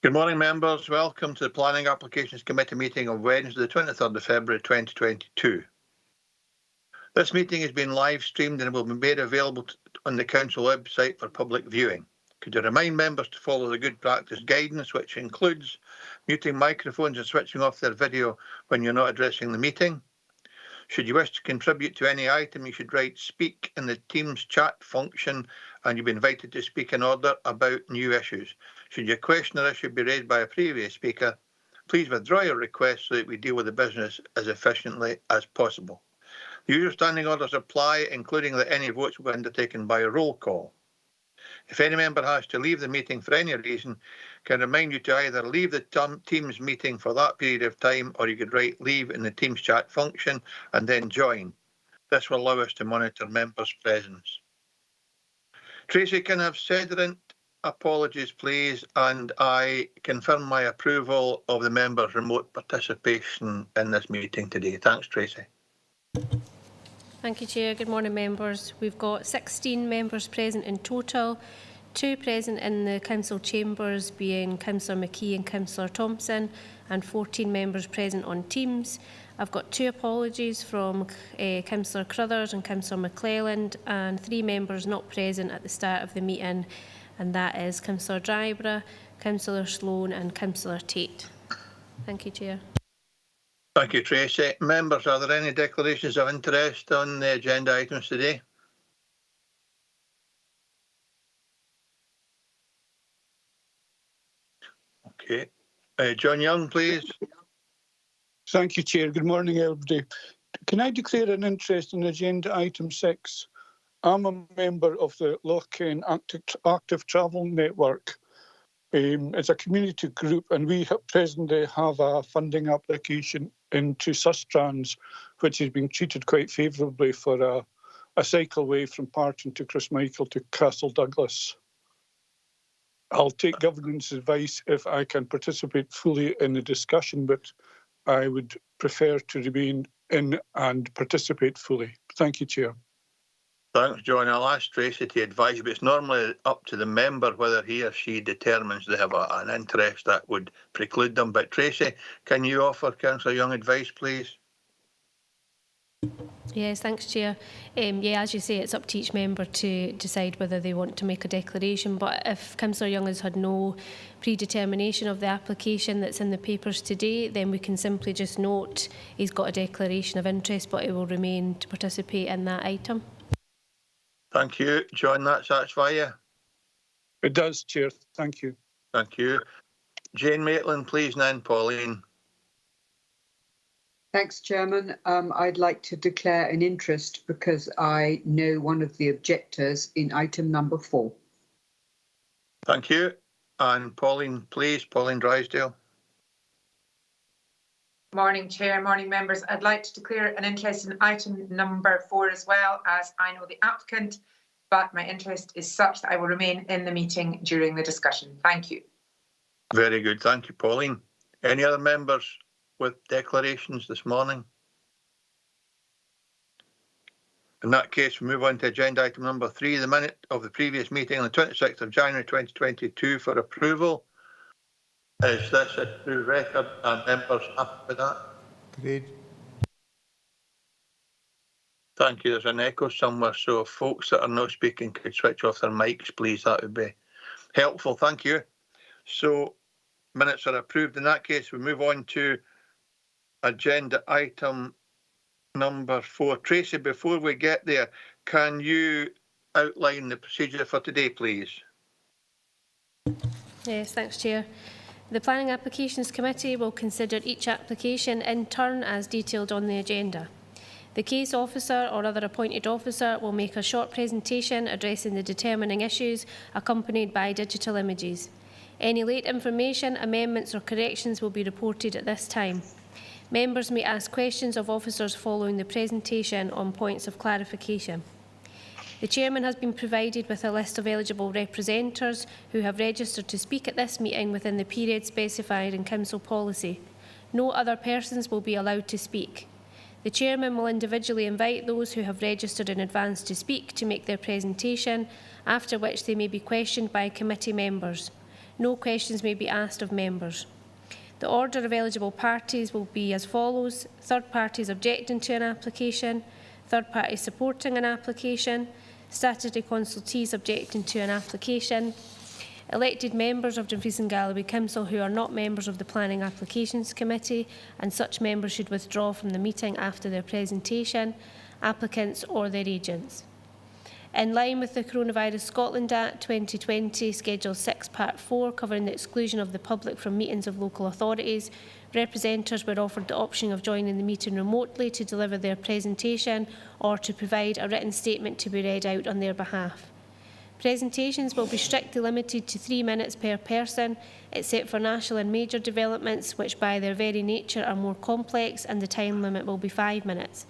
Good morning, members. Welcome to the Planning Applications Committee meeting on Wednesday, the 23rd of February 2022. This meeting has been live streamed and will be made available on the Council website for public viewing. Could you remind members to follow the good practice guidance, which includes muting microphones and switching off their video when you're not addressing the meeting? Should you wish to contribute to any item, you should write speak in the Teams chat function and you'll be invited to speak in order about new issues. Should your question or issue be raised by a previous speaker, please withdraw your request so that we deal with the business as efficiently as possible. The usual standing orders apply, including that any votes will be undertaken by a roll call. If any member has to leave the meeting for any reason, can remind you to either leave the Teams meeting for that period of time, or you could write leave in the Teams chat function and then join. This will allow us to monitor members' presence. Tracy, can I have Cedrint apologies, please, and I confirm my approval of the members' remote participation in this meeting today. Thanks, Tracy. Thank you, Chair. Good morning, members. We've got 16 members present in total, 2 present in the Council chambers, being Councillor McKee and Councillor Thompson, and 14 members present on Teams. I've got 2 apologies from Councillor Crothers and Councillor McClelland, and 3 members not present at the start of the meeting, and that is Councillor Dryborough, Councillor Sloan and Councillor Tate. Thank you, Chair. Thank you, Tracy. Members, are there any declarations of interest on the agenda items today? Okay. John Young, please. Thank you, Chair. Good morning, everybody. Can I declare an interest in agenda item 6? I'm a member of the Lockerbie Active Travel Network. It's a community group, and we presently have a funding application into Sustrans, which is being treated quite favourably for a cycleway from Parton to Christmichael to Castle Douglas. I'll take governance advice if I can participate fully in the discussion, but I would prefer to remain in and participate fully. Thank you, Chair. Thanks, John. I'll ask Tracy to advise, but it's normally up to the member whether he or she determines they have an interest that would preclude them. But Tracy, can you offer Councillor Young advice, please? Yes, thanks, Chair. Yeah, as you say, it's up to each member to decide whether they want to make a declaration. But if Councillor Young has had no predetermination of the application that's in the papers today, then we can simply just note he's got a declaration of interest, but he will remain to participate in that item. Thank you. John, that satisfy you? It does, Chair. Thank you. Thank you. Jane Maitland, please, and then Pauline. Thanks, Chairman. I'd like to declare an interest because I know one of the objectors in item number 4. Thank you. And Pauline, please, Pauline Drysdale. Morning, Chair. Morning, members. I'd like to declare an interest in item number 4 as well, as I know the applicant, but my interest is such that I will remain in the meeting during the discussion. Thank you. Very good. Thank you, Pauline. Any other members with declarations this morning? In that case, we move on to agenda item number 3, the minute of the previous meeting on the 26th of January 2022 for approval. Is this a true record? Are members happy with that? Agreed. Thank you. There's an echo somewhere, so if folks that are not speaking could switch off their mics, please, that would be helpful. Thank you. So minutes are approved. In that case, we move on to agenda item number 4. Tracy, before we get there, can you outline the procedure for today, please? Yes, thanks, Chair. The Planning Applications Committee will consider each application in turn as detailed on the agenda. The case officer or other appointed officer will make a short presentation addressing the determining issues, accompanied by digital images. Any late information, amendments or corrections will be reported at this time. Members may ask questions of officers following the presentation on points of clarification. The Chairman has been provided with a list of eligible representatives who have registered to speak at this meeting within the period specified in Council policy. No other persons will be allowed to speak. The Chairman will individually invite those who have registered in advance to speak to make their presentation, after which they may be questioned by committee members. No questions may be asked of members. The order of eligible parties will be as follows: third parties objecting to an application, third parties supporting an application, statutory consultees objecting to an application, elected members of Dumfries and Galloway Council who are not members of the Planning Applications Committee, and such members should withdraw from the meeting after their presentation, applicants or their agents. In line with the Coronavirus Scotland Act 2020, Schedule 6, Part 4, covering the exclusion of the public from meetings of local authorities, representatives were offered the option of joining the meeting remotely to deliver their presentation or to provide a written statement to be read out on their behalf. Presentations will be strictly limited to 3 minutes per person, except for national and major developments, which by their very nature are more complex, and the time limit will be 5 minutes.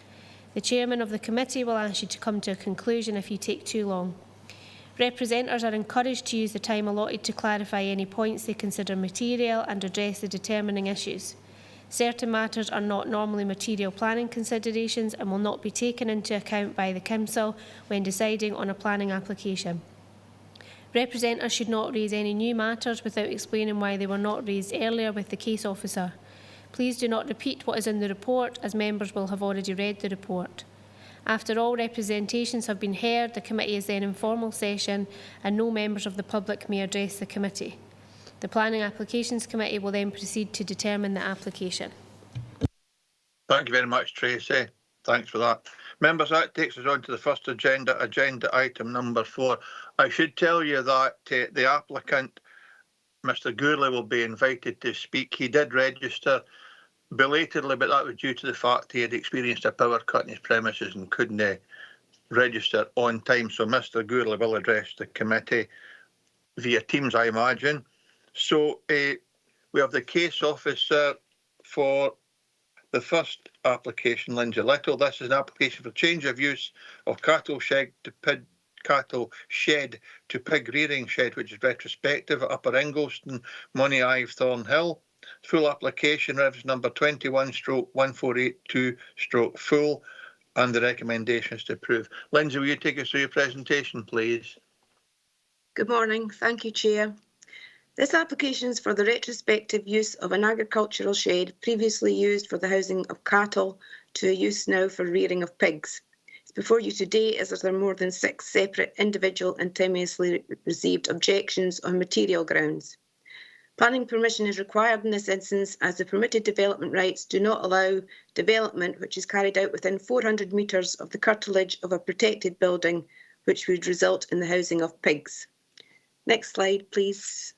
The Chairman of the committee will ask you to come to a conclusion if you take too long. Representatives are encouraged to use the time allotted to clarify any points they consider material and address the determining issues. Certain matters are not normally material planning considerations and will not be taken into account by the Council when deciding on a planning application. Representatives should not raise any new matters without explaining why they were not raised earlier with the case officer. Please do not repeat what is in the report, as members will have already read the report. After all representations have been heard, the committee is then in formal session and no members of the public may address the committee. The Planning Applications Committee will then proceed to determine the application. Thank you very much, Tracy. Thanks for that. Members, that takes us on to the first agenda item number 4. I should tell you that the applicant, Mr. Gourley, will be invited to speak. He did register belatedly, but that was due to the fact he had experienced a power cut in his premises and couldn't register on time. So Mr. Gourley will address the committee via Teams, I imagine. So we have the case officer for the first application, Lindsay Little. This is an application for change of use of cattle shed to pig rearing shed, which is retrospective at Upper Ingleston, Money Ive, Thornhill. Full application, reference number 21/1482/full, and the recommendations to approve. Lindsay, will you take us through your presentation, please? Good morning. Thank you, Chair. This application is for the retrospective use of an agricultural shed previously used for the housing of cattle to a use now for rearing of pigs. It's before you today as there are more than 6 separate individual and timely received objections on material grounds. Planning permission is required in this instance as the permitted development rights do not allow development which is carried out within 400 metres of the curtilage of a protected building, which would result in the housing of pigs. Next slide, please.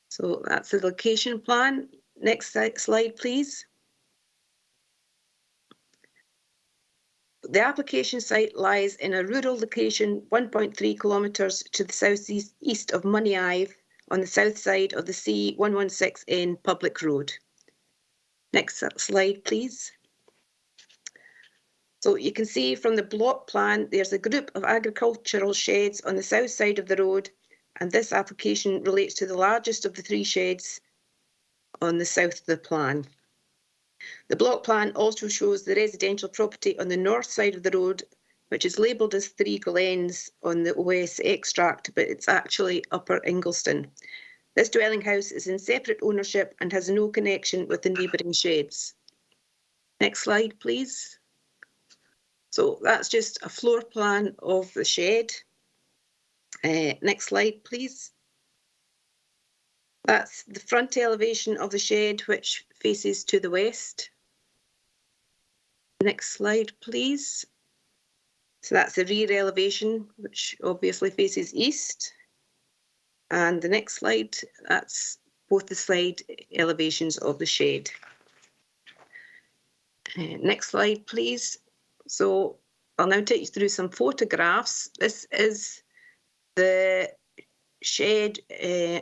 So that's the location plan. Next slide, please. The application site lies in a rural location 1.3 kilometres to the south-east of Money Ive, on the south side of the C116N public road. Next slide, please. So you can see from the block plan, there's a group of agricultural sheds on the south side of the road, and this application relates to the largest of the 3 sheds on the south of the plan. The block plan also shows the residential property on the north side of the road, which is labelled as 3 Glens on the OS extract, but it's actually Upper Ingleston. This dwelling house is in separate ownership and has no connection with the neighbouring sheds. Next slide, please. So that's just a floor plan of the shed. Next slide, please. That's the front elevation of the shed, which faces to the west. Next slide, please. So that's the rear elevation, which obviously faces east. And the next slide, that's both the side elevations of the shed. Next slide, please. So I'll now take you through some photographs. This is the shed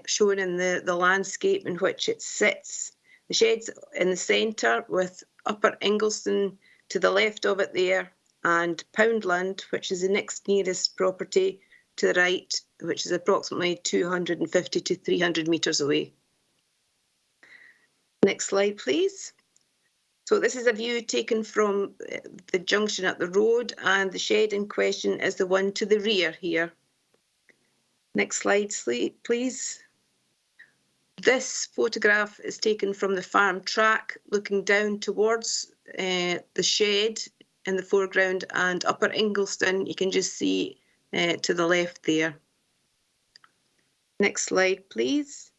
shown in the landscape in which it sits. The shed's in the centre with Upper Ingleston to the left of it there, and Poundland, which is the next nearest property to the right, which is approximately 250 to 300 metres away. Next slide, please. So this is a view taken from the junction at the road, and the shed in question is the one to the rear here. Next slide, please. This photograph is taken from the farm track, looking down towards the shed in the foreground, and Upper Ingleston, you can just see to the left there. Next slide, please.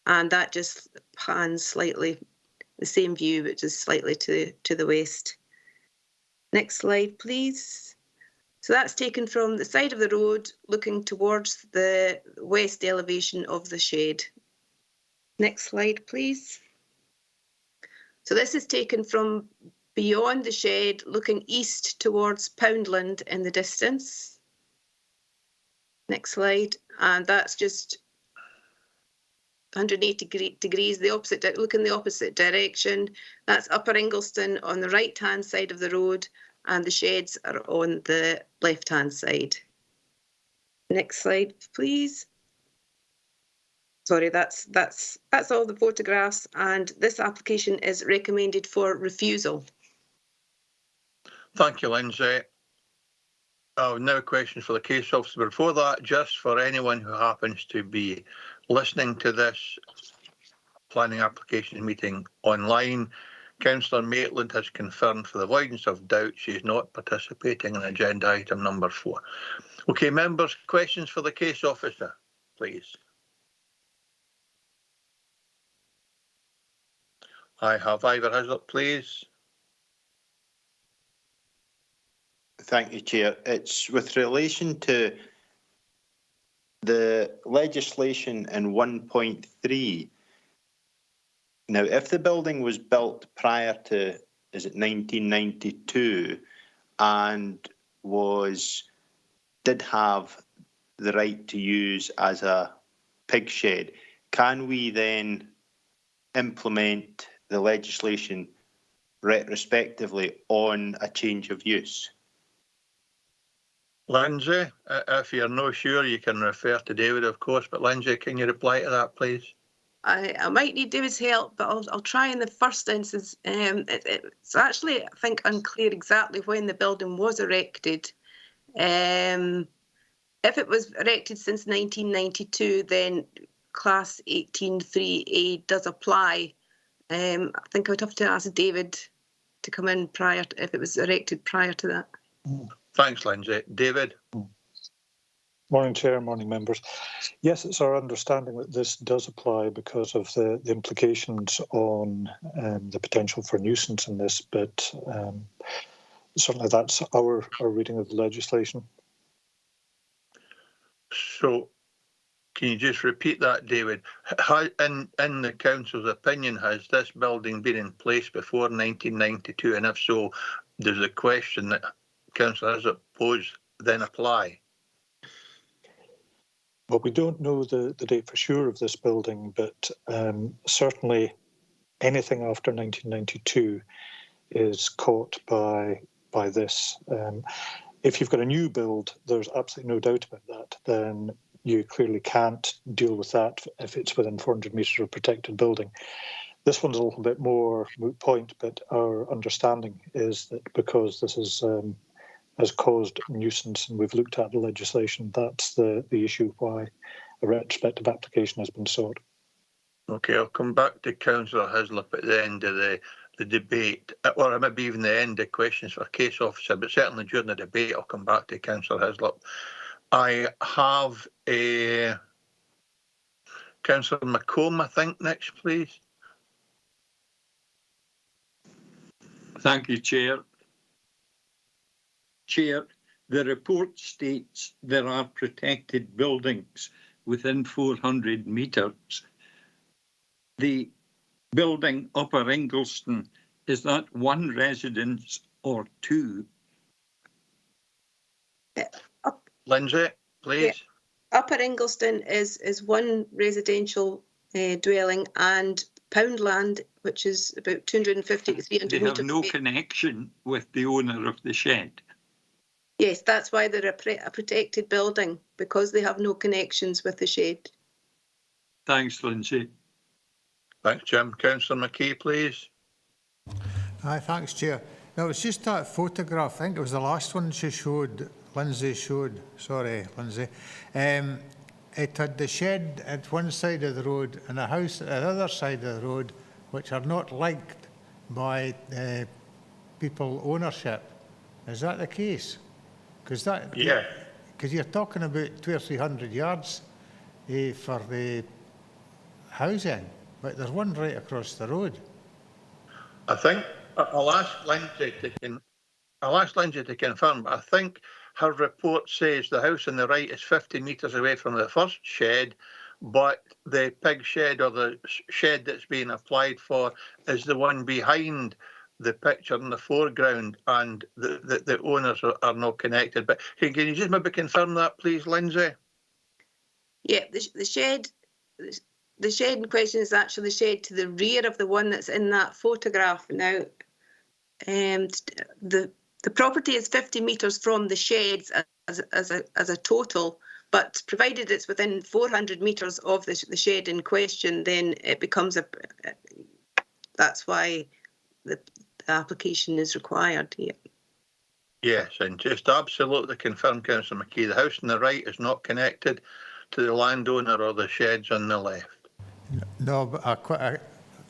And that just pans slightly, the same view, but just slightly to the west. Next slide, please. So that's taken from the side of the road, looking towards the west elevation of the shed. Next slide, please. So this is taken from beyond the shed, looking east towards Poundland in the distance. Next slide, and that's just 180 degrees, the opposite, look in the opposite direction. That's Upper Ingleston on the right-hand side of the road, and the sheds are on the left-hand side. Next slide, please. Sorry, that's all the photographs, and this application is recommended for refusal. Thank you, Lindsay. Now questions for the case officer. Before that, just for anyone who happens to be listening to this planning application meeting online, Councillor Maitland has confirmed for the avoidance of doubt she is not participating in agenda item number 4. Okay, members, questions for the case officer, please. I have Ivor Hislop, please. Thank you, Chair. It's with relation to the legislation in 1.3. Now, if the building was built prior to, is it 1992, and did have the right to use as a pig shed, can we then implement the legislation retrospectively on a change of use? Lindsay, if you're not sure, you can refer to David, of course, but Lindsay, can you reply to that, please? I might need David's help, but I'll try in the first instance. It's actually, I think, unclear exactly when the building was erected. If it was erected since 1992, then Class 18.3A does apply. I think I would have to ask David to come in prior to, if it was erected prior to that. Thanks, Lindsay. David? Morning, Chair, morning, members. Yes, it's our understanding that this does apply because of the implications on the potential for nuisance in this, but certainly that's our reading of the legislation. So, can you just repeat that, David? In the Council's opinion, has this building been in place before 1992? And if so, does the question that Councillor has posed then apply? Well, we don't know the date for sure of this building, but certainly anything after 1992 is caught by this. If you've got a new build, there's absolutely no doubt about that. Then you clearly can't deal with that if it's within 400 metres of protected building. This one's a little bit more moot point, but our understanding is that because this has caused nuisance and we've looked at the legislation, that's the issue why a retrospective application has been sought. Okay, I'll come back to Councillor Hislop at the end of the debate, or maybe even the end of questions for case officer, but certainly during the debate I'll come back to Councillor Hislop. I have Councillor McComb, I think, next, please. Thank you, Chair. Chair, the report states there are protected buildings within 400 metres. The building Upper Ingleston, is that one residence or two? Lindsay, please. Yeah. Upper Ingleston is one residential dwelling, and Poundland, which is about 250 to 300 metres. They have no connection with the owner of the shed? Yes, that's why they're a protected building, because they have no connections with the shed. Thanks, Lindsay. Thanks, Jim. Councillor McKee, please. Aye, thanks, Chair. No, it's just that photograph. I think it was the last one she showed, Lindsay showed. Sorry, Lindsay. It had the shed at one side of the road and a house at the other side of the road, which are not liked by people ownership. Is that the case? Because that, yeah, because you're talking about 200 or 300 yards for the housing, but there's one right across the road. I think I'll ask Lindsay to confirm, but I think her report says the house on the right is 50 metres away from the first shed, but the pig shed or the shed that's being applied for is the one behind the picture in the foreground, and the owners are not connected. But can you just maybe confirm that, please, Lindsay? Yeah, the shed in question is actually the shed to the rear of the one that's in that photograph. Now, the property is 50 metres from the sheds as a total, but provided it's within 400 metres of the shed in question, then it becomes that's why the application is required here. Yes, and just absolutely confirm, Councillor McKee, the house on the right is not connected to the landowner or the sheds on the left. No, but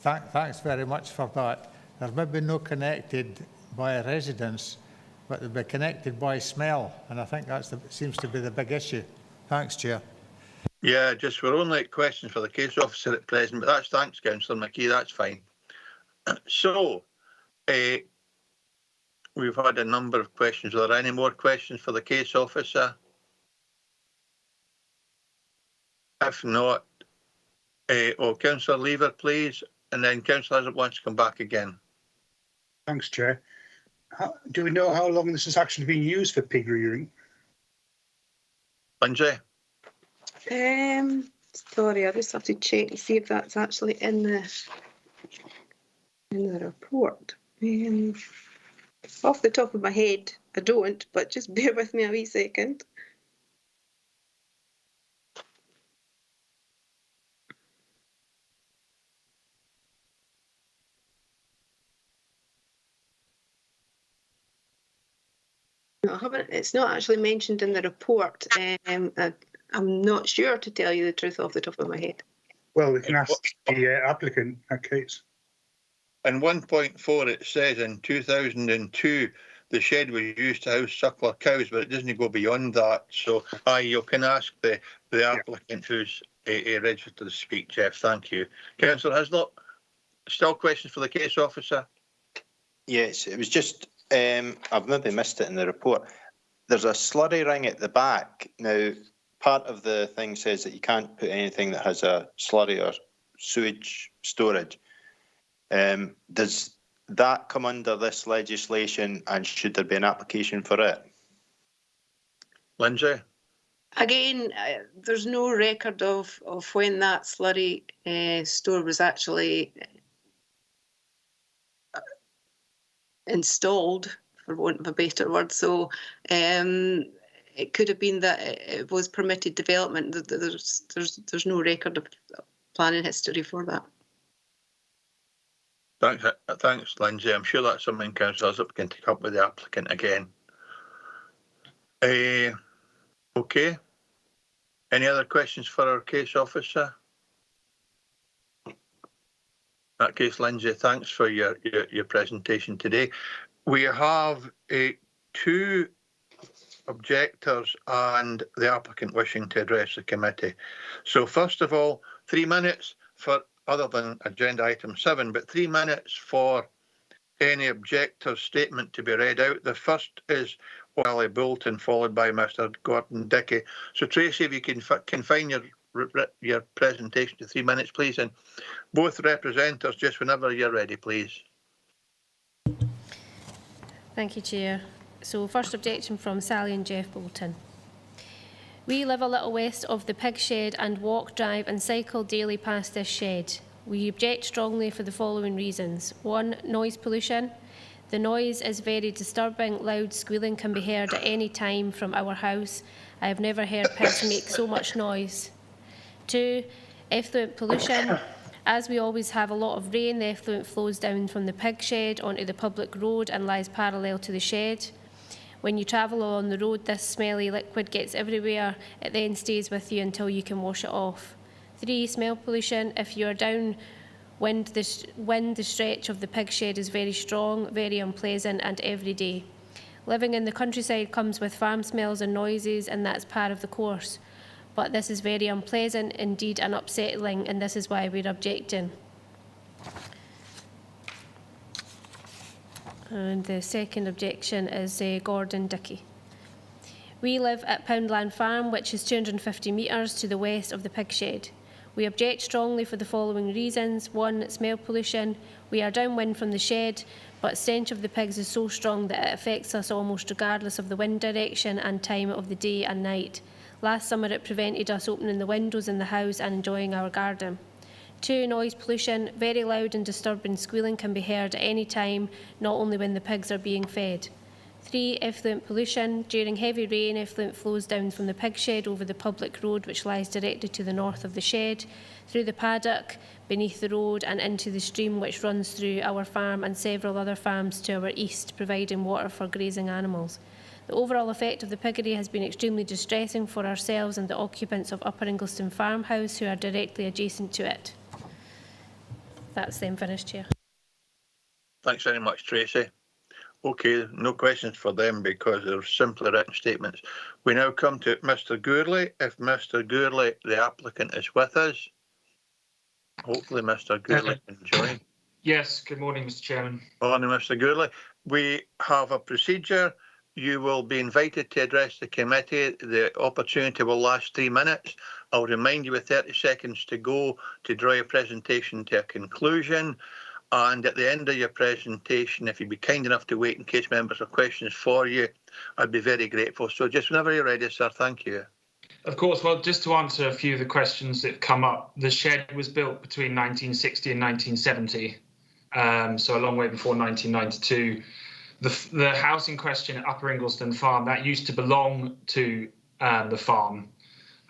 thanks very much for that. There may be no connected by a residence, but they'll be connected by smell, and I think that seems to be the big issue. Thanks, Chair. Yeah, just we're only at questions for the case officer at present, but thanks, Councillor McKee, that's fine. So, we've had a number of questions. Are there any more questions for the case officer? If not, Councillor Lever, please, and then Councillor Hazzard wants to come back again. Thanks, Chair. Do we know how long this has actually been used for pig rearing? Lindsay? Sorry, I just have to check to see if that's actually in the report. Off the top of my head, I don't, but just bear with me a wee second. No, I haven't. It's not actually mentioned in the report. I'm not sure, to tell you the truth, off the top of my head. Well, we can ask the applicant in that case. In 1.4, it says in 2002 the shed was used to house suckler cows, but it doesn't go beyond that. So, you can ask the applicant who's registered to speak, Jeff. Thank you. Councillor Hislop, still questions for the case officer? Yes, it was just, I've maybe missed it in the report. There's a slurry ring at the back. Now, part of the thing says that you can't put anything that has a slurry or sewage storage. Does that come under this legislation, and should there be an application for it? Lindsay? Again, there's no record of when that slurry store was actually installed, for want of a better word. So it could have been that it was permitted development. There's no record of planning history for that. Thanks, Lindsay. I'm sure that's something Councillor Hislop can take up with the applicant again. Okay. Any other questions for our case officer? In that case, Lindsay, thanks for your presentation today. We have two objectors and the applicant wishing to address the committee. So first of all, 3 minutes for, other than agenda item 7, but 3 minutes for any objector's statement to be read out. The first is Wally Bolton, followed by Mr. Gordon Dickey. So Tracy, if you can confine your presentation to 3 minutes, please, and both representatives just whenever you're ready, please. Thank you, Chair. So first objection from Sally and Jeff Bolton. We live a little west of the pig shed and walk, drive and cycle daily past this shed. We object strongly for the following reasons. 1, noise pollution. The noise is very disturbing. Loud squealing can be heard at any time from our house. I have never heard pigs make so much noise. 2, effluent pollution. As we always have a lot of rain, the effluent flows down from the pig shed onto the public road and lies parallel to the shed. When you travel along the road, this smelly liquid gets everywhere. It then stays with you until you can wash it off. 3. Smell pollution. If you are downwind, the stretch of the pig shed is very strong, very unpleasant and every day. Living in the countryside comes with farm smells and noises, and that's part of the course. But this is very unpleasant, indeed and upsetting, and this is why we're objecting. And the second objection is Gordon Dickey. We live at Poundland Farm, which is 250 metres to the west of the pig shed. We object strongly for the following reasons. 1. Smell pollution. We are downwind from the shed, but stench of the pigs is so strong that it affects us almost regardless of the wind direction and time of the day and night. Last summer it prevented us opening the windows in the house and enjoying our garden. 2. Noise pollution. Very loud and disturbing squealing can be heard at any time, not only when the pigs are being fed. 3. Effluent pollution. During heavy rain, effluent flows down from the pig shed over the public road, which lies directly to the north of the shed, through the paddock, beneath the road and into the stream which runs through our farm and several other farms to our east, providing water for grazing animals. The overall effect of the piggery has been extremely distressing for ourselves and the occupants of Upper Ingleston Farmhouse who are directly adjacent to it. That's them finished, Chair. Thanks very much, Tracy. Okay, no questions for them because they're simply written statements. We now come to Mr. Gourley. If Mr. Gourley, the applicant, is with us, hopefully Mr. Gourley can join. Yes, good morning, Mr. Chairman. Morning, Mr. Gourley. We have a procedure. You will be invited to address the committee. The opportunity will last 3 minutes. I'll remind you with 30 seconds to go to draw your presentation to a conclusion. And at the end of your presentation, if you'd be kind enough to wait in case members have questions for you, I'd be very grateful. So just whenever you're ready, sir, thank you. Of course, well, just to answer a few of the questions that have come up, the shed was built between 1960 and 1970, so a long way before 1992. The house in question at Upper Ingleston Farm, that used to belong to the farm,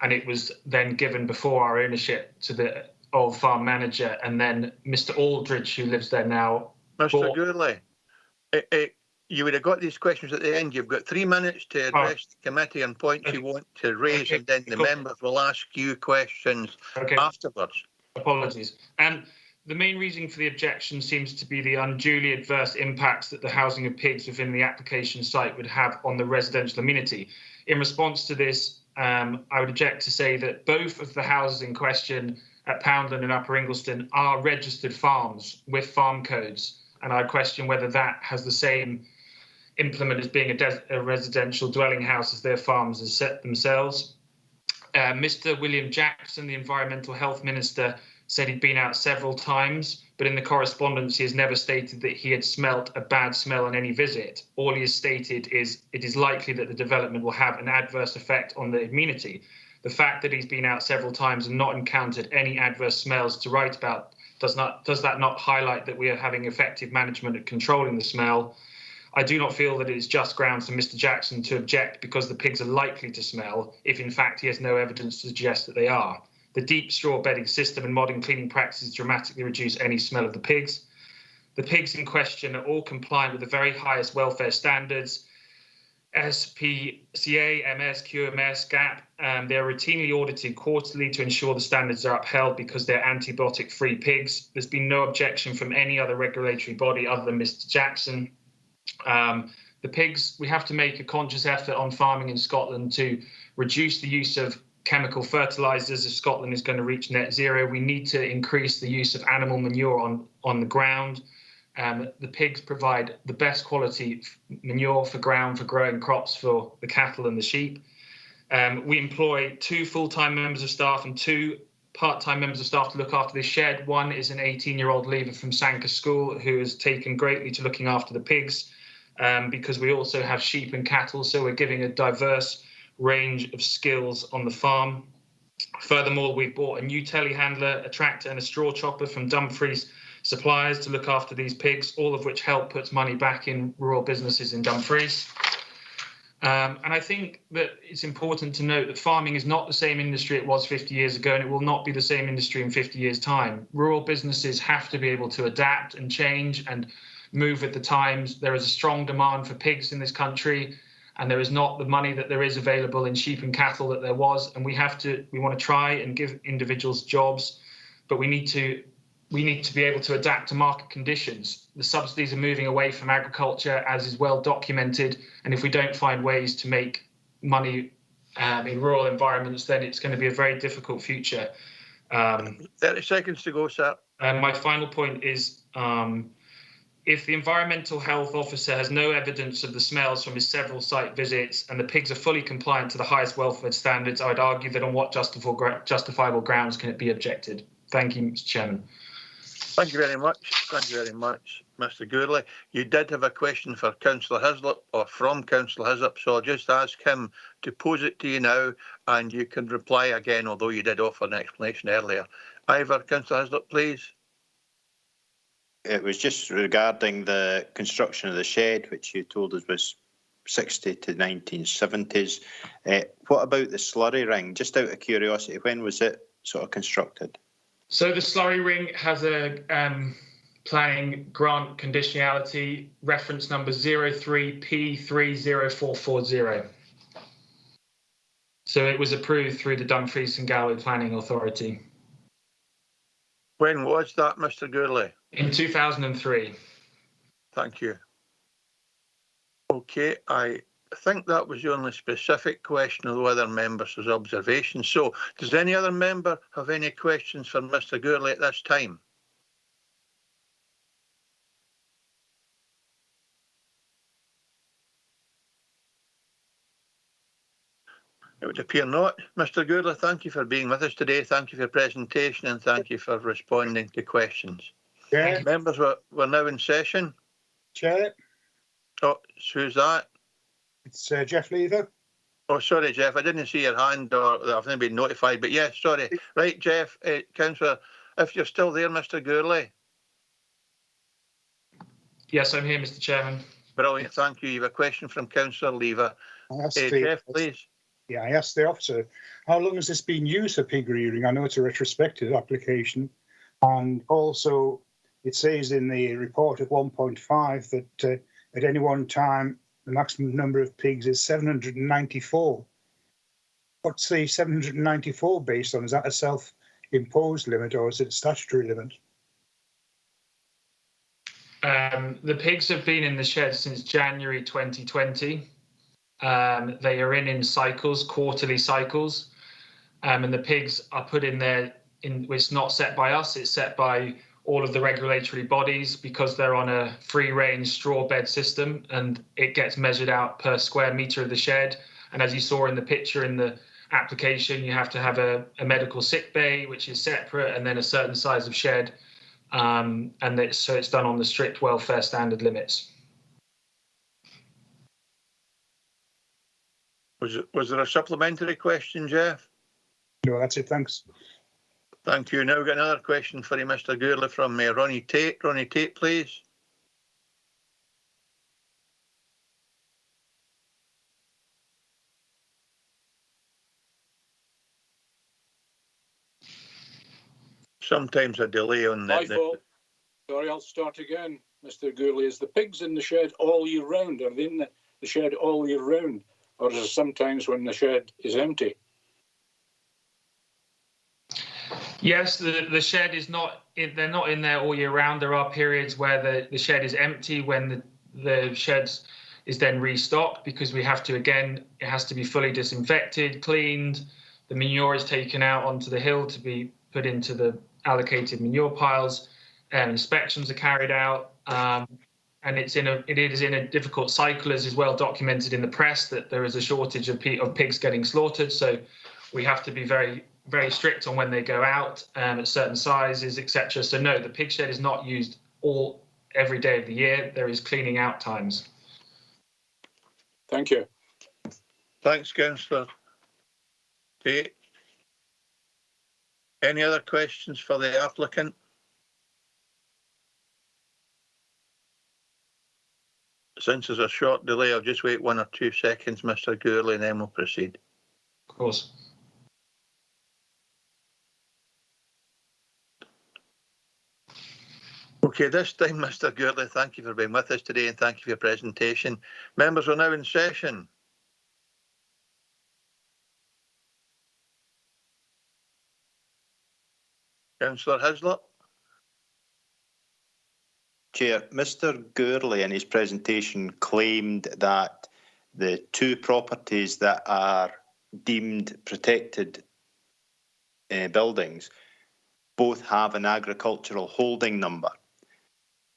and it was then given before our ownership to the old farm manager, and then Mr. Aldridge, who lives there now. Mr. Gourley, you would have got these questions at the end. You've got 3 minutes to address the committee on points you want to raise, and then the members will ask you questions afterwards. Apologies. The main reason for the objection seems to be the unduly adverse impacts that the housing of pigs within the application site would have on the residential amenity. In response to this, I would object to say that both of the houses in question at Poundland and Upper Ingleston are registered farms with farm codes, and I question whether that has the same implement as being a residential dwelling house as their farms as set themselves. Mr. William Jackson, the Environmental Health Minister, said he'd been out several times, but in the correspondence he has never stated that he had smelt a bad smell on any visit. All he has stated is it is likely that the development will have an adverse effect on the amenity. The fact that he's been out several times and not encountered any adverse smells to write about, does that not highlight that we are having effective management at controlling the smell? I do not feel that it is just grounds for Mr. Jackson to object because the pigs are likely to smell, if in fact he has no evidence to suggest that they are. The deep straw bedding system and modern cleaning practices dramatically reduce any smell of the pigs. The pigs in question are all compliant with the very highest welfare standards, SPCA, MS, QMS, GAP. They are routinely audited quarterly to ensure the standards are upheld because they're antibiotic-free pigs. There's been no objection from any other regulatory body other than Mr. Jackson. The pigs, we have to make a conscious effort on farming in Scotland to reduce the use of chemical fertilizers. If Scotland is going to reach net zero, we need to increase the use of animal manure on the ground. The pigs provide the best quality manure for ground for growing crops for the cattle and the sheep. We employ 2 full-time members of staff and 2 part-time members of staff to look after this shed. One is an 18-year-old leaver from Sanker School who has taken greatly to looking after the pigs because we also have sheep and cattle, so we're giving a diverse range of skills on the farm. Furthermore, we've bought a new telehandler, a tractor and a straw chopper from Dumfries suppliers to look after these pigs, all of which help put money back in rural businesses in Dumfries. And I think that it's important to note that farming is not the same industry it was 50 years ago, and it will not be the same industry in 50 years' time. Rural businesses have to be able to adapt and change and move with the times. There is a strong demand for pigs in this country, and there is not the money that there is available in sheep and cattle that there was. And we want to try and give individuals jobs, but we need to be able to adapt to market conditions. The subsidies are moving away from agriculture, as is well documented. And if we don't find ways to make money in rural environments, then it's going to be a very difficult future. 30 seconds to go, sir. My final point is, if the environmental health officer has no evidence of the smells from his several site visits and the pigs are fully compliant to the highest welfare standards, I would argue that on what justifiable grounds can it be objected? Thank you, Mr. Chairman. Thank you very much. Thank you very much, Mr. Gourley. You did have a question for Councillor Hislop, or from Councillor Hislop, so I'll just ask him to pose it to you now, and you can reply again, although you did offer an explanation earlier. Ivor, Councillor Hislop, please. It was just regarding the construction of the shed, which you told us was 60 to 1970s. What about the slurry ring? Just out of curiosity, when was it sort of constructed? So the slurry ring has a planning grant conditionality reference number 03P30440. So it was approved through the Dumfries and Galloway Planning Authority. When was that, Mr. Gourley? In 2003. Thank you. Okay, I think that was the only specific question, although other members' observations. So, does any other member have any questions for Mr. Gourley at this time? It would appear not. Mr. Gourley, thank you for being with us today. Thank you for your presentation and thank you for responding to questions. Chair. Members, we're now in session. Chair. Oh, who's that? It's Jeff Lever. Oh, sorry, Jeff. I didn't see your hand, or I've not been notified. But yes, sorry. Right, Jeff, Councillor, if you're still there, Mr. Gourley. Yes, I'm here, Mr. Chairman. Brilliant. Thank you. You have a question from Councillor Lever. Jeff, please. Yeah, I asked the officer, how long has this been used for pig rearing? I know it's a retrospective application. And also, it says in the report of 1.5 that at any one time, the maximum number of pigs is 794. What's the 794 based on? Is that a self-imposed limit or is it a statutory limit? The pigs have been in the shed since January 2020. They are in cycles, quarterly cycles, and the pigs are put in there. It's not set by us; it's set by all of the regulatory bodies because they're on a free-range straw bed system, and it gets measured out per square metre of the shed. And as you saw in the picture in the application, you have to have a medical sick bay, which is separate, and then a certain size of shed, so it's done on the strict welfare standard limits. Was there a supplementary question, Jeff? No, that's it. Thanks. Thank you. Now we've got another question for you, Mr. Gourley, from Ronnie Tate. Ronnie Tate, please. Sometimes a delay on My fault. Sorry, I'll start again, Mr. Gourley. Is the pigs in the shed all year round? Are they in the shed all year round? Or is it sometimes when the shed is empty? Yes, the shed is not. They're not in there all year round. There are periods where the shed is empty when the shed is then restocked because we have to, again, it has to be fully disinfected, cleaned. The manure is taken out onto the hill to be put into the allocated manure piles. Inspections are carried out. And it is in a difficult cycle, as is well documented in the press, that there is a shortage of pigs getting slaughtered. So we have to be very, very strict on when they go out at certain sizes, etc. So no, the pig shed is not used every day of the year. There is cleaning out times. Thank you. Thanks, Councillor. Okay. Any other questions for the applicant? Since there's a short delay, I'll just wait 1 or 2 seconds, Mr. Gourley, and then we'll proceed. Of course. Okay, this time, Mr. Gourley, thank you for being with us today and thank you for your presentation. Members are now in session. Councillor Hislop. Chair, Mr. Gourley in his presentation claimed that the 2 properties that are deemed protected buildings both have an agricultural holding number.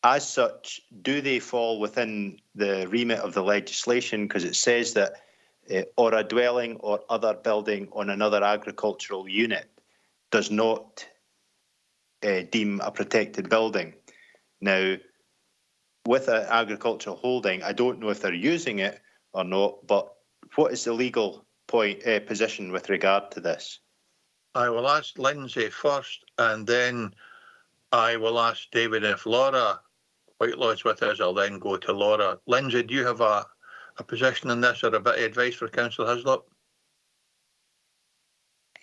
As such, do they fall within the remit of the legislation? Because it says that or a dwelling or other building on another agricultural unit does not deem a protected building. Now, with an agricultural holding, I don't know if they're using it or not, but what is the legal position with regard to this? I will ask Lindsay first, and then I will ask David. If Laura Whitelaw is with us, I'll then go to Laura. Lindsay, do you have a position on this or a bit of advice for Councillor Hislop?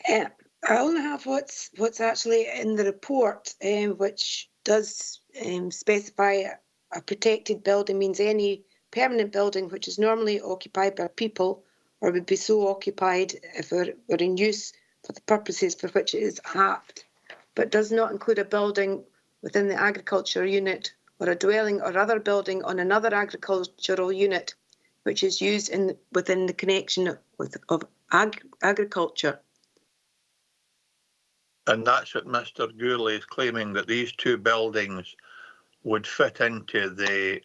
I only have what's actually in the report, which does specify a protected building means any permanent building which is normally occupied by people or would be so occupied if it were in use for the purposes for which it is apt, but does not include a building within the agricultural unit or a dwelling or other building on another agricultural unit which is used within the connection of agriculture. And that's what Mr. Gourley is claiming, that these 2 buildings would fit into the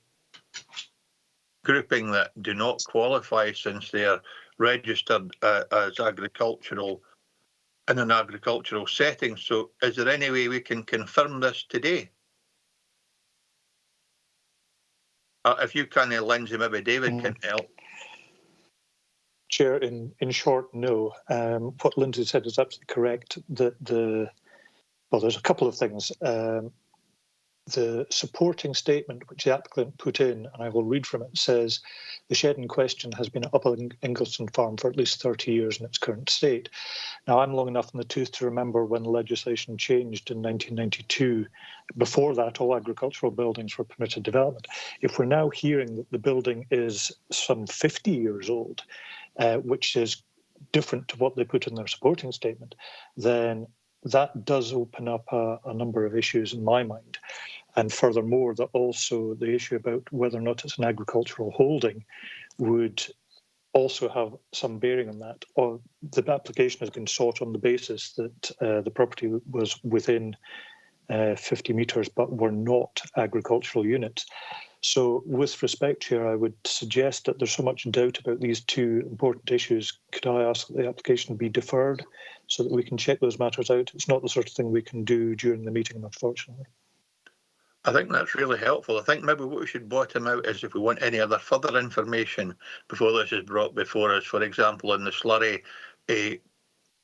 grouping that do not qualify since they are registered as agricultural in an agricultural setting. So is there any way we can confirm this today? If you can, Lindsay, maybe David can help. Chair, in short, no. What Lindsay said is absolutely correct. Well, there's a couple of things. The supporting statement which the applicant put in, and I will read from it, says the shed in question has been up on Ingleston Farm for at least 30 years in its current state. Now, I'm long enough in the tooth to remember when the legislation changed in 1992. Before that, all agricultural buildings were permitted development. If we're now hearing that the building is some 50 years old, which is different to what they put in their supporting statement, then that does open up a number of issues in my mind. And furthermore, that also the issue about whether or not it's an agricultural holding would also have some bearing on that. Or the application has been sought on the basis that the property was within 50 metres but were not agricultural units. So with respect, Chair, I would suggest that there's so much doubt about these 2 important issues. Could I ask that the application be deferred so that we can check those matters out? It's not the sort of thing we can do during the meeting, unfortunately. I think that's really helpful. I think maybe what we should bottom out is if we want any other further information before this is brought before us, for example, in the slurry, a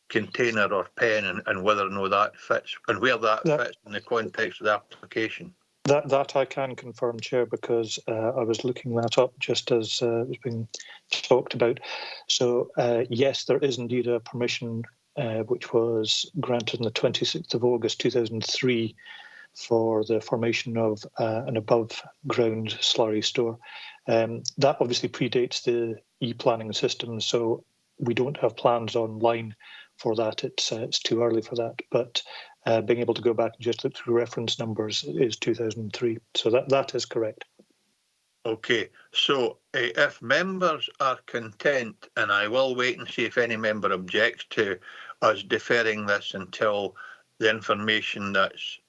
container or pen, and whether or not that fits and where that fits in the context of the application. That I can confirm, Chair, because I was looking that up just as it was being talked about. So, yes, there is indeed a permission which was granted on the 26th of August 2003 for the formation of an above-ground slurry store. That obviously predates the e-planning system, so we don't have plans online for that. It's too early for that, but being able to go back and just look through reference numbers is 2003. So that is correct. Okay, so if members are content, and I will wait and see if any member objects to us deferring this until the information that's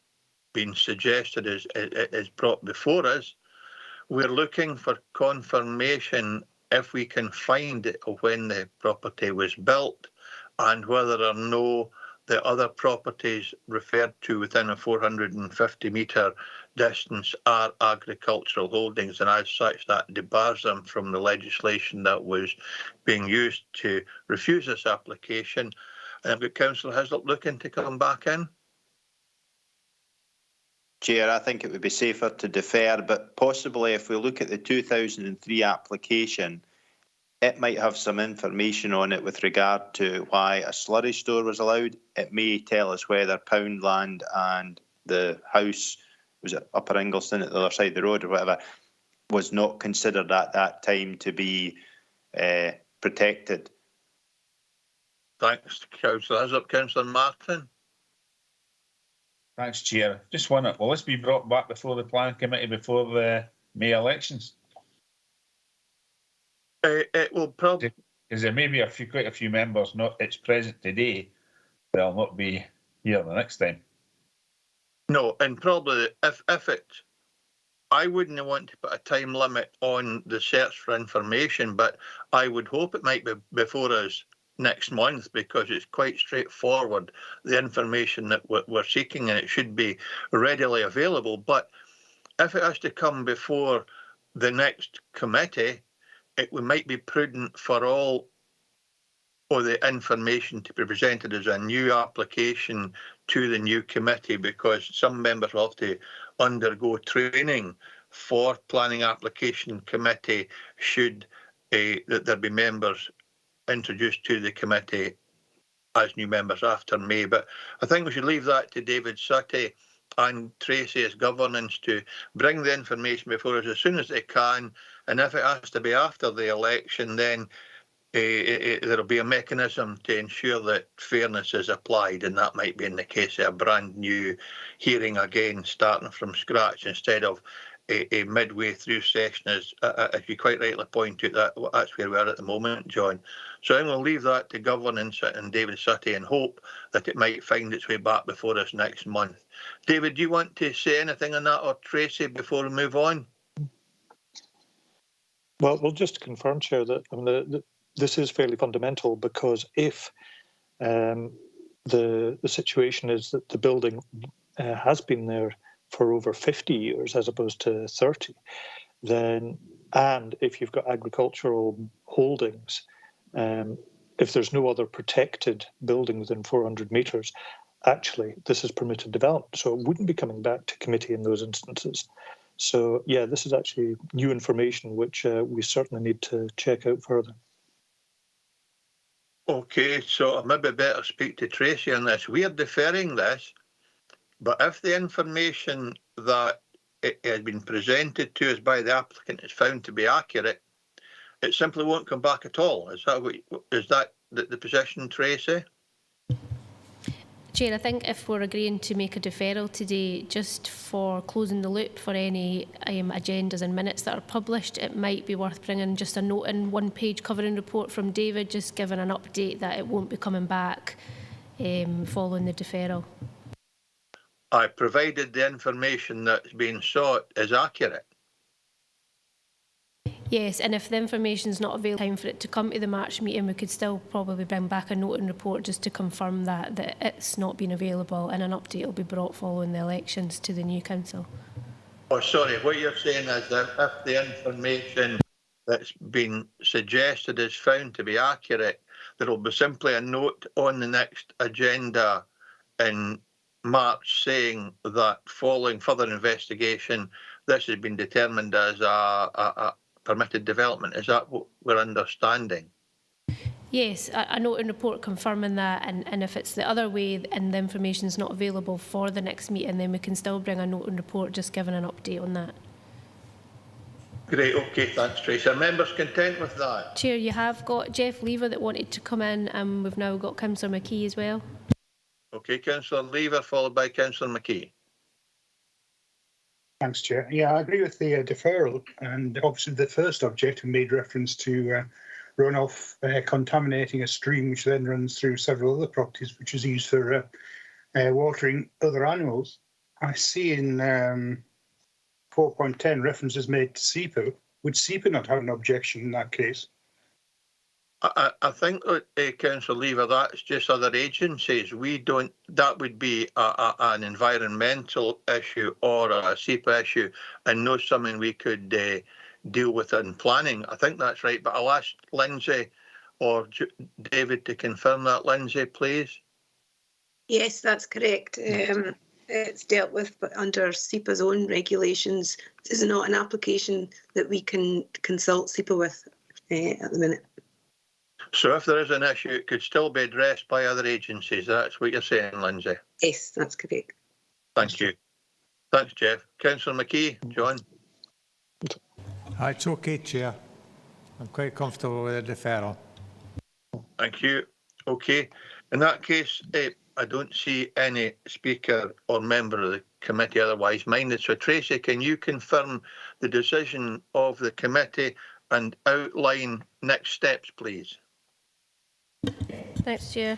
been suggested is brought before us, we're looking for confirmation, if we can find it, of when the property was built and whether or no the other properties referred to within a 450 metre distance are agricultural holdings, and as such that debars them from the legislation that was being used to refuse this application. And I've got Councillor Hislop looking to come back in. Chair, I think it would be safer to defer, but possibly if we look at the 2003 application, it might have some information on it with regard to why a slurry store was allowed. It may tell us whether Poundland and the house, was it Upper Ingleston at the other side of the road or whatever, was not considered at that time to be protected. Thanks, Councillor Hizzup. Councillor Martin. Thanks, Chair. Just wonder, will this be brought back before the Planning Committee before the May elections? It will probably, because there may be quite a few members not it's present today. They'll not be here the next time. no, and probably if it, I wouldn't want to put a time limit on the search for information, but I would hope it might be before us next month, because it's quite straightforward, the information that we're seeking, and it should be readily available. But if it has to come before the next committee, it might be prudent for all of the information to be presented as a new application to the new committee, because some members will have to undergo training for planning application committee should that there be members introduced to the committee as new members after May. But I think we should leave that to David Sutty and Tracy as governance to bring the information before us as soon as they can. And if it has to be after the election, then there'll be a mechanism to ensure that fairness is applied, and that might be in the case of a brand new hearing again, starting from scratch, instead of a midway through session, as you quite rightly point out, that's where we are at the moment, John. So I'm going to leave that to governance and David Sutty and hope that it might find its way back before us next month. David, do you want to say anything on that, or Tracy, before we move on? Well, we'll just confirm, Chair, that this is fairly fundamental, because if the situation is that the building has been there for over 50 years as opposed to 30, then, and if you've got agricultural holdings, if there's no other protected building within 400 metres, actually this is permitted development. So it wouldn't be coming back to committee in those instances. So yeah, this is actually new information which we certainly need to check out further. Okay, so I maybe better speak to Tracy on this. We are deferring this, but if the information that it has been presented to us by the applicant is found to be accurate, it simply won't come back at all. Is that the position, Tracy? Chair, I think if we're agreeing to make a deferral today, just for closing the loop for any agendas and minutes that are published, it might be worth bringing just a note in one-page covering report from David, just giving an update that it won't be coming back following the deferral. I provided the information that's being sought is accurate. Yes, and if the information's not available time for it to come to the March meeting, we could still probably bring back a note and report just to confirm that it's not been available, and an update will be brought following the elections to the new council. Oh, sorry, what you're saying is that if the information that's been suggested is found to be accurate, there will be simply a note on the next agenda in March saying that following further investigation, this has been determined as a permitted development. Is that what we're understanding? Yes, a note and report confirming that, and if it's the other way and the information is not available for the next meeting, then we can still bring a note and report just giving an update on that. Great, okay, thanks Tracy. Are members content with that? Chair, you have got Jeff Lever that wanted to come in, and we've now got Councillor McKee as well. Okay, Councillor Lever followed by Councillor McKee. Thanks, Chair. Yeah, I agree with the deferral, and obviously the first objective made reference to runoff contaminating a stream, which then runs through several other properties, which is used for watering other animals. I see in 4.10 references made to SEPA. Would SEPA not have an objection in that case? I think, Councillor Lever, that's just other agencies. We don't. That would be an environmental issue or a SEPA issue, and not something we could deal with in planning. I think that's right. But I'll ask Lindsay or David to confirm that. Lindsay, please. Yes, that's correct. It's dealt with under SEPA's own regulations. This is not an application that we can consult SEPA with at the minute. So if there is an issue, it could still be addressed by other agencies. That's what you're saying, Lindsay? Yes, that's correct. Thank you. Thanks, Jeff. Councillor McKee, John? It's okay, Chair. I'm quite comfortable with the deferral. Thank you. Okay. In that case, I don't see any speaker or member of the committee otherwise minded. So, Tracy, can you confirm the decision of the committee and outline next steps, please? Thanks, Chair.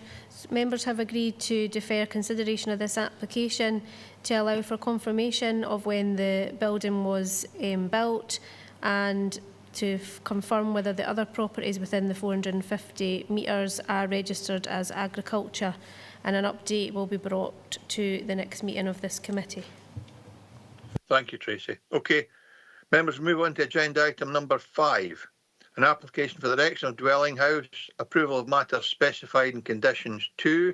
Members have agreed to defer consideration of this application to allow for confirmation of when the building was built and to confirm whether the other properties within the 450 metres are registered as agriculture, and an update will be brought to the next meeting of this committee. Thank you, Tracy. Okay, members, move on to agenda item number 5. An application for the erection of dwelling house, approval of matters specified in conditions 2,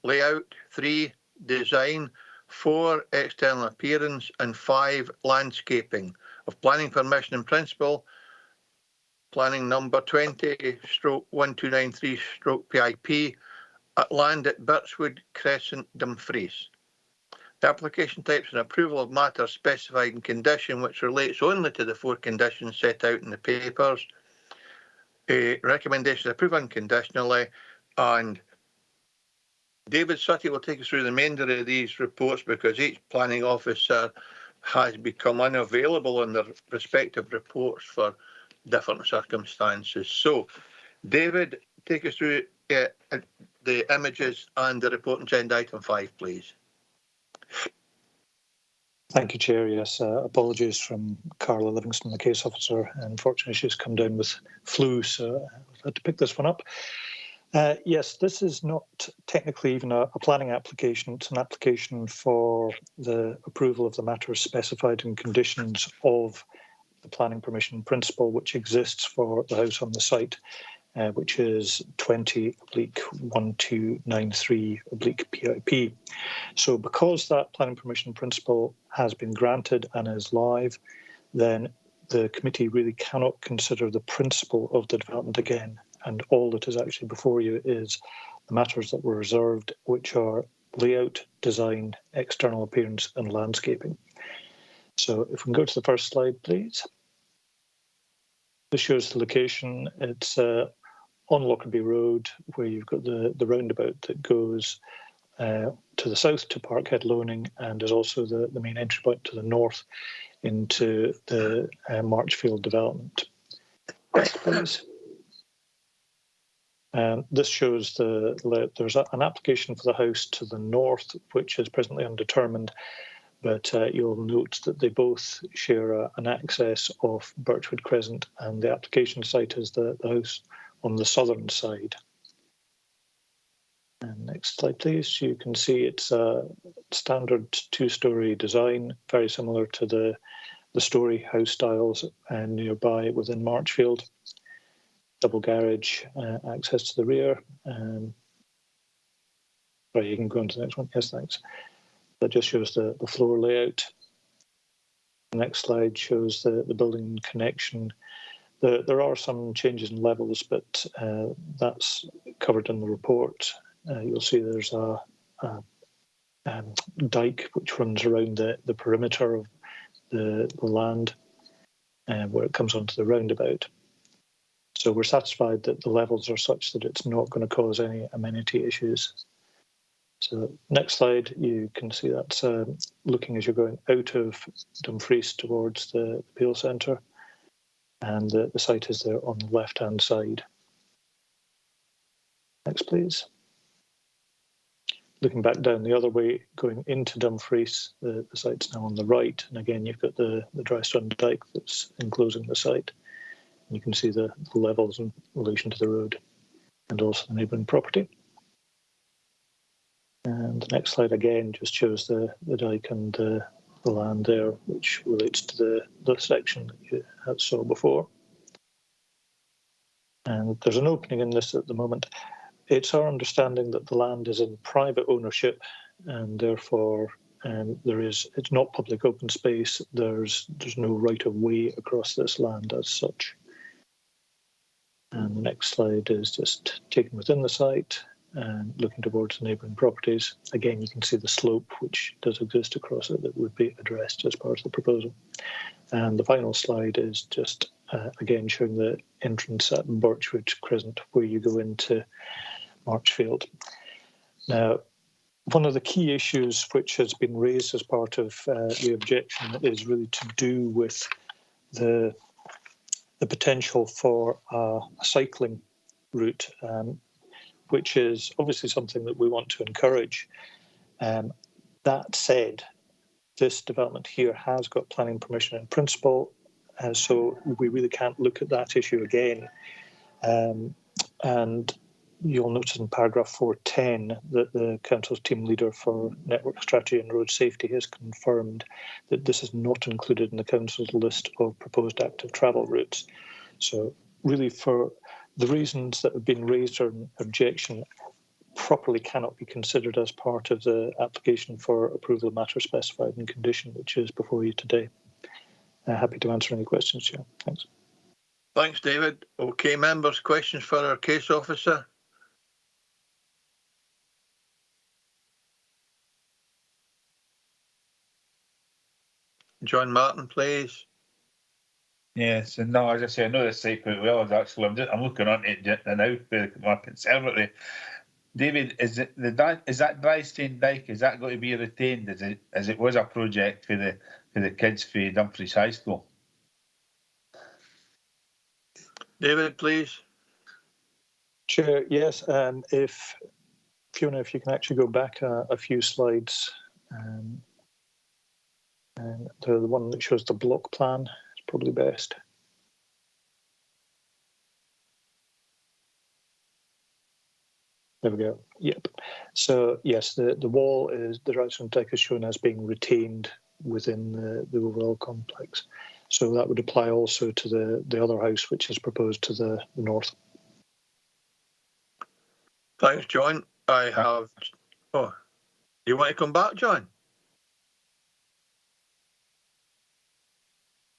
layout, 3, design, 4, external appearance, and 5, landscaping of planning permission in principle, planning number 20/1293/PIP at land at Burstwood, Crescent, Dumfries. The application type is an approval of matters specified in condition which relates only to the 4 conditions set out in the papers. Recommendation approve unconditionally, and David Sutty will take us through the remainder of these reports because each planning officer has become unavailable in their respective reports for different circumstances. So, David, take us through the images and the report on agenda item 5, please. Thank you, Chair. Yes, apologies from Carla Livingston, the case officer. Unfortunately, she's come down with flu, so I've had to pick this one up. Yes, this is not technically even a planning application. It's an application for the approval of the matters specified in conditions of the planning permission principle which exists for the house on the site, which is 20/1293/PIP. So because that planning permission principle has been granted and is live, then the committee really cannot consider the principle of the development again. And all that is actually before you is the matters that were reserved, which are layout, design, external appearance, and landscaping. So if we can go to the first slide, please. This shows the location. It's on Lockerbie Road, where you've got the roundabout that goes to the south to Parkhead Loaning, and is also the main entry point to the north into the Marshfield Development. Next, please. This shows there's an application for the house to the north, which is presently undetermined, but you'll note that they both share an access of Burstwood Crescent, and the application site is the house on the southern side. And next slide, please. You can see it's a standard 2-storey design, very similar to the storey house styles nearby within Marshfield. Double garage, access to the rear. Sorry, you can go on to the next one. Yes, thanks. That just shows the floor layout. The next slide shows the building connection. There are some changes in levels, but that's covered in the report. You'll see there's a dike which runs around the perimeter of the land where it comes onto the roundabout. So we're satisfied that the levels are such that it's not going to cause any amenity issues. So next slide, you can see that's looking as you're going out of Dumfries towards the Peel Centre, and the site is there on the left-hand side. Next, please. Looking back down the other way, going into Dumfries, the site's now on the right, and again you've got the dry stone dike that's enclosing the site. You can see the levels in relation to the road and also the neighbouring property. And the next slide again just shows the dike and the land there, which relates to the section that you saw before. And there's an opening in this at the moment. It's our understanding that the land is in private ownership, and therefore It's not public open space. There's no right of way across this land as such. And the next slide is just taken within the site and looking towards the neighbouring properties. Again, you can see the slope which does exist across it that would be addressed as part of the proposal. And the final slide is just again showing the entrance at Burstwood, Crescent, where you go into Marshfield. Now, one of the key issues which has been raised as part of the objection is really to do with the potential for a cycling route, which is obviously something that we want to encourage. That said, this development here has got planning permission in principle, so we really can't look at that issue again. And you'll notice in paragraph 410 that the Council's team leader for network strategy and road safety has confirmed that this is not included in the Council's list of proposed active travel routes. So really, for the reasons that have been raised or an objection, properly cannot be considered as part of the application for approval of matter specified in condition, which is before you today. Happy to answer any questions, Chair. Thanks. Thanks, David. Okay, members, questions for our case officer? John Martin, please. Yes, and no, as I say, I know this site quite well. Actually, I'm looking on it now for my conservatory. David, is that dry stone dyke? Is that going to be retained as it was a project for the kids for Dumfries High School? David, please. Chair, yes. If Fiona, if you can actually go back a few slides, and the one that shows the block plan is probably best. There we go. Yep. So yes, the wall is the right stone dyke is shown as being retained within the overall complex. So that would apply also to the other house, which is proposed to the north. Thanks, John. I have. Oh, you want to come back, John?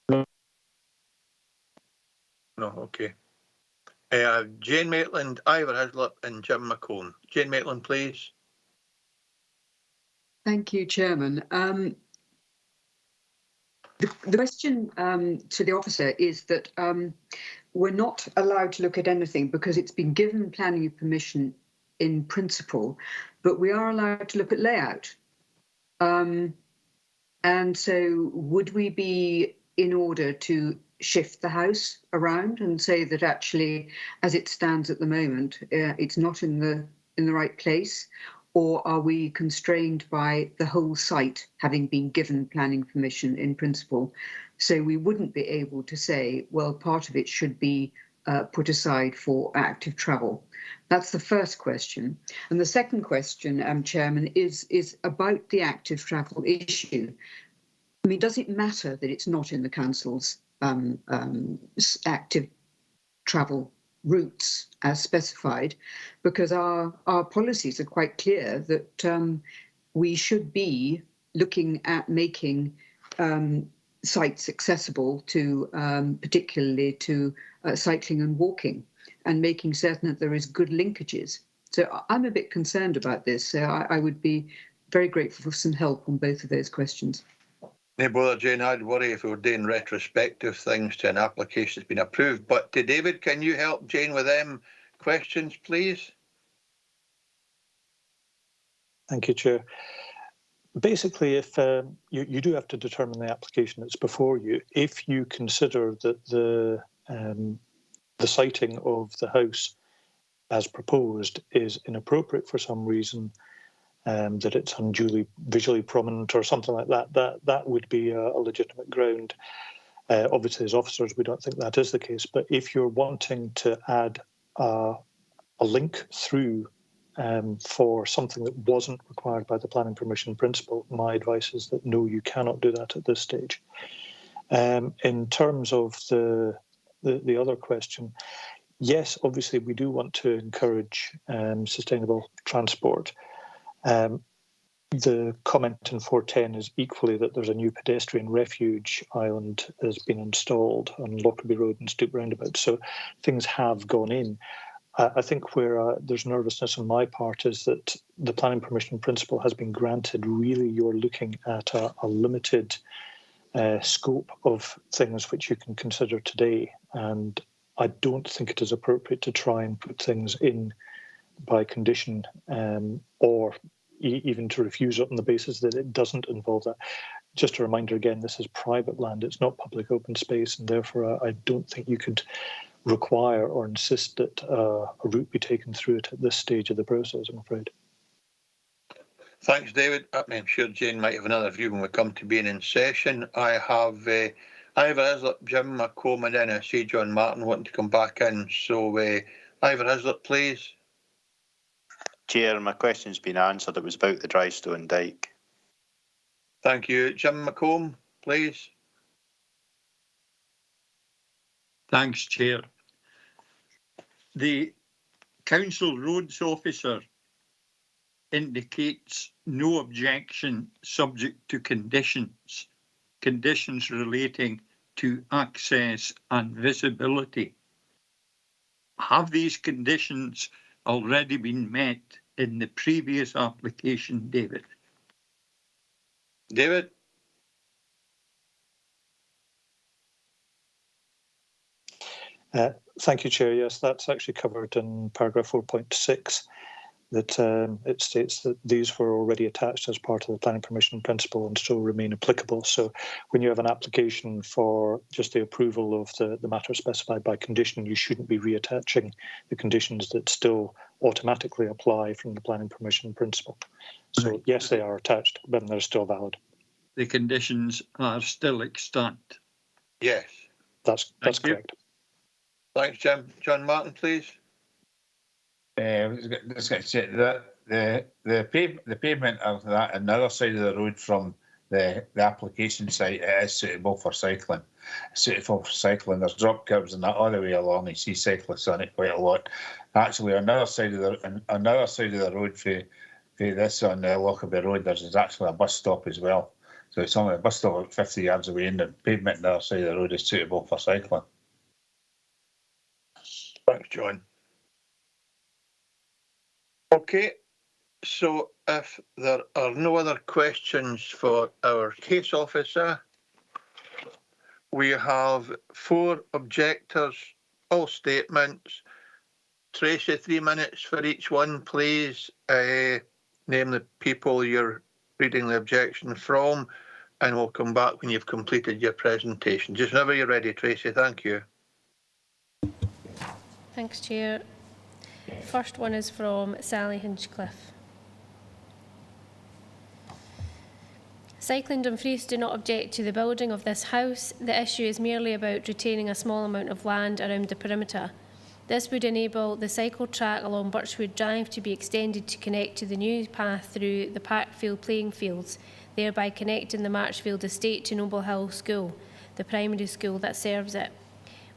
No. No. Okay. Jane Maitland, Ivor Hislop, and Jim McCone. Jane Maitland, please. Thank you, Chairman. The question to the officer is that we're not allowed to look at anything because it's been given planning permission in principle, but we are allowed to look at layout. And so would we be in order to shift the house around and say that actually, as it stands at the moment, it's not in the right place? Or are we constrained by the whole site having been given planning permission in principle? So we wouldn't be able to say, well, part of it should be put aside for active travel. That's the first question. And the second question, Chairman, is about the active travel issue. I mean, does it matter that it's not in the Council's active travel routes as specified, because our policies are quite clear that we should be looking at making sites accessible to particularly to cycling and walking, and making certain that there is good linkages. So I'm a bit concerned about this. So I would be very grateful for some help on both of those questions. No bother, Jane. I'd worry if we were doing retrospective things to an application that's been approved. But to David, can you help Jane with them questions, please? Thank you, Chair. Basically, if you do have to determine the application that's before you, if you consider that the siting of the house as proposed is inappropriate for some reason, that it's unduly visually prominent or something like that, that would be a legitimate ground. Obviously, as officers, we don't think that is the case. But if you're wanting to add a link through for something that wasn't required by the planning permission principle, my advice is that no, you cannot do that at this stage. In terms of the other question, yes, obviously we do want to encourage sustainable transport. The comment in 410 is equally that there's a new pedestrian refuge island has been installed on Lockerbie Road and Stoop Roundabout. So things have gone in. I think where there's nervousness on my part is that the planning permission principle has been granted. Really, you're looking at a limited scope of things which you can consider today. And I don't think it is appropriate to try and put things in by condition or even to refuse it on the basis that it doesn't involve that. Just a reminder again, this is private land, it's not public open space, and therefore I don't think you could require or insist that a route be taken through it at this stage of the process, I'm afraid. Thanks, David. I'm sure Jane might have another view when we come to being in session. I have Ivor Islip, Jim McComb, and then I see John Martin wanting to come back in. So Ivor Islip, please. Chair, my question's been answered. It was about the Drystone Dyke. Thank you. Jim McComb, please. Thanks, Chair. The Council Roads Officer indicates no objection subject to conditions relating to access and visibility. Have these conditions already been met in the previous application, David? David? Thank you, Chair. Yes, that's actually covered in paragraph 4.6, that it states that these were already attached as part of the planning permission principle and still remain applicable. So when you have an application for just the approval of the matter specified by condition, you shouldn't be reattaching the conditions that still automatically apply from the planning permission principle. So right. Yes, they are attached, but they're still valid. The conditions are still extant. Yes. That's correct. Thanks, Jim. John Martin, please. Just going to say that the pavement of that on the other side of the road from the application site is suitable for cycling. There's drop curbs and that all the way along. You see cyclists on it quite a lot. Actually, on the other side of the road for this on Lockerbie Road, there's actually a bus stop as well. So it's only a bus stop about 50 yards away, and the pavement on the other side of the road is suitable for cycling. Thanks, John. Okay, so if there are no other questions for our case officer, we have 4 objectors, all statements. Tracy, 3 minutes for each one, please. Name the people you're reading the objection from, and we'll come back when you've completed your presentation. Just whenever you're ready, Tracy. Thank you. Thanks, Chair. First one is from Sally Hinchcliffe. Cycling Dumfries do not object to the building of this house. The issue is merely about retaining a small amount of land around the perimeter. This would enable the cycle track along Burstwood Drive to be extended to connect to the new path through the Parkfield playing fields, thereby connecting the Marshfield estate to Noble Hill School, the primary school that serves it.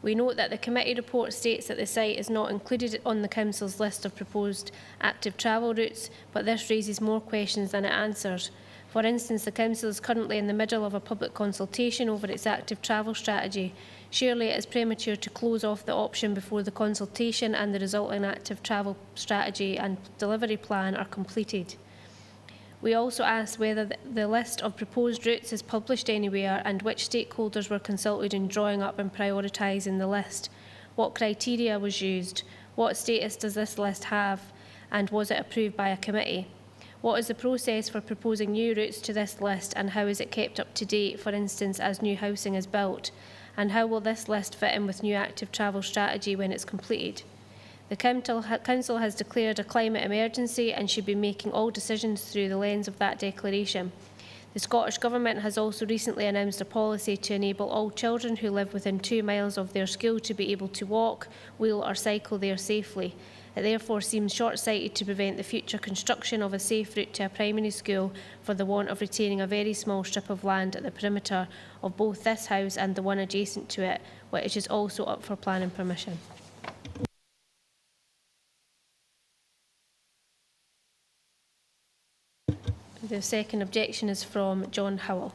We note that the committee report states that the site is not included on the Council's list of proposed active travel routes, but this raises more questions than it answers. For instance, the Council is currently in the middle of a public consultation over its active travel strategy. Surely it is premature to close off the option before the consultation and the resulting active travel strategy and delivery plan are completed. We also asked whether the list of proposed routes is published anywhere and which stakeholders were consulted in drawing up and prioritising the list. What criteria was used? What status does this list have? And was it approved by a committee? What is the process for proposing new routes to this list, and how is it kept up to date, for instance, as new housing is built? And how will this list fit in with new active travel strategy when it's completed? The Council has declared a climate emergency and should be making all decisions through the lens of that declaration. The Scottish Government has also recently announced a policy to enable all children who live within 2 miles of their school to be able to walk, wheel or cycle there safely. It therefore seems short-sighted to prevent the future construction of a safe route to a primary school for the want of retaining a very small strip of land at the perimeter of both this house and the one adjacent to it, which is also up for planning permission. The second objection is from John Howell.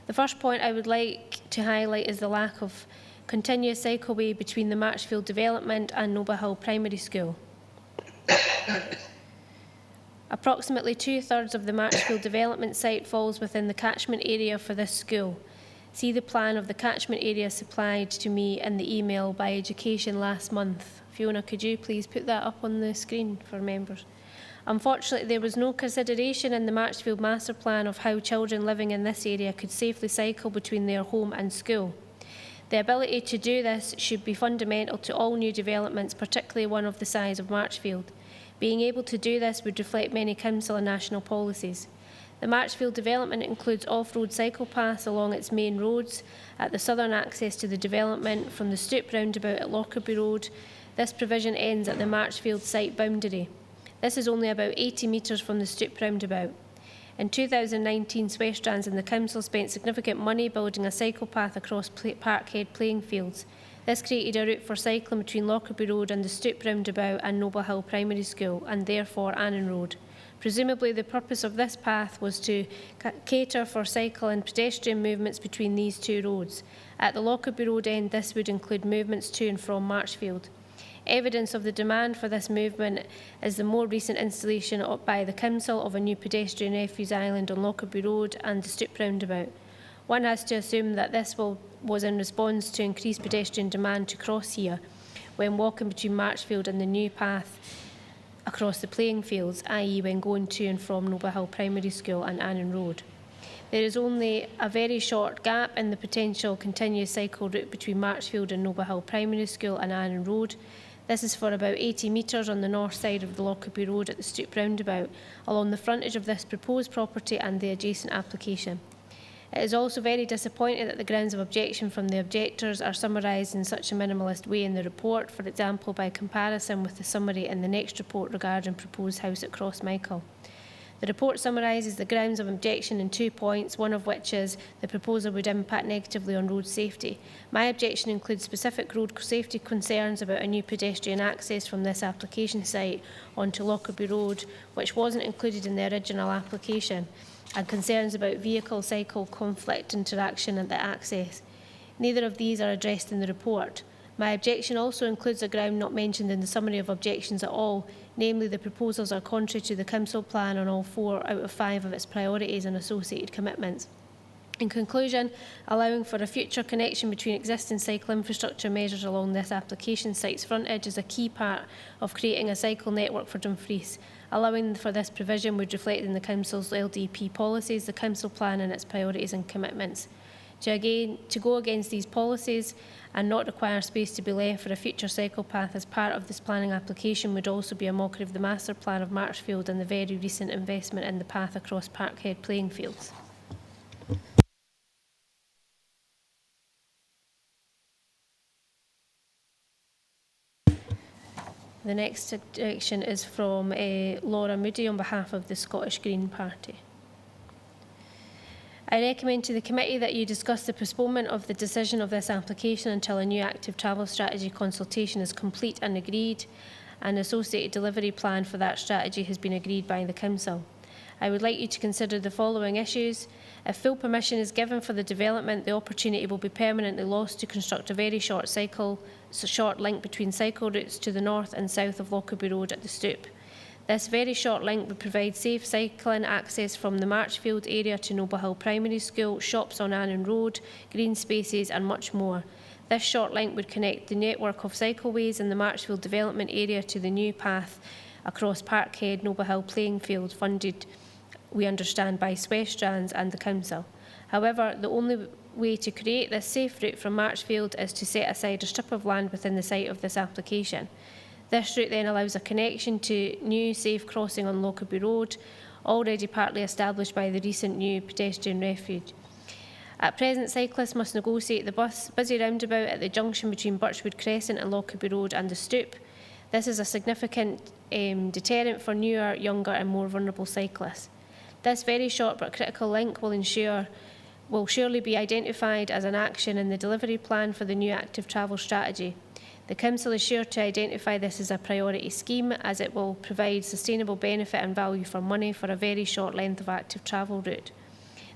The first point I would like to highlight is the lack of continuous cycleway between the Marshfield Development and Noble Hill Primary School. Approximately 2/3 of the Marshfield Development site falls within the catchment area for this school. See the plan of the catchment area supplied to me in the email by Education last month. Fiona, could you please put that up on the screen for members? Unfortunately, there was no consideration in the Marshfield Master Plan of how children living in this area could safely cycle between their home and school. The ability to do this should be fundamental to all new developments, particularly one of the size of Marshfield. Being able to do this would reflect many council and national policies. The Marshfield development includes off-road cycle paths along its main roads, at the southern access to the development from the Stoop roundabout at Lockerbie Road. This provision ends at the Marshfield site boundary. This is only about 80 metres from the Stoop roundabout. In 2019, Swestrans and the council spent significant money building a cycle path across Parkhead playing fields. This created a route for cycling between Lockerbie Road and the Stoop roundabout and Noble Hill Primary School, and therefore Annan Road. Presumably the purpose of this path was to cater for cycle and pedestrian movements between these two roads. At the Lockerbie Road end, this would include movements to and from Marshfield. Evidence of the demand for this movement is the more recent installation by the council of a new pedestrian refuse island on Lockerbie Road and the Stoop roundabout. One has to assume that this was in response to increased pedestrian demand to cross here when walking between Marshfield and the new path across the playing fields, i.e. when going to and from Noble Hill Primary School and Annan Road. There is only a very short gap in the potential continuous cycle route between Marshfield and Noble Hill Primary School and Annan Road. This is for about 80 metres on the north side of the Lockerbie Road at the Stoop roundabout, along the frontage of this proposed property and the adjacent application. It is also very disappointing that the grounds of objection from the objectors are summarised in such a minimalist way in the report, for example by comparison with the summary in the next report regarding proposed house at Crossmichael. The report summarises the grounds of objection in 2 points, one of which is the proposal would impact negatively on road safety. My objection includes specific road safety concerns about a new pedestrian access from this application site onto Lockerbie Road, which wasn't included in the original application, and concerns about vehicle-cycle conflict interaction at the access. Neither of these are addressed in the report. My objection also includes a ground not mentioned in the summary of objections at all, namely the proposals are contrary to the council plan on all 4 out of 5 of its priorities and associated commitments. In conclusion, allowing for a future connection between existing cycle infrastructure measures along this application site's frontage is a key part of creating a cycle network for Dumfries. Allowing for this provision would reflect in the council's LDP policies, the council plan and its priorities and commitments. To go against these policies and not require space to be left for a future cycle path as part of this planning application would also be a mockery of the master plan of Marshfield and the very recent investment in the path across Parkhead playing fields. The next objection is from Laura Moody on behalf of the Scottish Green Party. I recommend to the committee that you discuss the postponement of the decision of this application until a new active travel strategy consultation is complete and agreed. An associated delivery plan for that strategy has been agreed by the Council. I would like you to consider the following issues. If full permission is given for the development, the opportunity will be permanently lost to construct a very short link between cycle routes to the north and south of Lockerbie Road at the Stoop. This very short link would provide safe cycling access from the Marshfield area to Noble Hill Primary School, shops on Annan Road, green spaces and much more. This short link would connect the network of cycleways in the Marshfield development area to the new path across Parkhead, Noble Hill playing field, funded, we understand, by Swestrans and the Council. However, the only way to create this safe route from Marshfield is to set aside a strip of land within the site of this application. This route then allows a connection to new safe crossing on Lockerbie Road, already partly established by the recent new pedestrian refuge. At present, cyclists must negotiate the busy roundabout at the junction between Burstwood, Crescent and Lockerbie Road and the Stoop. This is a significant deterrent for newer, younger and more vulnerable cyclists. This very short but critical link will surely be identified as an action in the delivery plan for the new active travel strategy. The Council is sure to identify this as a priority scheme, as it will provide sustainable benefit and value for money for a very short length of active travel route.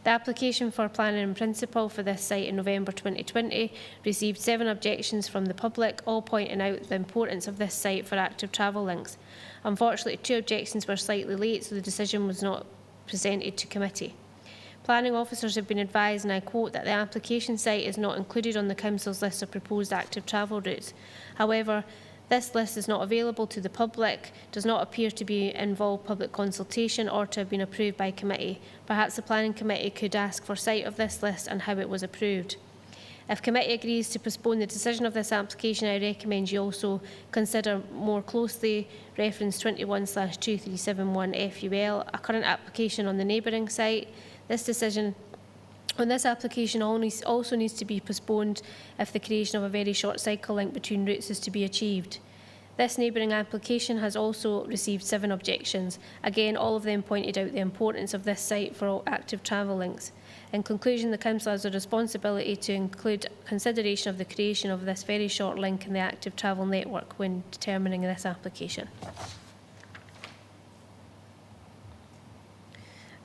The application for planning in principle for this site in November 2020 received 7 objections from the public, all pointing out the importance of this site for active travel links. Unfortunately, 2 objections were slightly late, so the decision was not presented to committee. Planning officers have been advised, and I quote, that the application site is not included on the Council's list of proposed active travel routes. However, this list is not available to the public, does not appear to be involved public consultation or to have been approved by committee. Perhaps the Planning Committee could ask for sight of this list and how it was approved. If committee agrees to postpone the decision of this application, I recommend you also consider more closely reference 21/2371 FUL, a current application on the neighbouring site. This decision on this application also needs to be postponed if the creation of a very short cycle link between routes is to be achieved. This neighbouring application has also received 7 objections. Again, all of them pointed out the importance of this site for all active travel links. In conclusion, the Council has a responsibility to include consideration of the creation of this very short link in the active travel network when determining this application.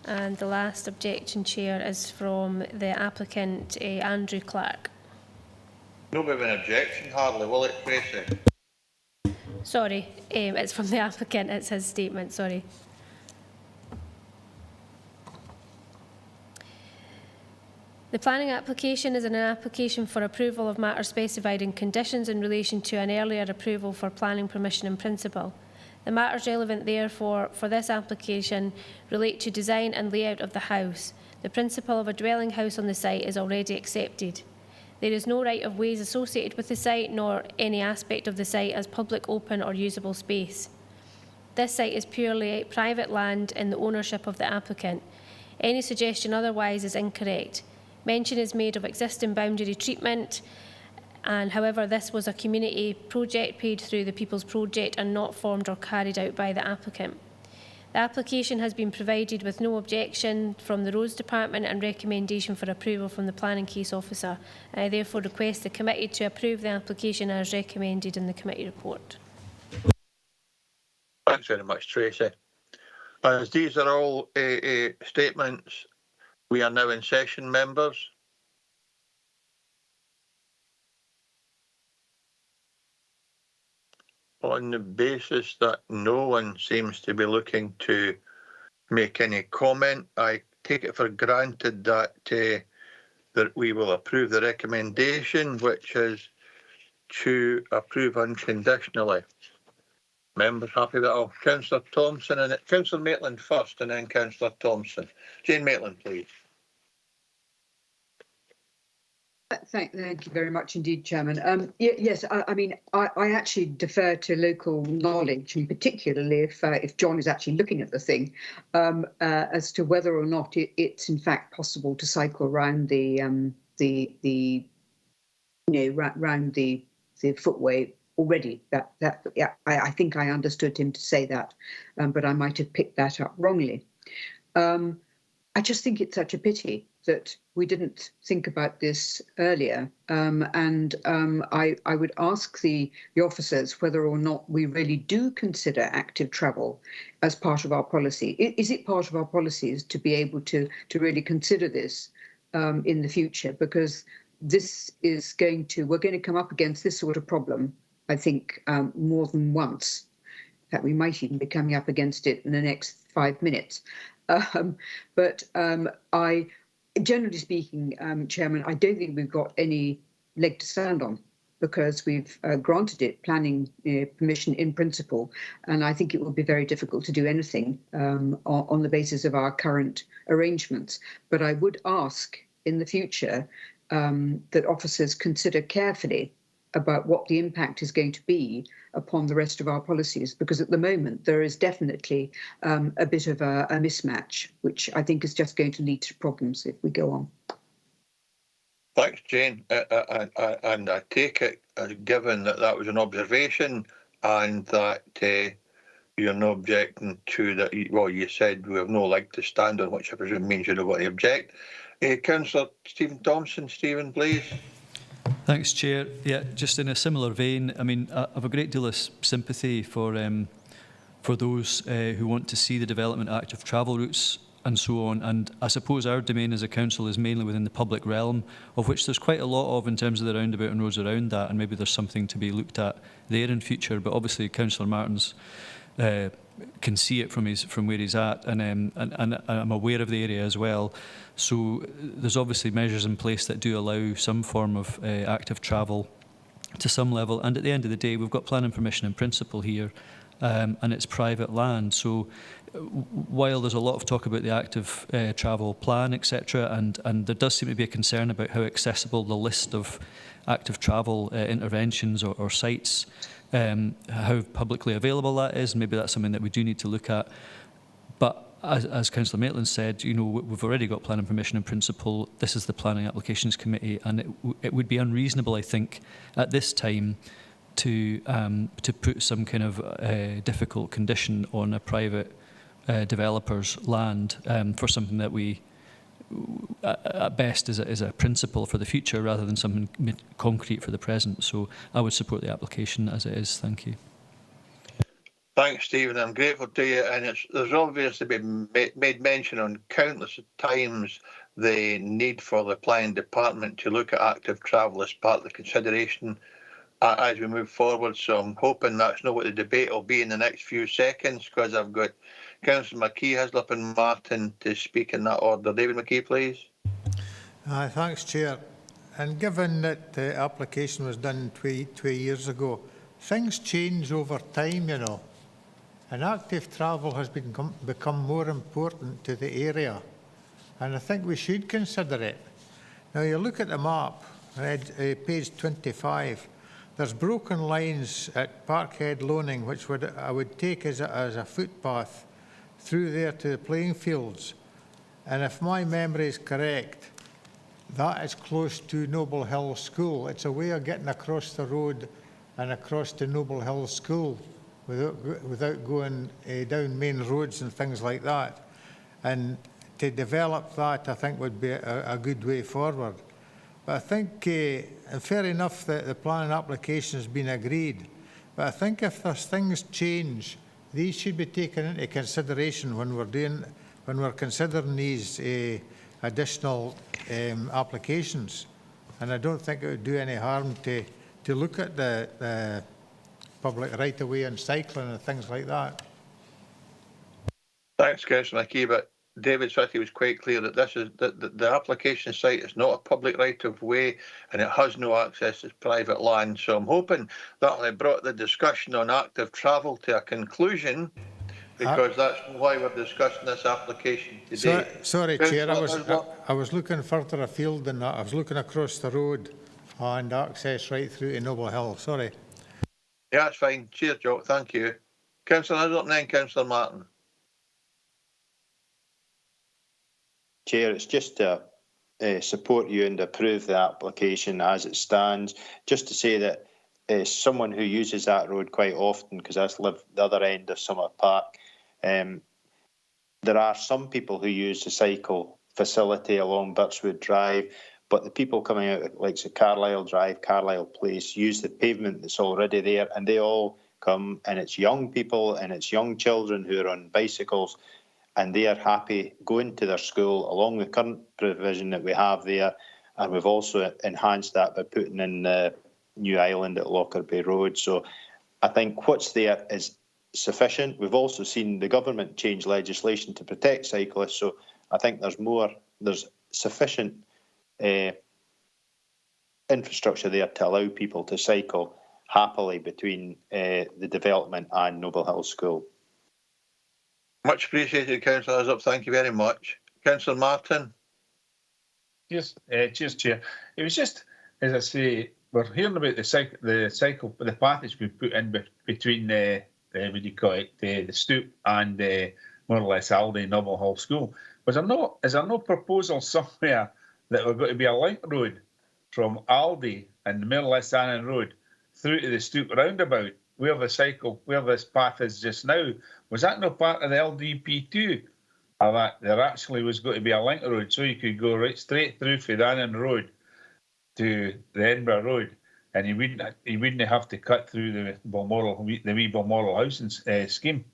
And the last objection, Chair, is from the applicant, Andrew Clark. No bit of an objection, hardly, will it, Tracy? Sorry, it's from the applicant, it's his statement, sorry. The planning application is an application for approval of matters specified in conditions in relation to an earlier approval for planning permission in principle. The matters relevant, therefore, for this application relate to design and layout of the house. The principle of a dwelling house on the site is already accepted. There is no right of ways associated with the site, nor any aspect of the site as public, open or usable space. This site is purely private land in the ownership of the applicant. Any suggestion otherwise is incorrect. Mention is made of existing boundary treatment, and however, this was a community project paid through the People's Project and not formed or carried out by the applicant. The application has been provided with no objection from the Roads Department and recommendation for approval from the Planning Case Officer. I therefore request the committee to approve the application as recommended in the committee report. Thanks very much, Tracy. As these are all statements, we are now in session, members. On the basis that no one seems to be looking to make any comment, I take it for granted that that we will approve the recommendation, which is to approve unconditionally. Members happy with that? Oh, Councillor Thompson and Councillor Maitland first, and then Councillor Thompson. Jane Maitland, please. Thank you very much indeed, Chairman. Yes, I mean, I actually defer to local knowledge, and particularly if John is actually looking at the thing, as to whether or not it's in fact possible to cycle around round the footway already. I think I understood him to say that, but I might have picked that up wrongly. I just think it's such a pity that we didn't think about this earlier, and I would ask the officers whether or not we really do consider active travel as part of our policy. Is it part of our policies to be able to really consider this in the future? Because this is we're going to come up against this sort of problem, I think, more than once. In fact, we might even be coming up against it in the next 5 minutes. Generally speaking, Chairman, I don't think we've got any leg to stand on, because we've granted it planning permission in principle, and I think it will be very difficult to do anything on the basis of our current arrangements. But I would ask in the future that officers consider carefully about what the impact is going to be upon the rest of our policies, because at the moment there is definitely a bit of a mismatch, which I think is just going to lead to problems if we go on. Thanks, Jane. And I take it as given that that was an observation and that you're not objecting to that. Well, you said we have no leg to stand on, which I presume means you don't want to object. Councillor Stephen Thompson. Stephen, please. Thanks, Chair. Yeah, just in a similar vein, I mean, I have a great deal of sympathy for those who want to see the development of active travel routes and so on. And I suppose our domain as a council is mainly within the public realm, of which there's quite a lot of in terms of the roundabout and roads around that, and maybe there's something to be looked at there in future. But obviously, Councillor Martin's can see it from where he's at, and I'm aware of the area as well. So there's obviously measures in place that do allow some form of active travel to some level. And at the end of the day, we've got planning permission in principle here, and it's private land. So while there's a lot of talk about the active travel plan, etc., and there does seem to be a concern about how accessible the list of active travel interventions or sites, how publicly available that is, maybe that's something that we do need to look at. But as Councillor Maitland said, you know, we've already got planning permission in principle. This is the Planning Applications Committee, and it would be unreasonable, I think, at this time to put some kind of difficult condition on a private developer's land for something that we, at best, is a principle for the future rather than something concrete for the present. So I would support the application as it is. Thank you. Thanks, Stephen. I'm grateful to you. And there's obviously been made mention on countless times the need for the planning department to look at active travel as part of the consideration as we move forward. So I'm hoping that's not what the debate will be in the next few seconds, because I've got Councillor McKee, Hislop and Martin to speak in that order. David McKee, please. Thanks, Chair. And given that the application was done two years ago, things change over time, you know. And active travel has become more important to the area. And I think we should consider it. Now, you look at the map, page 25, there's broken lines at Parkhead Loaning, which I would take as a footpath through there to the playing fields. And if my memory is correct, that is close to Noble Hill School. It's a way of getting across the road and across to Noble Hill School without going down main roads and things like that. And to develop that, I think, would be a good way forward. But I think, fair enough that the planning application has been agreed, but I think if there's things change, these should be taken into consideration when we're considering these additional applications. And I don't think it would do any harm to look at the public right-of-way and cycling and things like that. Thanks, Councillor McKee. But David Swiftey was quite clear that this is the application site is not a public right-of-way and it has no access to private land. So I'm hoping that I brought the discussion on active travel to a conclusion, because that's why we're discussing this application today. Sorry, Chair, I was looking further afield than that. I was looking across the road and access right through to Noble Hill. Sorry. Yeah, that's fine. Cheers, Joe. Thank you. Councillor Hislop and then Councillor Martin. Chair, it's just to support you and approve the application as it stands. Just to say that as someone who uses that road quite often, because I live the other end of Summer Park, there are some people who use the cycle facility along Burstwood Drive, but the people coming out, like Carlisle Drive, Carlisle Place, use the pavement that's already there, and they all come, and it's young people and it's young children who are on bicycles, and they are happy going to their school along the current provision that we have there. And we've also enhanced that by putting in the new island at Lockerbie Road. So I think what's there is sufficient. We've also seen the government change legislation to protect cyclists. So I think there's sufficient infrastructure there to allow people to cycle happily between the development and Noble Hill School. Much appreciated, Councillor Hislop. Thank you very much. Councillor Martin. Yes, cheers, Chair. It was just, as I say, we're hearing about the path that's been put in between the Stoop and more or less Aldi Noble Hill School. Is there no proposal somewhere that we're going to be a link road from Aldi and more or less Annan Road through to the Stoop roundabout, where this path is just now? Was that no part of the LDP2? Or that there actually was going to be a link road, so you could go right straight through for the Annan Road to the Edinburgh Road, and he wouldn't have to cut through the wee Balmoral housing scheme.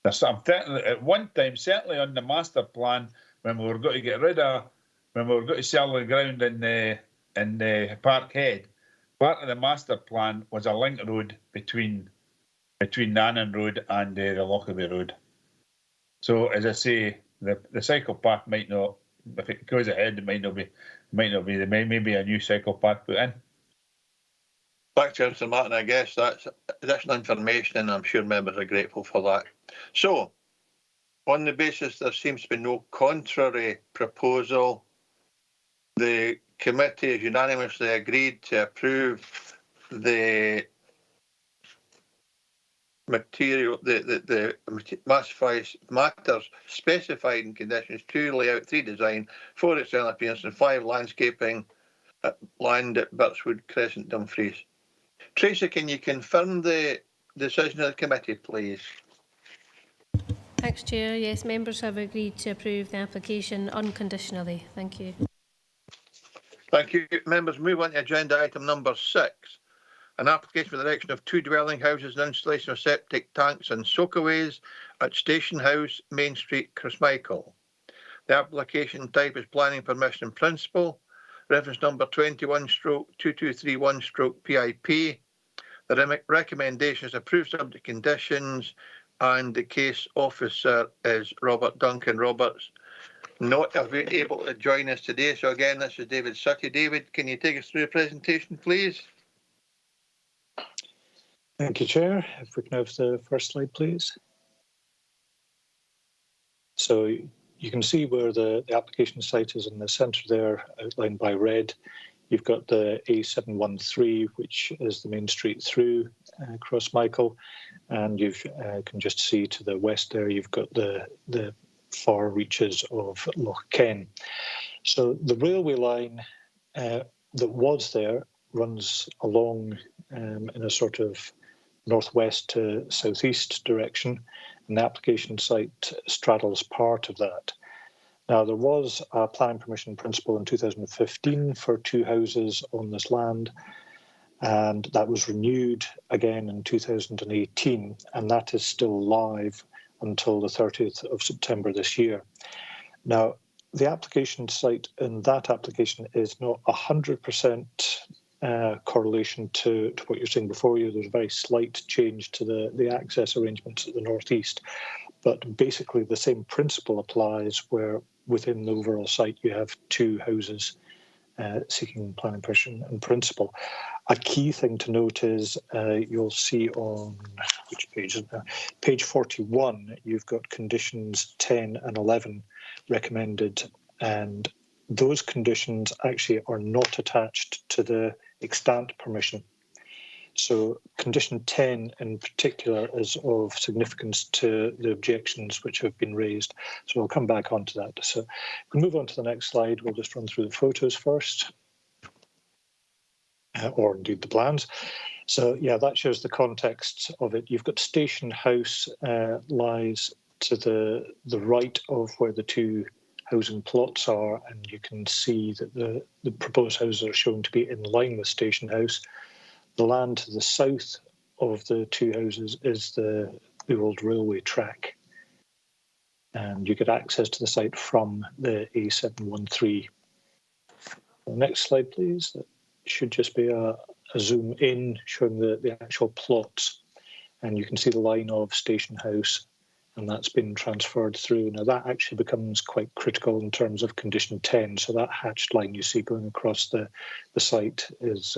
At one time, certainly on the master plan, when we were going to sell the ground in Parkhead, part of the master plan was a link road between Nannan Road and the Lockerbie Road. So, as I say, the cycle path might not, if it goes ahead, it might not be. There may be a new cycle path put in. Thanks, Councillor Martin. I guess that's additional information, and I'm sure members are grateful for that. So, on the basis there seems to be no contrary proposal, the committee has unanimously agreed to approve the material, the matters specified in conditions 2 layout, 3 design, 4 external appearance, and 5 landscaping land at Burstwood, Crescent, Dumfries. Tracy, can you confirm the decision of the committee, please? Thanks, Chair. Yes, members have agreed to approve the application unconditionally. Thank you. Thank you. Members, move on to agenda item number 6. An application for the erection of 2 dwelling houses and installation of septic tanks and soakaways at Station House, Main Street, Crossmichael. The application type is planning permission in principle. Reference number 21/2231/PIP. The recommendation is approved subject to conditions, and the case officer is Robert Duncan. Robert's not able to join us today. So again, this is David Sutty. David, can you take us through the presentation, please? Thank you, Chair. If we can have the first slide, please. So you can see where the application site is in the centre there, outlined by red. You've got the A713, which is the main street through Crossmichael, and you can just see to the west there, you've got the far reaches of Loch Ken. So the railway line that was there runs along in a sort of northwest to southeast direction, and the application site straddles part of that. Now, there was a planning permission in principle in 2015 for 2 houses on this land, and that was renewed again in 2018, and that is still live until the 30th of September this year. Now, the application site in that application is not 100% correlation to what you're seeing before you. There's a very slight change to the access arrangements at the northeast, but basically the same principle applies where within the overall site you have 2 houses seeking planning permission in principle. A key thing to note is you'll see on, which page is there? Page 41, you've got conditions 10 and 11 recommended, and those conditions actually are not attached to the extant permission. So condition 10 in particular is of significance to the objections which have been raised. So we'll come back onto that. So we'll move on to the next slide. We'll just run through the photos first, or indeed the plans. So yeah, that shows the context of it. You've got Station House lies to the right of where the 2 housing plots are, and you can see that the proposed houses are shown to be in line with Station House. The land to the south of the 2 houses is the old railway track, and you get access to the site from the A713. The next slide, please. That should just be a zoom in showing the actual plots, and you can see the line of Station House, and that's been transferred through. Now that actually becomes quite critical in terms of condition 10. So that hatched line you see going across the site is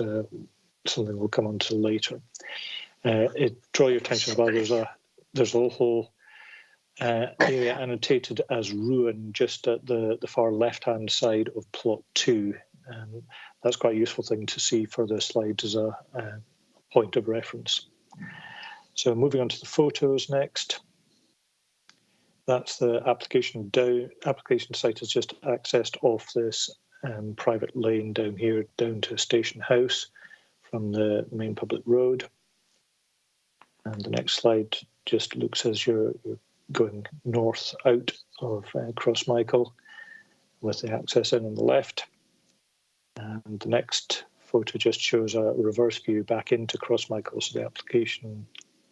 something we'll come on to later. Draw your attention about there's a whole area annotated as ruin just at the far left-hand side of plot 2. That's quite a useful thing to see for the slides as a point of reference. So moving on to the photos next. That's the application site is just accessed off this private lane down here, down to Station House from the main public road. And the next slide just looks as you're going north out of Crossmichael with the access in on the left. And the next photo just shows a reverse view back into Crossmichael, so the application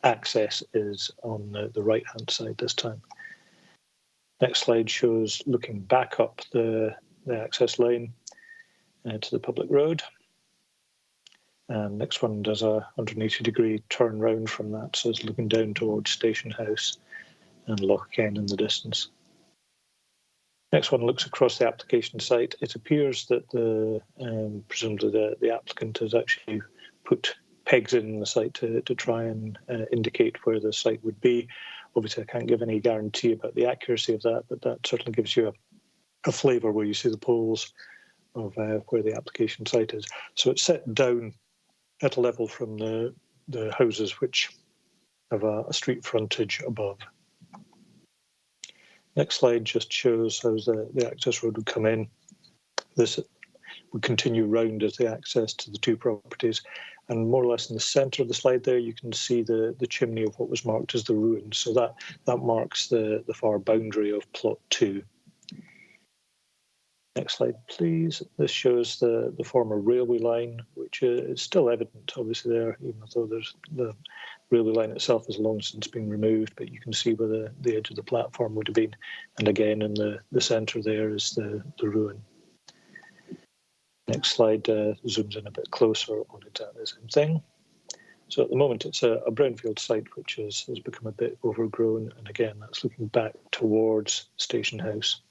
access is on the right-hand side this time. Next slide shows looking back up the access line to the public road. And next one does a 180-degree turn round from that, so it's looking down towards Station House and Loch Ken in the distance. Next one looks across the application site. It appears that presumably the applicant has actually put pegs in the site to try and indicate where the site would be. Obviously, I can't give any guarantee about the accuracy of that, but that certainly gives you a flavour where you see the poles of where the application site is. So it's set down at a level from the houses which have a street frontage above. Next slide just shows how the access road would come in. This would continue round as the access to the two properties. And more or less in the centre of the slide there, you can see the chimney of what was marked as the ruin. So that marks the far boundary of plot 2. Next slide, please. This shows the former railway line, which is still evident, obviously, there, even though the railway line itself has long since been removed, but you can see where the edge of the platform would have been. And again, in the centre there is the ruin. Next slide zooms in a bit closer on exactly the same thing. So at the moment, it's a brownfield site, which has become a bit overgrown. And again, that's looking back towards Station House.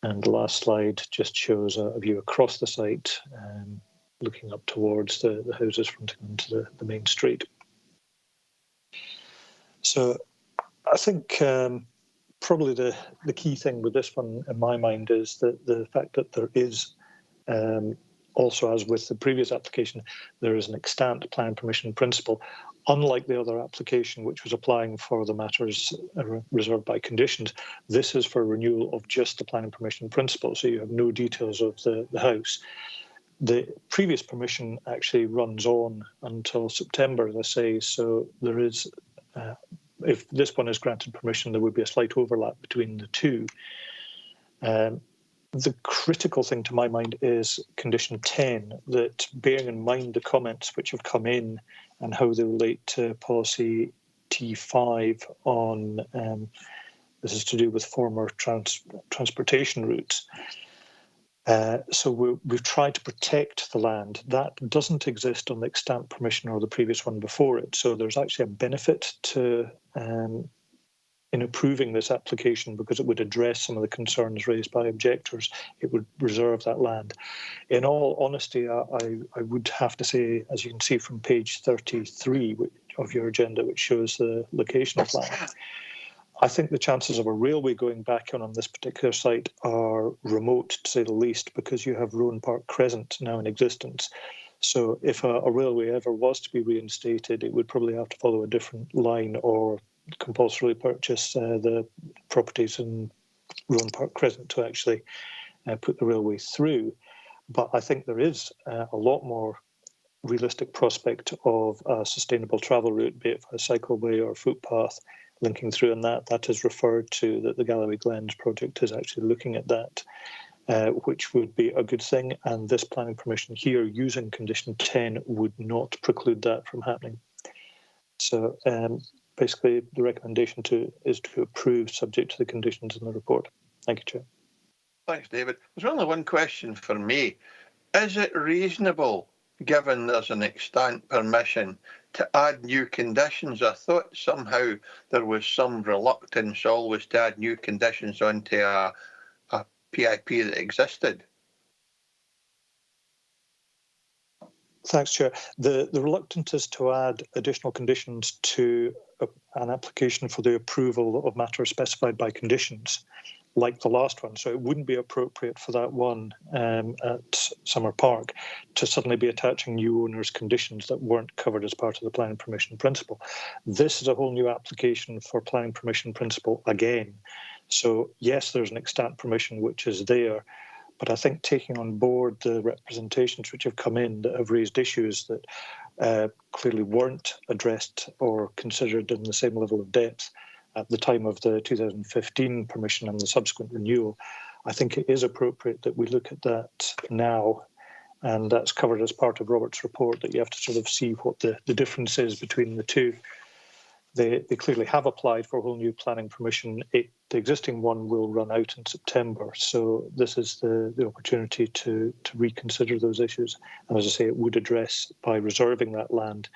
And the last slide just shows a view across the site, looking up towards the houses fronting into the main street. So I think probably the key thing with this one in my mind is that the fact that there is, also as with the previous application, there is an extant plan permission principle. Unlike the other application, which was applying for the matters reserved by conditions, this is for renewal of just the planning permission principle, so you have no details of the house. The previous permission actually runs on until September, as I say, so there is, if this one is granted permission, there would be a slight overlap between the two. The critical thing to my mind is condition 10, that bearing in mind the comments which have come in and how they relate to policy T5 on, this is to do with former transportation routes. So we've tried to protect the land. That doesn't exist on the extant permission or the previous one before it. So there's actually a benefit to in approving this application, because it would address some of the concerns raised by objectors. It would reserve that land. In all honesty, I would have to say, as you can see from page 33 of your agenda, which shows the location plan, I think the chances of a railway going back on this particular site are remote, to say the least, because you have Rowan Park Crescent now in existence. So if a railway ever was to be reinstated, it would probably have to follow a different line or compulsorily purchase the properties in Rowan Park Crescent to actually put the railway through. But I think there is a lot more realistic prospect of a sustainable travel route, be it a cycleway or footpath linking through, and that is referred to, that the Galloway Glens project is actually looking at that, which would be a good thing. And this planning permission here using condition 10 would not preclude that from happening. So basically, the recommendation is to approve subject to the conditions in the report. Thank you, Chair. Thanks, David. There's only one question for me. Is it reasonable, given there's an extant permission, to add new conditions? I thought somehow there was some reluctance always to add new conditions onto a PIP that existed. Thanks, Chair. The reluctance is to add additional conditions to an application for the approval of matters specified by conditions, like the last one. So it wouldn't be appropriate for that one at Summer Park to suddenly be attaching new owners' conditions that weren't covered as part of the planning permission principle. This is a whole new application for planning permission principle again. So yes, there's an extant permission which is there, but I think taking on board the representations which have come in that have raised issues that clearly weren't addressed or considered in the same level of depth at the time of the 2015 permission and the subsequent renewal, I think it is appropriate that we look at that now, and that's covered as part of Robert's report, that you have to sort of see what the difference is between the two. They clearly have applied for a whole new planning permission. The existing one will run out in September, so this is the opportunity to reconsider those issues. And as I say, it would address, by reserving that land,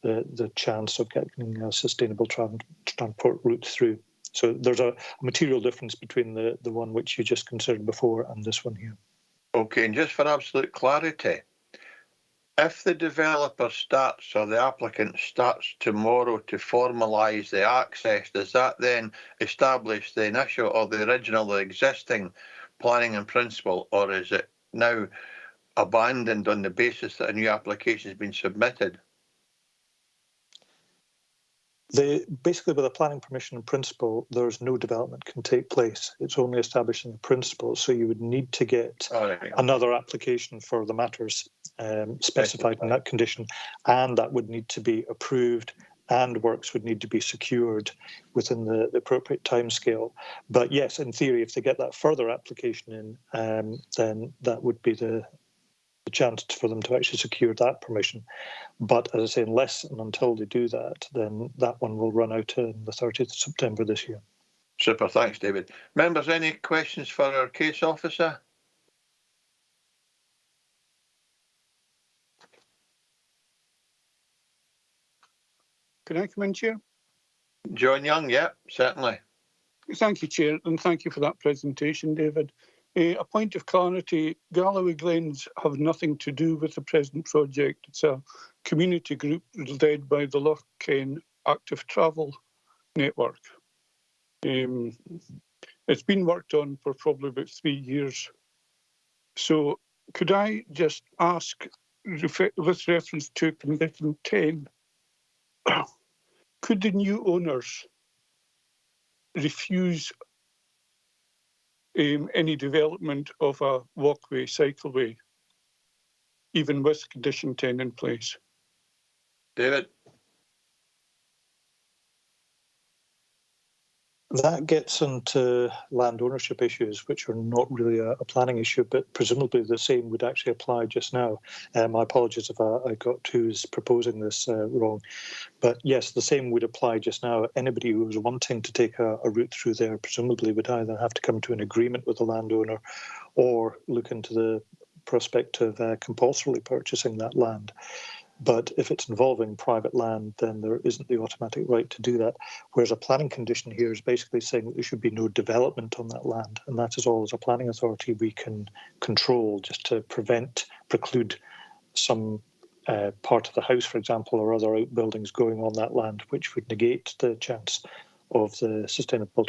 the chance of getting a sustainable transport route through. So there's a material difference between the one which you just considered before and this one here. Okay, and just for absolute clarity, if the developer starts or the applicant starts tomorrow to formalise the access, does that then establish the initial or the original, the existing planning in principle, or is it now abandoned on the basis that a new application has been submitted? Basically, with a planning permission in principle, there's no development can take place. It's only establishing the principle. So you would need to get another application for the matters specified in that condition, and that would need to be approved, and works would need to be secured within the appropriate timescale. But yes, in theory, if they get that further application in, then that would be the chance for them to actually secure that permission. But as I say, unless and until they do that, then that one will run out on the 30th of September this year. Super, thanks, David. Members, any questions for our case officer? Can I come in, Chair? John Young, yeah, certainly. Thank you, Chair, and thank you for that presentation, David. A point of clarity, Galloway Glens have nothing to do with the present project. It's a community group led by the Lockern Active Travel Network. It's been worked on for probably about 3 years. So could I just ask, with reference to Condition 10, could the new owners refuse any development of a walkway, cycleway, even with Condition 10 in place? David? That gets into land ownership issues, which are not really a planning issue, but presumably the same would actually apply just now. My apologies if I got who's proposing this wrong. But yes, the same would apply just now. Anybody who was wanting to take a route through there presumably would either have to come to an agreement with the landowner or look into the prospect of compulsorily purchasing that land. But if it's involving private land, then there isn't the automatic right to do that. Whereas a planning condition here is basically saying that there should be no development on that land. And that is all, as a planning authority, we can control, just to preclude some part of the house, for example, or other outbuildings going on that land, which would negate the chance of the sustainable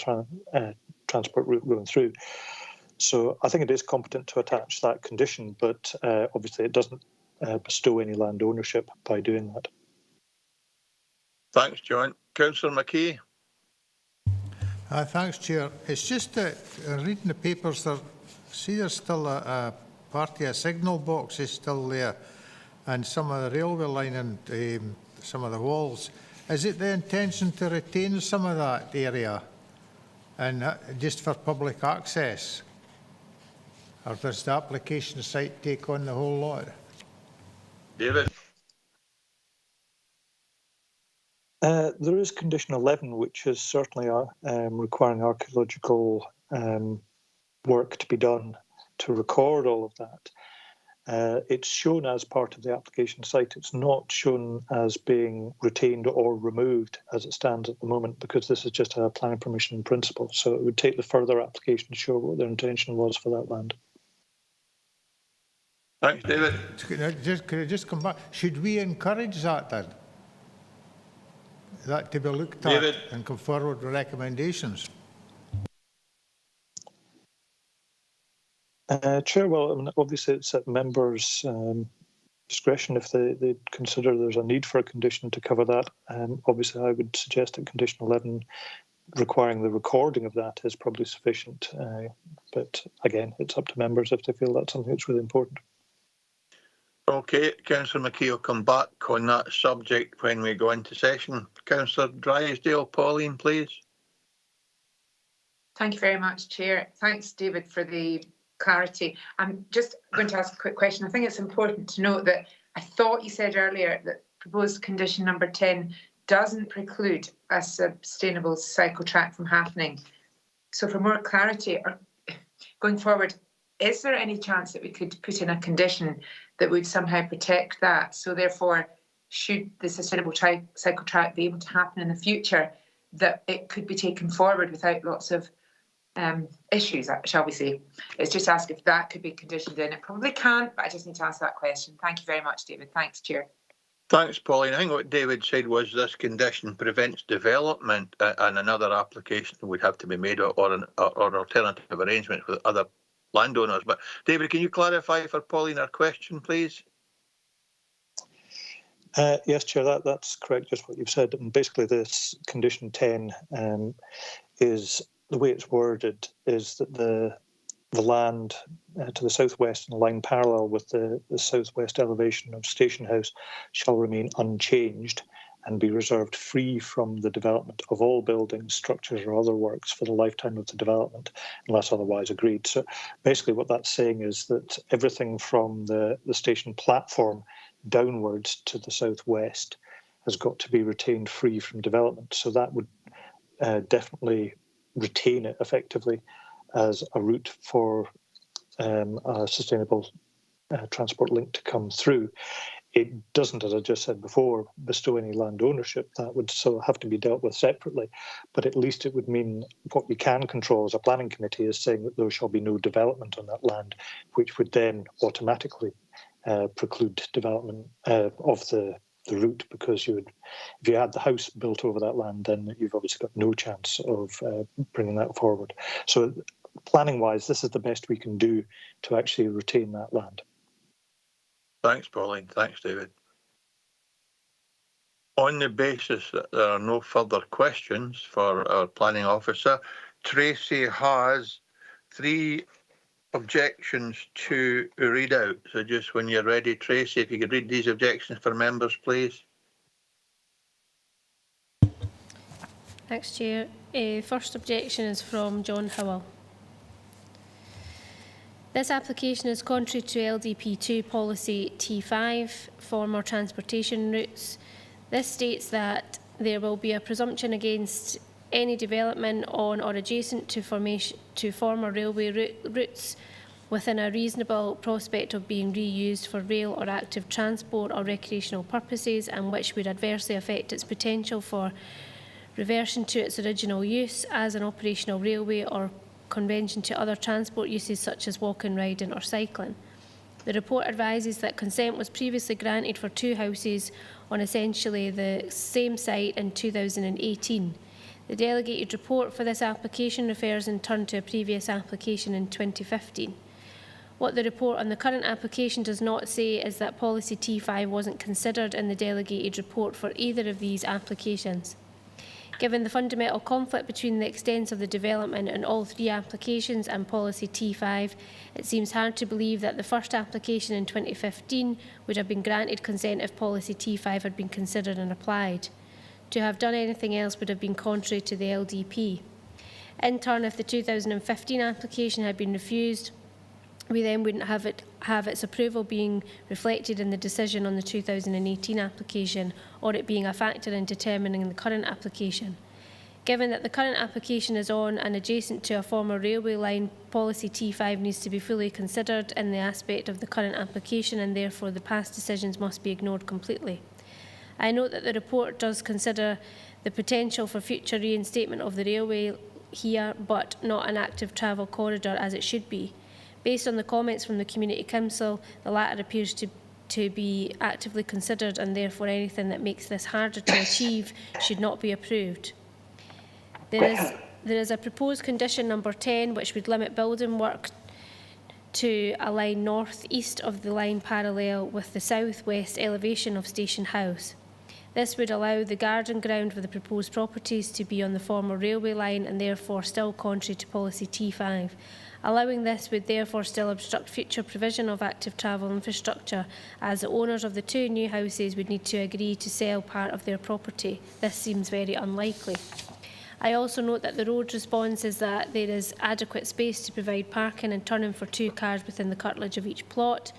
transport route going through. So I think it is competent to attach that condition, but obviously it doesn't bestow any land ownership by doing that. Thanks, John. Councillor McKay. Thanks, Chair. It's just that reading the papers, there's still a party of signal boxes still there, and some of the railway line and some of the walls. Is it the intention to retain some of that area and just for public access? Or does the application site take on the whole lot? David? There is Condition 11, which is certainly requiring archaeological work to be done to record all of that. It's shown as part of the application site. It's not shown as being retained or removed as it stands at the moment, because this is just a planning permission in principle. So it would take the further application to show what their intention was for that land. Thanks, David. Could I just come back? Should we encourage that then? That to be looked at David, and come forward with recommendations? Chair, well, I mean, obviously it's at members' discretion if they consider there's a need for a condition to cover that. Obviously, I would suggest that Condition 11 requiring the recording of that is probably sufficient. But again, it's up to members if they feel that's something that's really important. Okay, Councillor McKay will come back on that subject when we go into session. Councillor Drysdale, Pauline, please. Thank you very much, Chair. Thanks, David, for the clarity. I'm just going to ask a quick question. I think it's important to note that I thought you said earlier that proposed condition number 10 doesn't preclude a sustainable cycle track from happening. So for more clarity, or going forward, is there any chance that we could put in a condition that would somehow protect that? So therefore, should the sustainable cycle track be able to happen in the future, that it could be taken forward without lots of issues, shall we say? It's just ask if that could be conditioned in. It probably can't, but I just need to ask that question. Thank you very much, David. Thanks, Chair. Thanks, Pauline. I think what David said was this condition prevents development and another application would have to be made or alternative arrangements with other landowners. But David, can you clarify for Pauline her question, please? Yes, Chair, that's correct, just what you've said. And basically this condition 10 is, the way it's worded, is that the land to the southwest and line parallel with the southwest elevation of Station House shall remain unchanged and be reserved free from the development of all buildings, structures or other works for the lifetime of the development, unless otherwise agreed. So basically what that's saying is that everything from the station platform downwards to the southwest has got to be retained free from development. So that would definitely retain it effectively as a route for a sustainable transport link to come through. It doesn't, as I just said before, bestow any land ownership. That would still have to be dealt with separately. But at least it would mean what we can control as a planning committee is saying that there shall be no development on that land, which would then automatically preclude development of the route, because you would, if you had the house built over that land, then you've obviously got no chance of bringing that forward. So planning-wise, this is the best we can do to actually retain that land. Thanks, Pauline. Thanks, David. On the basis that there are no further questions for our planning officer, Tracy has 3 objections to read out. So just when you're ready, Tracy, if you could read these objections for members, please. Thanks, Chair. First objection is from John Howell. This application is contrary to LDP2 policy T5, former transportation routes. This states that there will be a presumption against any development on or adjacent to former railway routes within a reasonable prospect of being reused for rail or active transport or recreational purposes, and which would adversely affect its potential for reversion to its original use as an operational railway or convention to other transport uses such as walking, riding or cycling. The report advises that consent was previously granted for 2 houses on essentially the same site in 2018. The delegated report for this application refers in turn to a previous application in 2015. What the report on the current application does not say is that policy T5 wasn't considered in the delegated report for either of these applications. Given the fundamental conflict between the extent of the development in all 3 applications and policy T5, it seems hard to believe that the first application in 2015 would have been granted consent if policy T5 had been considered and applied. To have done anything else would have been contrary to the LDP. In turn, if the 2015 application had been refused, we then wouldn't have its approval being reflected in the decision on the 2018 application, or it being a factor in determining the current application. Given that the current application is on and adjacent to a former railway line, policy T5 needs to be fully considered in the aspect of the current application, and therefore the past decisions must be ignored completely. I note that the report does consider the potential for future reinstatement of the railway here, but not an active travel corridor as it should be. Based on the comments from the Community Council, the latter appears to be actively considered, and therefore anything that makes this harder to achieve should not be approved. There is a proposed condition number 10 which would limit building work to a line north-east of the line parallel with the south-west elevation of Station House. This would allow the garden ground for the proposed properties to be on the former railway line and therefore still contrary to policy T5. Allowing this would therefore still obstruct future provision of active travel infrastructure, as the owners of the 2 new houses would need to agree to sell part of their property. This seems very unlikely. I also note that the road response is that there is adequate space to provide parking and turning for 2 cars within the curtilage of each plot.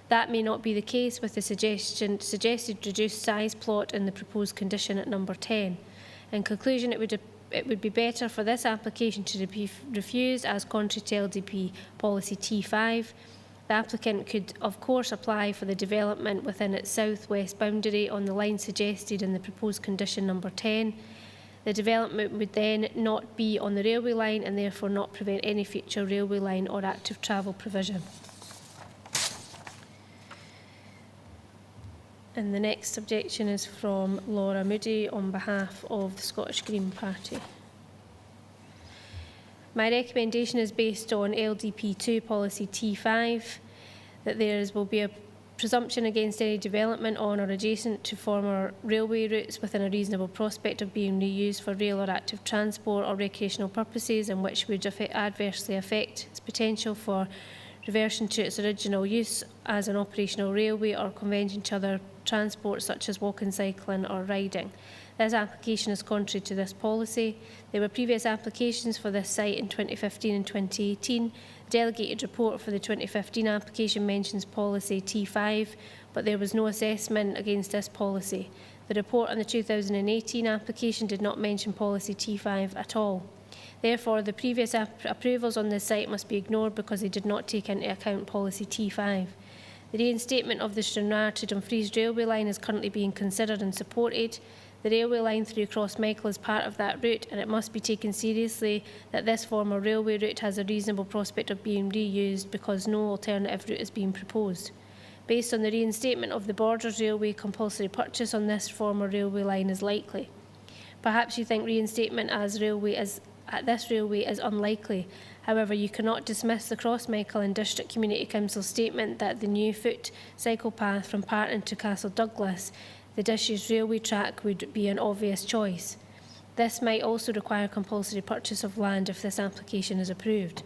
That may not be the case with the suggested reduced size plot in the proposed condition at number 10. In conclusion, it would be better for this application to be refused as contrary to LDP policy T5. The applicant could, of course, apply for the development within its south-west boundary on the line suggested in the proposed condition number 10. The development would then not be on the railway line and therefore not prevent any future railway line or active travel provision. And the next objection is from Laura Moody on behalf of the Scottish Green Party. My recommendation is based on LDP2 policy T5, that there will be a presumption against any development on or adjacent to former railway routes within a reasonable prospect of being reused for rail or active transport or recreational purposes, and which would adversely affect its potential for reversion to its original use as an operational railway or convention to other transport such as walking, cycling or riding. This application is contrary to this policy. There were previous applications for this site in 2015 and 2018. The delegated report for the 2015 application mentions policy T5, but there was no assessment against this policy. The report on the 2018 application did not mention policy T5 at all. Therefore, the previous approvals on this site must be ignored because they did not take into account policy T5. The reinstatement of the Stranraer to Dumfries railway line is currently being considered and supported. The railway line through Crossmichael is part of that route, and it must be taken seriously that this former railway route has a reasonable prospect of being reused because no alternative route is being proposed. Based on the reinstatement of the Borders Railway, compulsory purchase on this former railway line is likely. Perhaps you think reinstatement at this railway is unlikely. However, you cannot dismiss the Crossmichael and District Community Council statement that the new foot cycle path from Parton to Castle Douglas, the disused railway track, would be an obvious choice. This might also require compulsory purchase of land if this application is approved.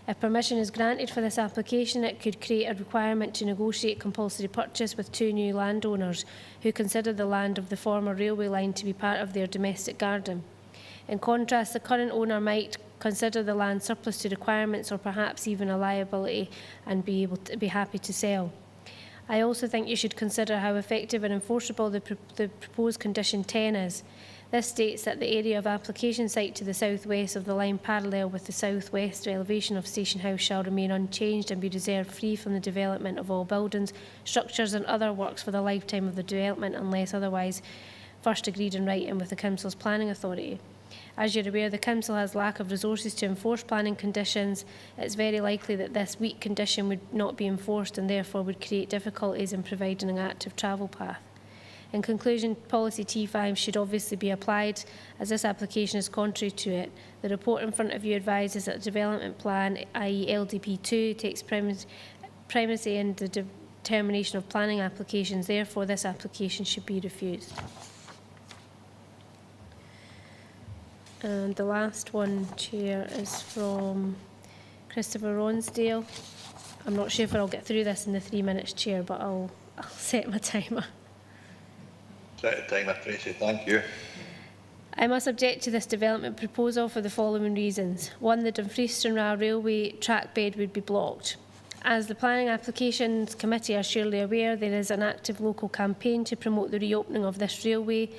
If permission is granted for this application, it could create a requirement to negotiate compulsory purchase with 2 new landowners who consider the land of the former railway line to be part of their domestic garden. In contrast, the current owner might consider the land surplus to requirements or perhaps even a liability and be happy to sell. I also think you should consider how effective and enforceable the proposed condition 10 is. This states that the area of application site to the south-west of the line parallel with the south-west elevation of Station House shall remain unchanged and be reserved free from the development of all buildings, structures and other works for the lifetime of the development unless otherwise first agreed in writing with the Council's planning authority. As you're aware, the Council has lack of resources to enforce planning conditions. It's very likely that this weak condition would not be enforced and therefore would create difficulties in providing an active travel path. In conclusion, policy T5 should obviously be applied as this application is contrary to it. The report in front of you advises that the development plan, i.e. LDP2, takes primacy in the determination of planning applications. Therefore, this application should be refused. And the last one, Chair, is from Christopher Ronsdale. I'm not sure if I'll get through this in the 3 minutes, Chair, but I'll set my timer. Set a timer, Tracy. Thank you. I must object to this development proposal for the following reasons. 1, the Dumfries-Stranraer railway track bed would be blocked. As the Planning Applications Committee are surely aware, there is an active local campaign to promote the reopening of this railway,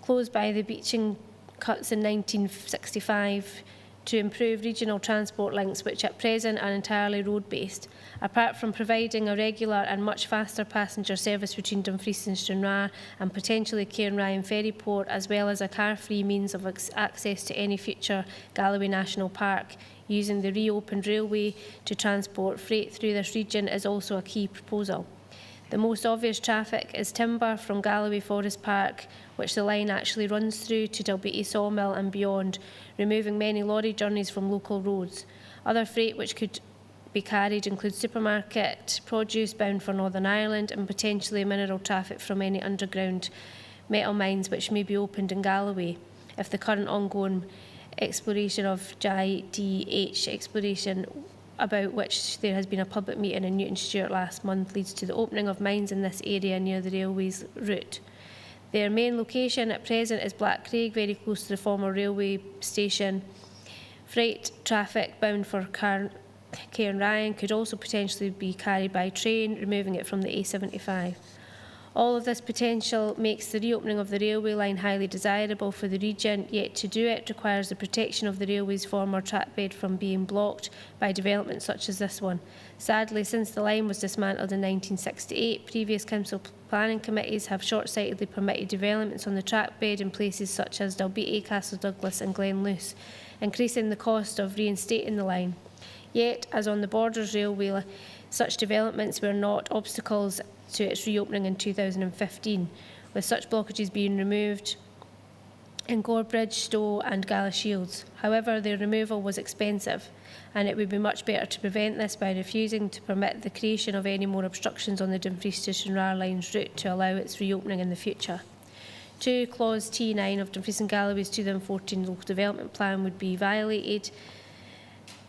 closed by the beaching cuts in 1965 to improve regional transport links which at present are entirely road-based. Apart from providing a regular and much faster passenger service between Dumfries and Stranraer and potentially Cairnryan Ferryport, as well as a car-free means of access to any future Galloway National Park, using the reopened railway to transport freight through this region is also a key proposal. The most obvious traffic is timber from Galloway Forest Park, which the line actually runs through to Dalbeattie Sawmill and beyond, removing many lorry journeys from local roads. Other freight which could be carried include supermarket produce bound for Northern Ireland and potentially mineral traffic from any underground metal mines which may be opened in Galloway if the current ongoing exploration of GIDH exploration, about which there has been a public meeting in Newton Stewart last month, leads to the opening of mines in this area near the railway's route. Their main location at present is Blackcraig, very close to the former railway station. Freight traffic bound for Cairnryan could also potentially be carried by train, removing it from the A75. All of this potential makes the reopening of the railway line highly desirable for the region, yet to do it requires the protection of the railway's former trackbed from being blocked by development such as this one. Sadly, since the line was dismantled in 1968, previous council planning committees have short-sightedly permitted developments on the trackbed in places such as Dalbeattie, Castle Douglas and Glenluce, increasing the cost of reinstating the line. Yet, as on the Borders Railway, such developments were not obstacles to its reopening in 2015, with such blockages being removed in Gorebridge, Stowe and Galashiels. However, their removal was expensive, and it would be much better to prevent this by refusing to permit the creation of any more obstructions on the Dumfries to Stranraer line's route to allow its reopening in the future. 2. Clause T9 of Dumfries and Galloway's 2014 Local Development Plan would be violated.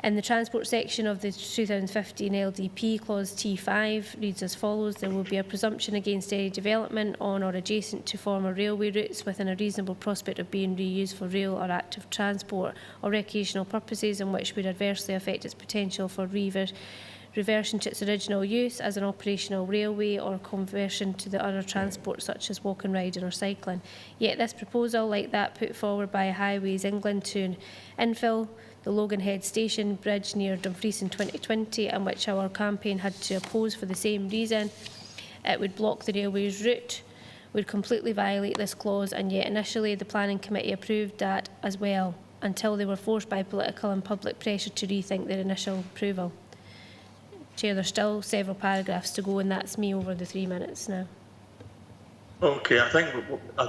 In the transport section of the 2015 LDP, clause T5 reads as follows: there will be a presumption against any development on or adjacent to former railway routes within a reasonable prospect of being reused for rail or active transport or recreational purposes, and which would adversely affect its potential for reversion to its original use as an operational railway or conversion to the other transport such as walking, riding or cycling. Yet this proposal, like that put forward by Highways England to infill the Logan Head Station Bridge near Dumfries in 2020, and which our campaign had to oppose for the same reason, it would block the railway's route, would completely violate this clause, and yet initially the Planning Committee approved that as well, until they were forced by political and public pressure to rethink their initial approval. Chair, there's still several paragraphs to go, and that's me over the 3 minutes now. Okay, I think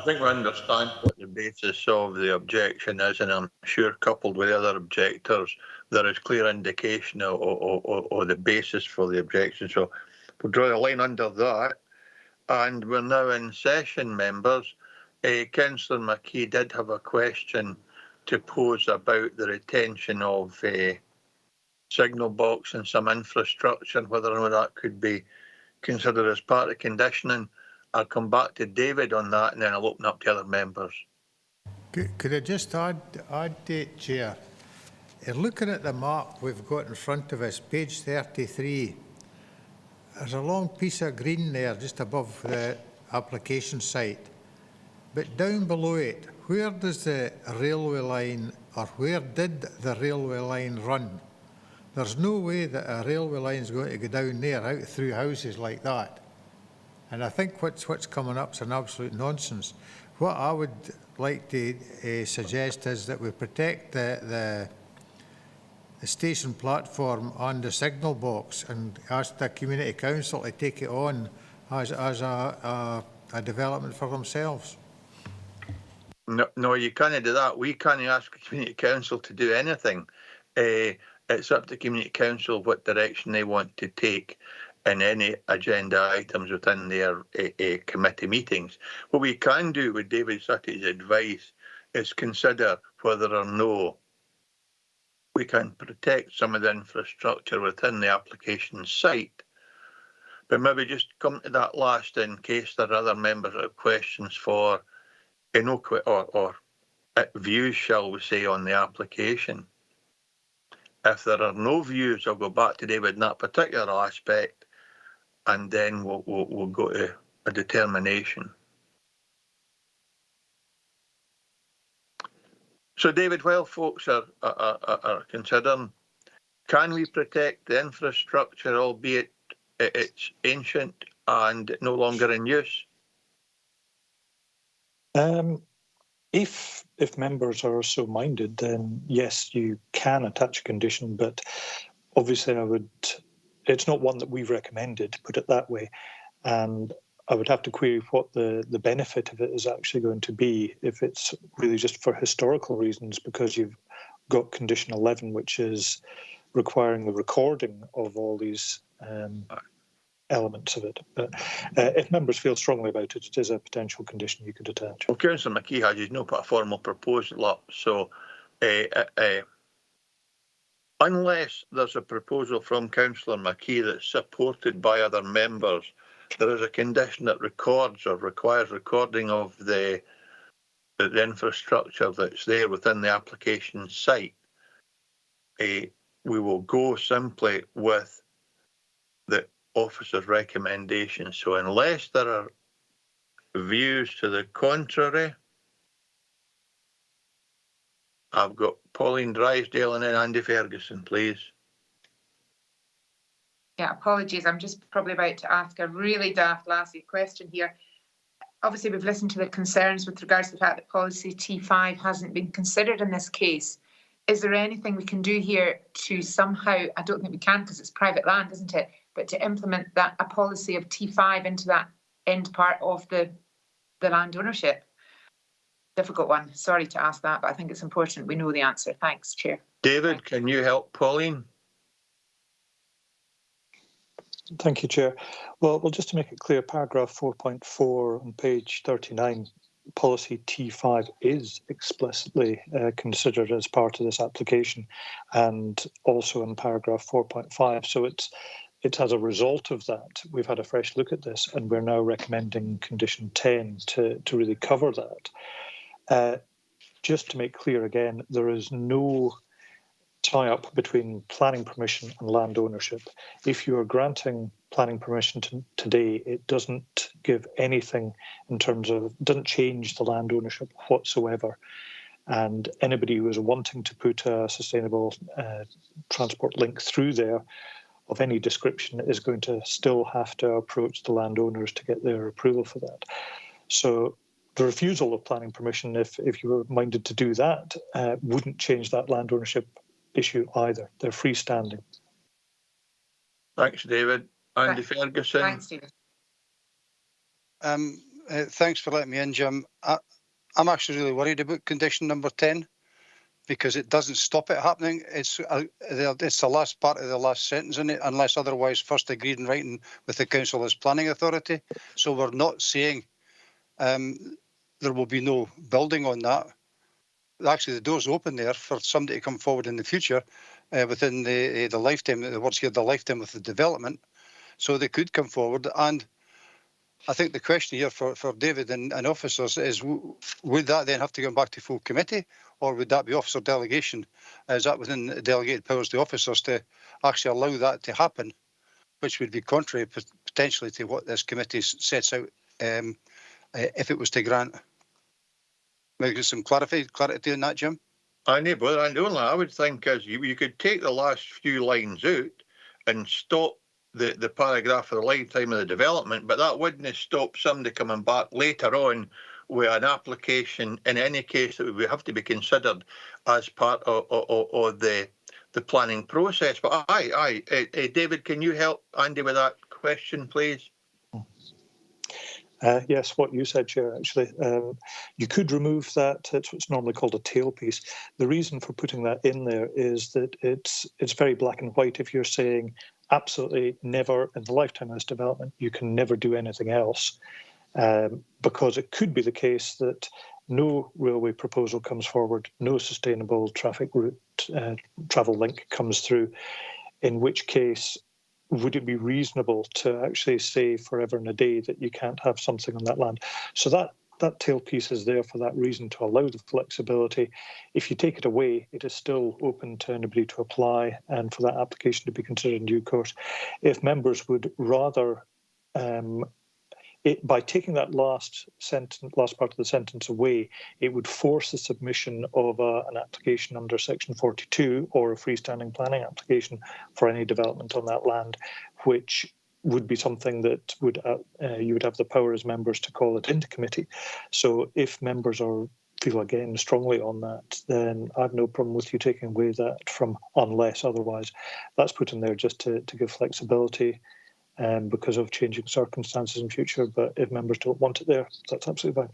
we understand what the basis of the objection is, and I'm sure coupled with the other objectors, there is clear indication or the basis for the objection. So we'll draw the line under that. And we're now in session, members. Councillor McKee did have a question to pose about the retention of a signal box and some infrastructure, and whether or not that could be considered as part of conditioning. I'll come back to David on that, and then I'll open up to other members. Could I just add date, Chair? Looking at the map we've got in front of us, page 33, there's a long piece of green there just above the application site. But down below it, where does the railway line, or where did the railway line run? There's no way that a railway line is going to go down there, out through houses like that. And I think what's coming up is an absolute nonsense. What I would like to suggest is that we protect the station platform and the signal box, and ask the community council to take it on as a development for themselves. No, you can't do that. We can't ask the community council to do anything. It's up to community council what direction they want to take in any agenda items within their committee meetings. What we can do with David Sutty's advice is consider whether or no we can protect some of the infrastructure within the application site. But maybe just come to that last in case there are other members that have questions for or views, shall we say, on the application. If there are no views, I'll go back to David in that particular aspect, and then we'll go to a determination. So, David, while folks are considering, can we protect the infrastructure, albeit it's ancient and no longer in use? If members are so minded, then yes, you can attach a condition, but obviously it's not one that we've recommended, put it that way. And I would have to query what the benefit of it is actually going to be, if it's really just for historical reasons, because you've got condition 11, which is requiring the recording of all these elements of it. But if members feel strongly about it, it is a potential condition you could attach. Well, Councillor McKee has not put a formal proposal up, so unless there's a proposal from Councillor McKee that's supported by other members, there is a condition that records or requires recording of the infrastructure that's there within the application site, we will go simply with the officer's recommendation. So unless there are views to the contrary, I've got Pauline Drysdale and then Andy Ferguson, please. Yeah, apologies. I'm just probably about to ask a really daft lassie question here. Obviously, we've listened to the concerns with regards to the fact that policy T5 hasn't been considered in this case. Is there anything we can do here to somehow, I don't think we can because it's private land, isn't it? But to implement that, a policy of T5 into that end part of the land ownership? Difficult one. Sorry to ask that, but I think it's important we know the answer. Thanks, Chair. David, can you help Pauline? Thank you, Chair. Well, just to make it clear, paragraph 4.4 on page 39, policy T5 is explicitly considered as part of this application, and also in paragraph 4.5. So it's as a result of that, we've had a fresh look at this, and we're now recommending condition 10 to really cover that. Just to make clear again, there is no tie-up between planning permission and land ownership. If you are granting planning permission today, it doesn't give anything in terms of, doesn't change the land ownership whatsoever. And anybody who is wanting to put a sustainable transport link through there of any description is going to still have to approach the landowners to get their approval for that. So the refusal of planning permission, if you were minded to do that, wouldn't change that land ownership issue either. They're freestanding. Thanks, David. Andy Ferguson. Thanks, David. Thanks for letting me in, Jim. I'm actually really worried about condition number 10 because it doesn't stop it happening. It's the last part of the last sentence in it, unless otherwise first agreed in writing with the council as planning authority. So we're not saying there will be no building on that. Actually, the door's open there for somebody to come forward in the future within the lifetime, the words here, the lifetime of the development. So they could come forward. And I think the question here for David and officers is, would that then have to go back to full committee, or would that be officer delegation? Is that within the delegated powers of the officers to actually allow that to happen, which would be contrary potentially to what this committee sets out if it was to grant? Maybe get some clarity on that, Jim? Andy, but the only I would think is you could take the last few lines out and stop the paragraph for the lifetime of the development, but that wouldn't stop somebody coming back later on with an application in any case that would have to be considered as part of the planning process. But David, can you help Andy with that question, please? Yes, what you said, Chair, actually. You could remove that. It's what's normally called a tailpiece. The reason for putting that in there is that it's very black and white. If you're saying absolutely never in the lifetime of this development, you can never do anything else, because it could be the case that no railway proposal comes forward, no sustainable traffic route, travel link comes through, in which case would it be reasonable to actually say forever and a day that you can't have something on that land? So that tailpiece is there for that reason, to allow the flexibility. If you take it away, it is still open to anybody to apply and for that application to be considered in due course. If members would rather, by taking that last part of the sentence away, it would force the submission of an application under Section 42 or a freestanding planning application for any development on that land, which would be something that would you would have the power as members to call it into committee. So if members feel again strongly on that, then I have no problem with you taking away that from unless otherwise. That's put in there just to give flexibility because of changing circumstances in future. But if members don't want it there, that's absolutely fine.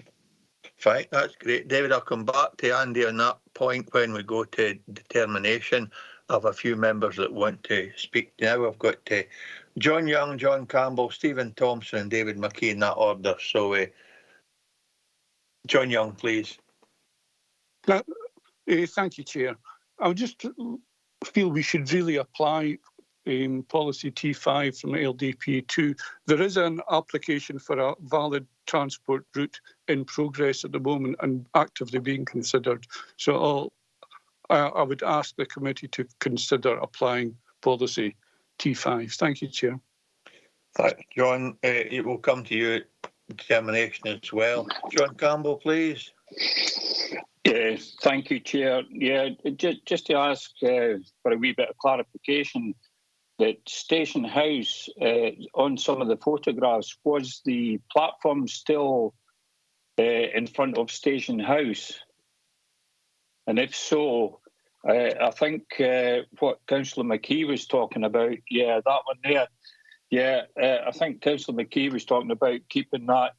Fine, that's great. David, I'll come back to Andy on that point when we go to determination. I have a few members that want to speak now. I've got John Young, John Campbell, Stephen Thompson and David McKee in that order. So John Young, please. Thank you, Chair. I would just feel we should really apply policy T5 from LDP2. There is an application for a valid transport route in progress at the moment and actively being considered. So I would ask the committee to consider applying policy T5. Thank you, Chair. Thanks, John. It will come to you determination as well. John Campbell, please. Yes, thank you, Chair. Yeah, just to ask for a wee bit of clarification, that Station House, on some of the photographs, was the platform still in front of Station House? And if so, I think what Councillor McKee was talking about, yeah, that one there, yeah, I think Councillor McKee was talking about keeping that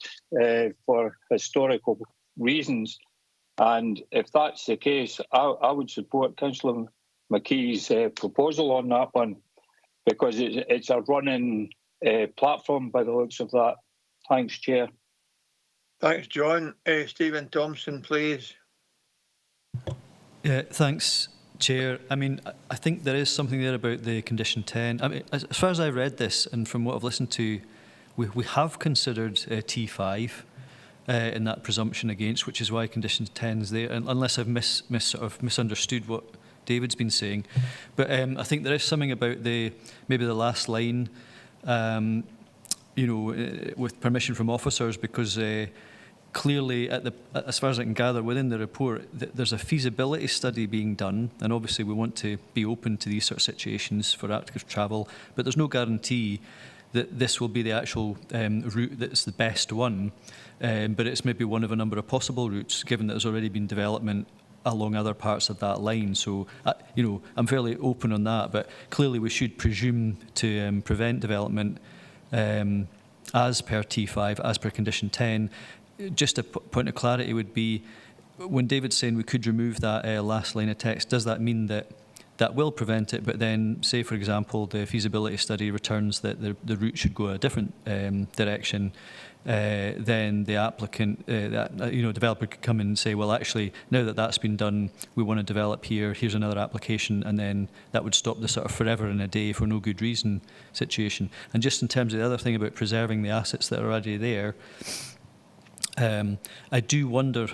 for historical reasons. And if that's the case, I would support Councillor McKee's proposal on that one, because it's a running platform by the looks of that. Thanks, Chair. Thanks, John. Stephen Thompson, please. Yeah, thanks, Chair. I mean, I think there is something there about the condition 10. I mean, as far as I read this, and from what I've listened to, we have considered T5 in that presumption against, which is why condition 10 is there, and unless I've sort of misunderstood what David's been saying. But I think there is something about maybe the last line, with permission from officers, because clearly, as far as I can gather within the report, there's a feasibility study being done, and obviously we want to be open to these sort of situations for active travel, but there's no guarantee that this will be the actual route that's the best one, but it's maybe one of a number of possible routes, given that there's already been development along other parts of that line. So, I'm fairly open on that, but clearly we should presume to prevent development as per T5, as per condition 10. Just a point of clarity would be, when David's saying we could remove that last line of text, does that mean that will prevent it, but then, say, for example, the feasibility study returns that the route should go a different direction, then the applicant, developer could come in and say, well, actually, now that that's been done, we want to develop here, here's another application, and then that would stop the sort of forever and a day for no good reason situation. And just in terms of the other thing about preserving the assets that are already there, I do wonder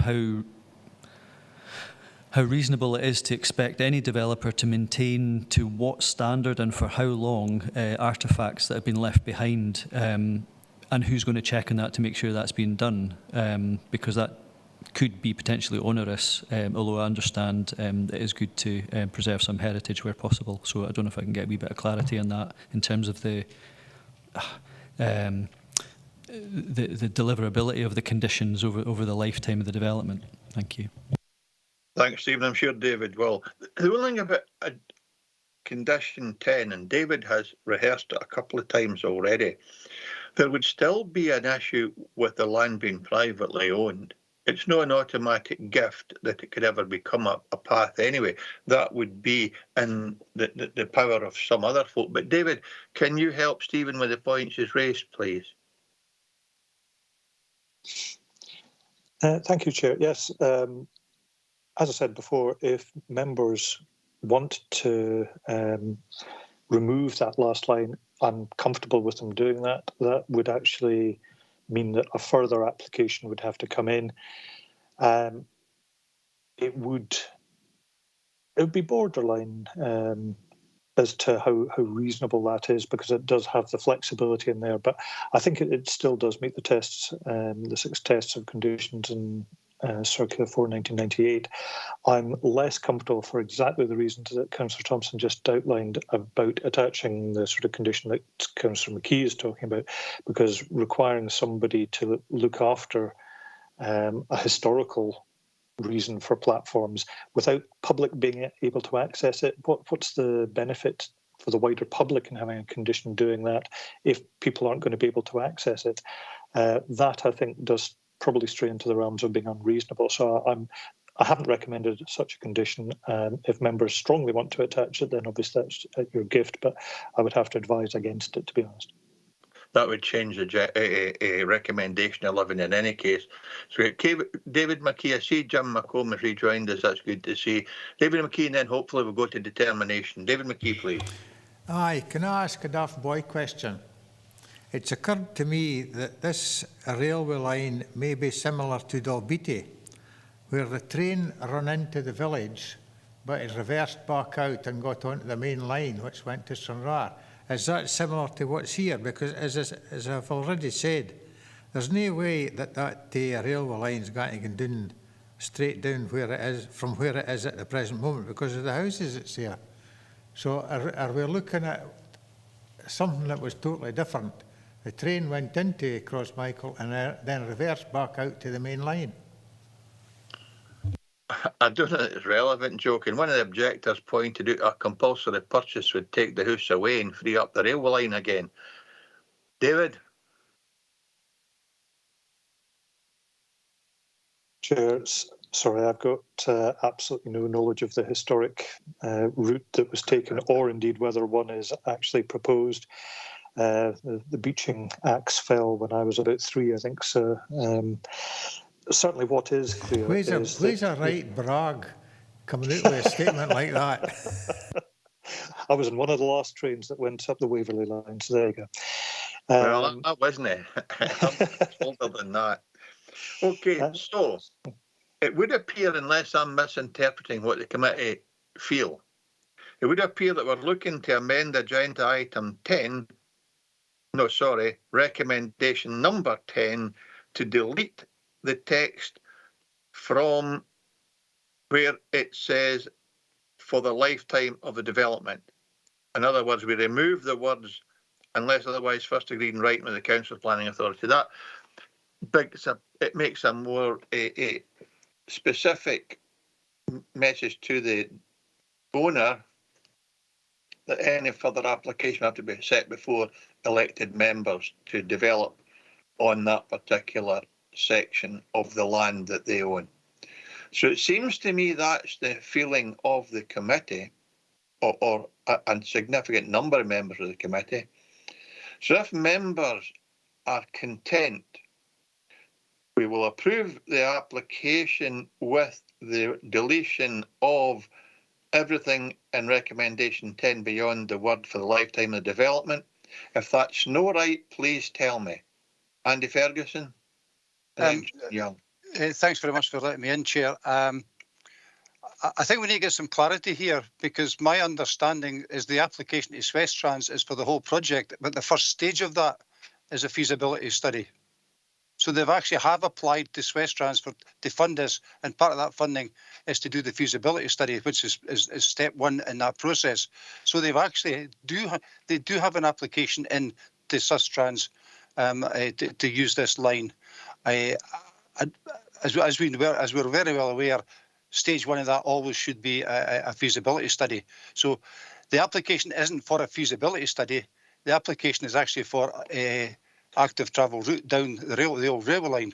how reasonable it is to expect any developer to maintain to what standard and for how long artefacts that have been left behind, and who's going to check on that to make sure that's been done, because that could be potentially onerous, although I understand it is good to preserve some heritage where possible. So I don't know if I can get a wee bit of clarity on that in terms of the deliverability of the conditions over the lifetime of the development. Thank you. Thanks, Stephen. I'm sure David will. The one thing about condition 10, and David has rehearsed it a couple of times already, there would still be an issue with the land being privately owned. It's not an automatic gift that it could ever become a path anyway. That would be in the power of some other folk. But David, can you help Stephen with the points he's raised, please? Thank you, Chair. Yes, as I said before, if members want to remove that last line, I'm comfortable with them doing that. That would actually mean that a further application would have to come in. It would be borderline as to how reasonable that is, because it does have the flexibility in there. But I think it still does meet the tests, the 6 tests of conditions in Circular 4 1998. I'm less comfortable for exactly the reasons that Councillor Thompson just outlined about attaching the sort of condition that Councillor McKee is talking about, because requiring somebody to look after a historical reason for platforms without public being able to access it, what's the benefit for the wider public in having a condition doing that if people aren't going to be able to access it? That, I think, does probably stray into the realms of being unreasonable. So I haven't recommended such a condition. If members strongly want to attach it, then obviously that's at your gift, but I would have to advise against it, to be honest. That would change the recommendation 11 in any case. So David McKee, I see Jim McComb has rejoined us. That's good to see. David McKee, and then hopefully we'll go to determination. David McKee, please. Aye, can I ask a daft boy question? It's occurred to me that this railway line may be similar to Dalbeattie, where the train ran into the village, but it reversed back out and got onto the main line, which went to Stranraer. Is that similar to what's here? Because as I've already said, there's no way that railway line's going to go down, straight down where it is, from where it is at the present moment, because of the houses that's there. So are we looking at something that was totally different? The train went into Crossmichael and then reversed back out to the main line. I don't know if it's relevant, joking. One of the objectors pointed out a compulsory purchase would take the house away and free up the railway line again. David? Chair, sorry, I've got absolutely no knowledge of the historic route that was taken, or indeed whether one is actually proposed. The beaching axe fell when I was about 3, I think. So certainly, what is clear Please a right brag coming out with a statement like that. I was in one of the last trains that went up the Waverley line, so there you go. Well, that wasn't it. I'm older than that. Okay, so it would appear, unless I'm misinterpreting what the committee feel, it would appear that we're looking to amend agenda item 10, recommendation number 10, to delete the text from where it says for the lifetime of the development. In other words, we remove the words unless otherwise first agreed in writing with the Council Planning Authority. That it makes a more a specific message to the owner that any further application have to be set before elected members to develop on that particular section of the land that they own. So it seems to me that's the feeling of the committee, or a significant number of members of the committee. So if members are content, we will approve the application with the deletion of everything in recommendation 10 beyond the word for the lifetime of development. If that's no right, please tell me. Andy Ferguson? Young. Thanks very much for letting me in, Chair. I think we need to get some clarity here, because my understanding is the application to Swesttrans is for the whole project, but the first stage of that is a feasibility study. So they've actually applied to Swesttrans to fund this, and part of that funding is to do the feasibility study, which is step 1 in that process. So they've actually do have an application in to Sustrans to use this line. As we're very well aware, stage 1 of that always should be a feasibility study. So the application isn't for a feasibility study. The application is actually for a active travel route down the old railway line,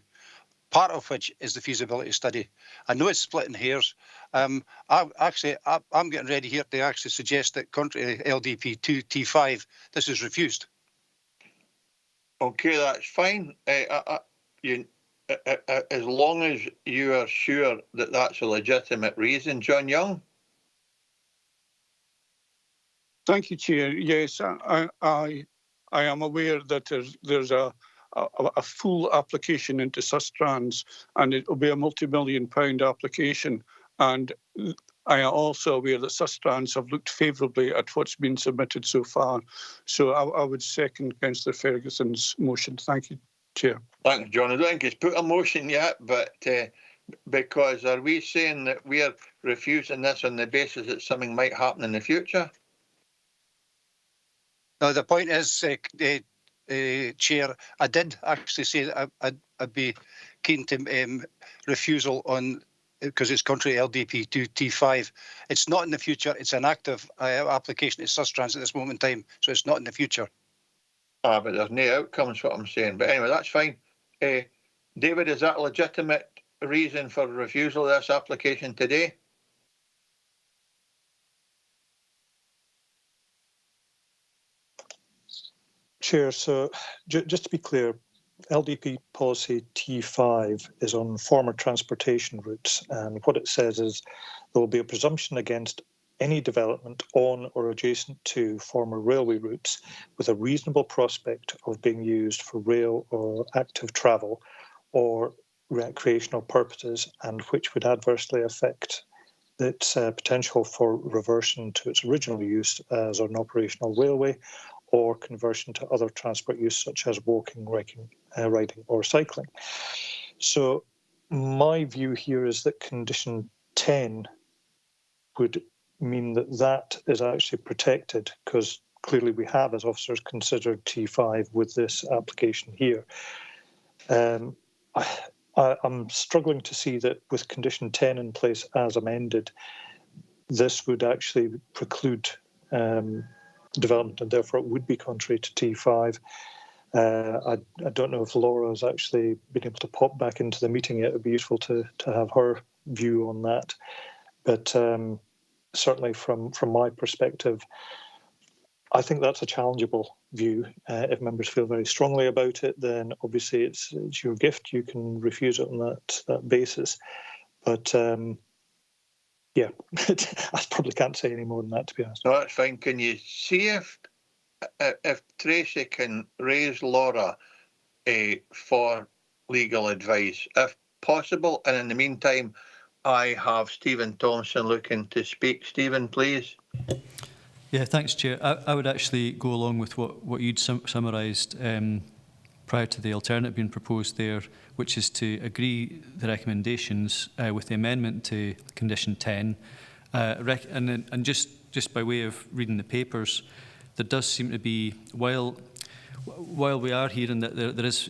part of which is the feasibility study. I know it's splitting hairs. I'm getting ready here to actually suggest that contrary to LDP 2T5, this is refused. Okay, that's fine. As long as you are sure that that's a legitimate reason. John Young? Thank you, Chair. Yes, I am aware that there's a full application into Sustrans, and it will be a multi-million-pound application. And I am also aware that Sustrans have looked favourably at what's been submitted so far. So I would second Councillor Ferguson's motion. Thank you, Chair. Thanks, John. I don't think he's put a motion yet, but because are we saying that we're refusing this on the basis that something might happen in the future? No, the point is, Chair, I did actually say that I'd be keen to refusal on, because it's contrary to LDP 2T5. It's not in the future. It's an active application to Sustrans at this moment in time, so it's not in the future. But there's no outcomes, what I'm saying. But anyway, that's fine. David, is that a legitimate reason for refusal of this application today? Chair, so just to be clear, LDP policy T5 is on former transportation routes, and what it says is there will be a presumption against any development on or adjacent to former railway routes with a reasonable prospect of being used for rail or active travel or recreational purposes, and which would adversely affect its potential for reversion to its original use as an operational railway or conversion to other transport use such as walking, riding or cycling. So my view here is that condition 10 would mean that that is actually protected, because clearly we have, as officers, considered T5 with this application here. I'm struggling to see that with condition 10 in place as amended, this would actually preclude development, and therefore it would be contrary to T5. I don't know if Laura has actually been able to pop back into the meeting yet. It would be useful to have her view on that. But certainly from my perspective, I think that's a challengeable view. If members feel very strongly about it, then obviously it's your gift. You can refuse it on that basis. But yeah, I probably can't say any more than that, to be honest. No, that's fine. Can you see if Tracy can raise Laura for legal advice, if possible? And in the meantime, I have Stephen Thompson looking to speak. Stephen, please. Yeah, thanks, Chair. I would actually go along with what you'd summarised prior to the alternate being proposed there, which is to agree the recommendations with the amendment to condition 10. And just by way of reading the papers, there does seem to be, while we are hearing that there is,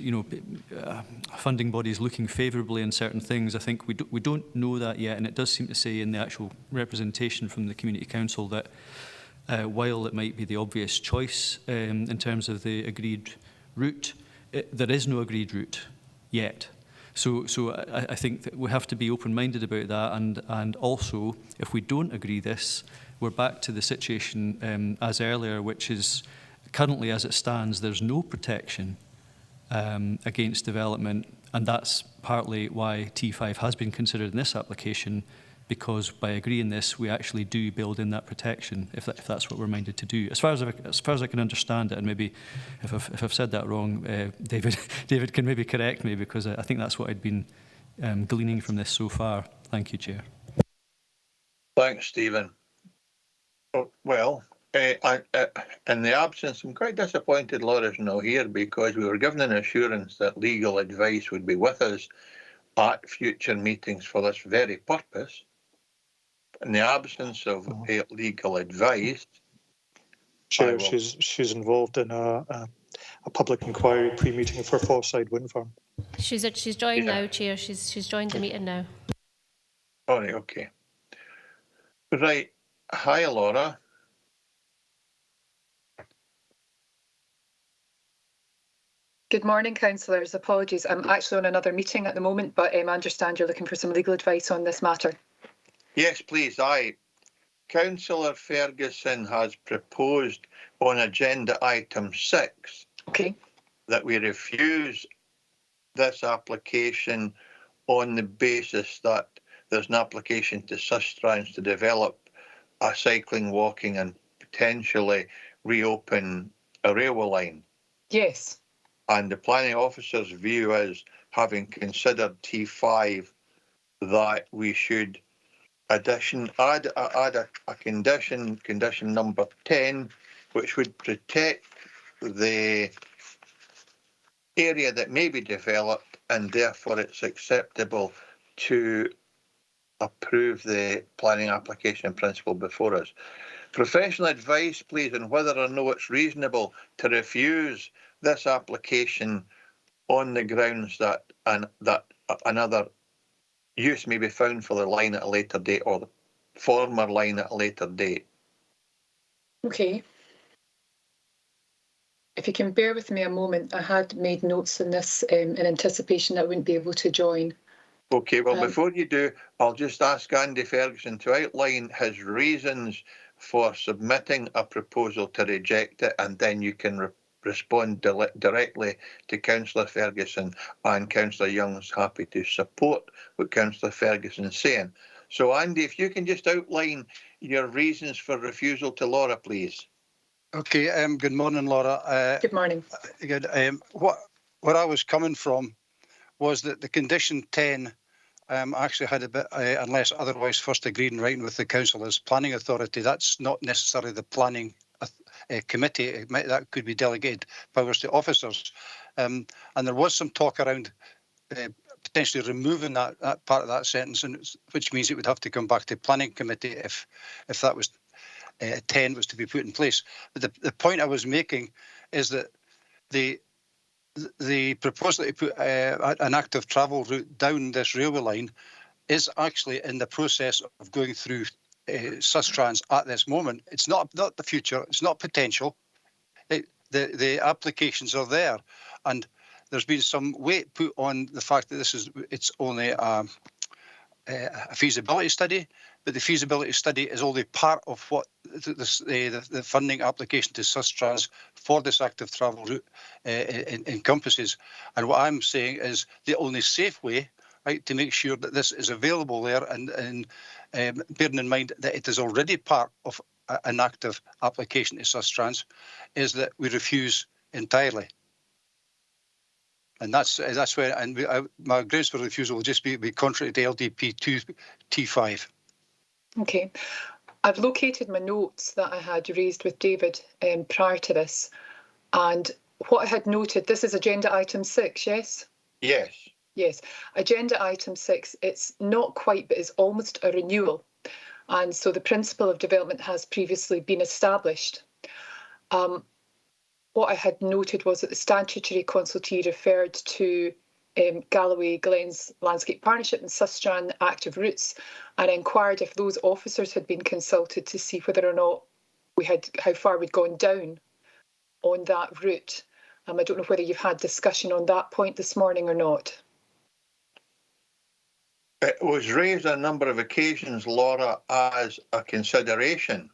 funding bodies looking favourably in certain things, I think we don't know that yet, and it does seem to say in the actual representation from the Community Council that while it might be the obvious choice in terms of the agreed route, there is no agreed route yet. So I think that we have to be open-minded about that, and also, if we don't agree this, we're back to the situation as earlier, which is currently as it stands, there's no protection against development, and that's partly why T5 has been considered in this application, because by agreeing this, we actually do build in that protection, if that's what we're minded to do. As far as I can understand it, and maybe if I've said that wrong, David can maybe correct me, because I think that's what I'd been gleaning from this so far. Thank you, Chair. Thanks, Stephen. Well, in the absence, I'm quite disappointed Laura's not here, because we were given an assurance that legal advice would be with us at future meetings for this very purpose. In the absence of legal advice, Chair, she's involved in a public inquiry pre-meeting for Foreside Wind Farm. She's joined now, Chair. She's joined the meeting now. All right, okay. Right. Hi, Laura. Good morning, councillors. Apologies, I'm actually on another meeting at the moment, but I understand you're looking for some legal advice on this matter. Yes, please. Councillor Ferguson has proposed on agenda item 6 that we refuse this application on the basis that there's an application to Sustrans to develop a cycling, walking and potentially reopen a railway line. Yes. And the planning officer's view is, having considered T5, that we should add a condition number 10, which would protect the area that may be developed, and therefore it's acceptable to approve the planning application principle before us. Professional advice, please, on whether or no it's reasonable to refuse this application on the grounds that another use may be found for the line at a later date, or the former line at a later date. Okay. If you can bear with me a moment, I had made notes in this in anticipation that I wouldn't be able to join. Okay, well, before you do, I'll just ask Andy Ferguson to outline his reasons for submitting a proposal to reject it, and then you can respond directly to Councillor Ferguson, and Councillor Young's happy to support what Councillor Ferguson's saying. So, Andy, if you can just outline your reasons for refusal to Laura, please. Okay. Good morning, Laura. Good morning. Good. Where I was coming from was that the condition 10 actually had a bit, unless otherwise first agreed in writing with the council as planning authority. That's not necessarily the planning committee. That could be delegated powers to officers. And there was some talk around potentially removing that part of that sentence, which means it would have to come back to planning committee if that was 10 was to be put in place. But the point I was making is that the proposal to put an active travel route down this railway line is actually in the process of going through Sustrans at this moment. It's not the future. It's not potential. The applications are there, and there's been some weight put on the fact that it's only a feasibility study, but the feasibility study is only part of what the funding application to Sustrans for this active travel route encompasses. And what I'm saying is the only safe way, right, to make sure that this is available there, and bearing in mind that it is already part of an active application to Sustrans, is that we refuse entirely. And that's where, and my grounds for refusal will just be contrary to LDP 2T5. Okay. I've located my notes that I had raised with David prior to this. And what I had noted, this is agenda item 6, yes? Yes. Yes. Agenda item 6, it's not quite, but it's almost a renewal. And so the principle of development has previously been established. What I had noted was that the statutory consultee referred to Galloway Glens Landscape Partnership and Sustran active routes, and inquired if those officers had been consulted to see whether or not how far we'd gone down on that route. I don't know whether you've had discussion on that point this morning or not. It was raised on a number of occasions, Laura, as a consideration,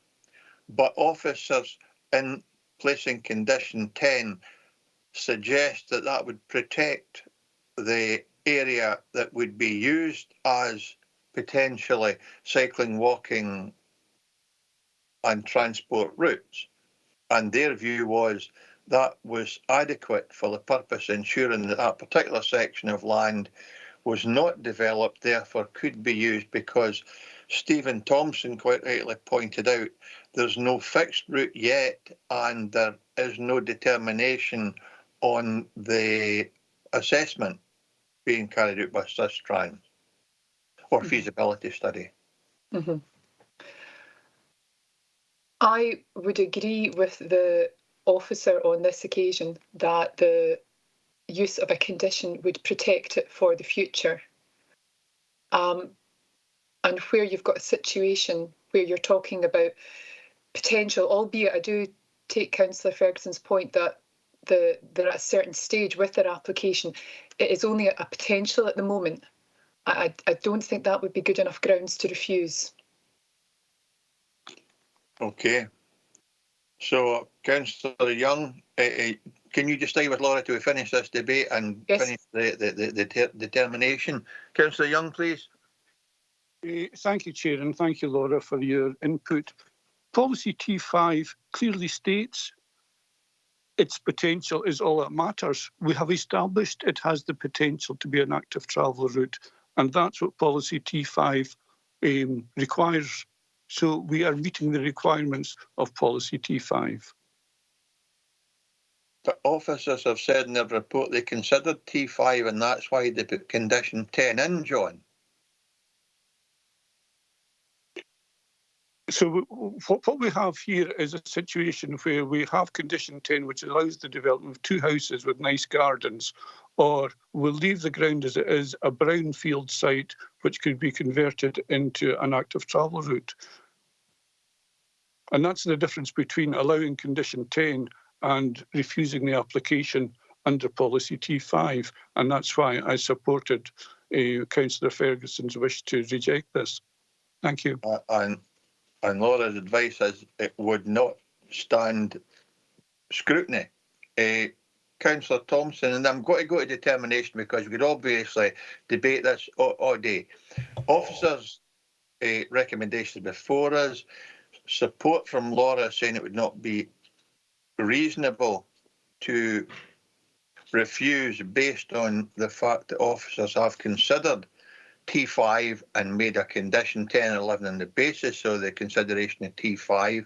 but officers in placing condition 10 suggest that would protect the area that would be used as potentially cycling, walking and transport routes. And their view was that was adequate for the purpose of ensuring that that particular section of land was not developed, therefore could be used, because Stephen Thompson quite rightly pointed out there's no fixed route yet, and there is no determination on the assessment being carried out by Sustrans or feasibility study. Mm-hmm. I would agree with the officer on this occasion that the use of a condition would protect it for the future. And where you've got a situation where you're talking about potential, albeit I do take Councillor Ferguson's point that they're at a certain stage with their application, it is only a potential at the moment. I don't think that would be good enough grounds to refuse. Okay. So, Councillor Young, can you just stay with Laura till we finish this debate and finish the determination? Councillor Young, please. Thank you, Chair, and thank you, Laura, for your input. Policy T5 clearly states its potential is all that matters. We have established it has the potential to be an active travel route, and that's what Policy T5 requires. So we are meeting the requirements of Policy T5. The officers have said in their report they considered T5, and that's why they put condition 10 in, John. So what we have here is a situation where we have condition 10, which allows the development of two houses with nice gardens, or we'll leave the ground as it is, a brownfield site, which could be converted into an active travel route. And that's the difference between allowing condition 10 and refusing the application under policy T5. And that's why I supported Councillor Ferguson's wish to reject this. Thank you. And Laura's advice is it would not stand scrutiny. Councillor Thompson, and I'm going to go to determination because we could obviously debate this all day. Officers recommendations before us. Support from Laura saying it would not be reasonable to refuse based on the fact that officers have considered T5 and made a condition 10 and 11 on the basis of the consideration of T5.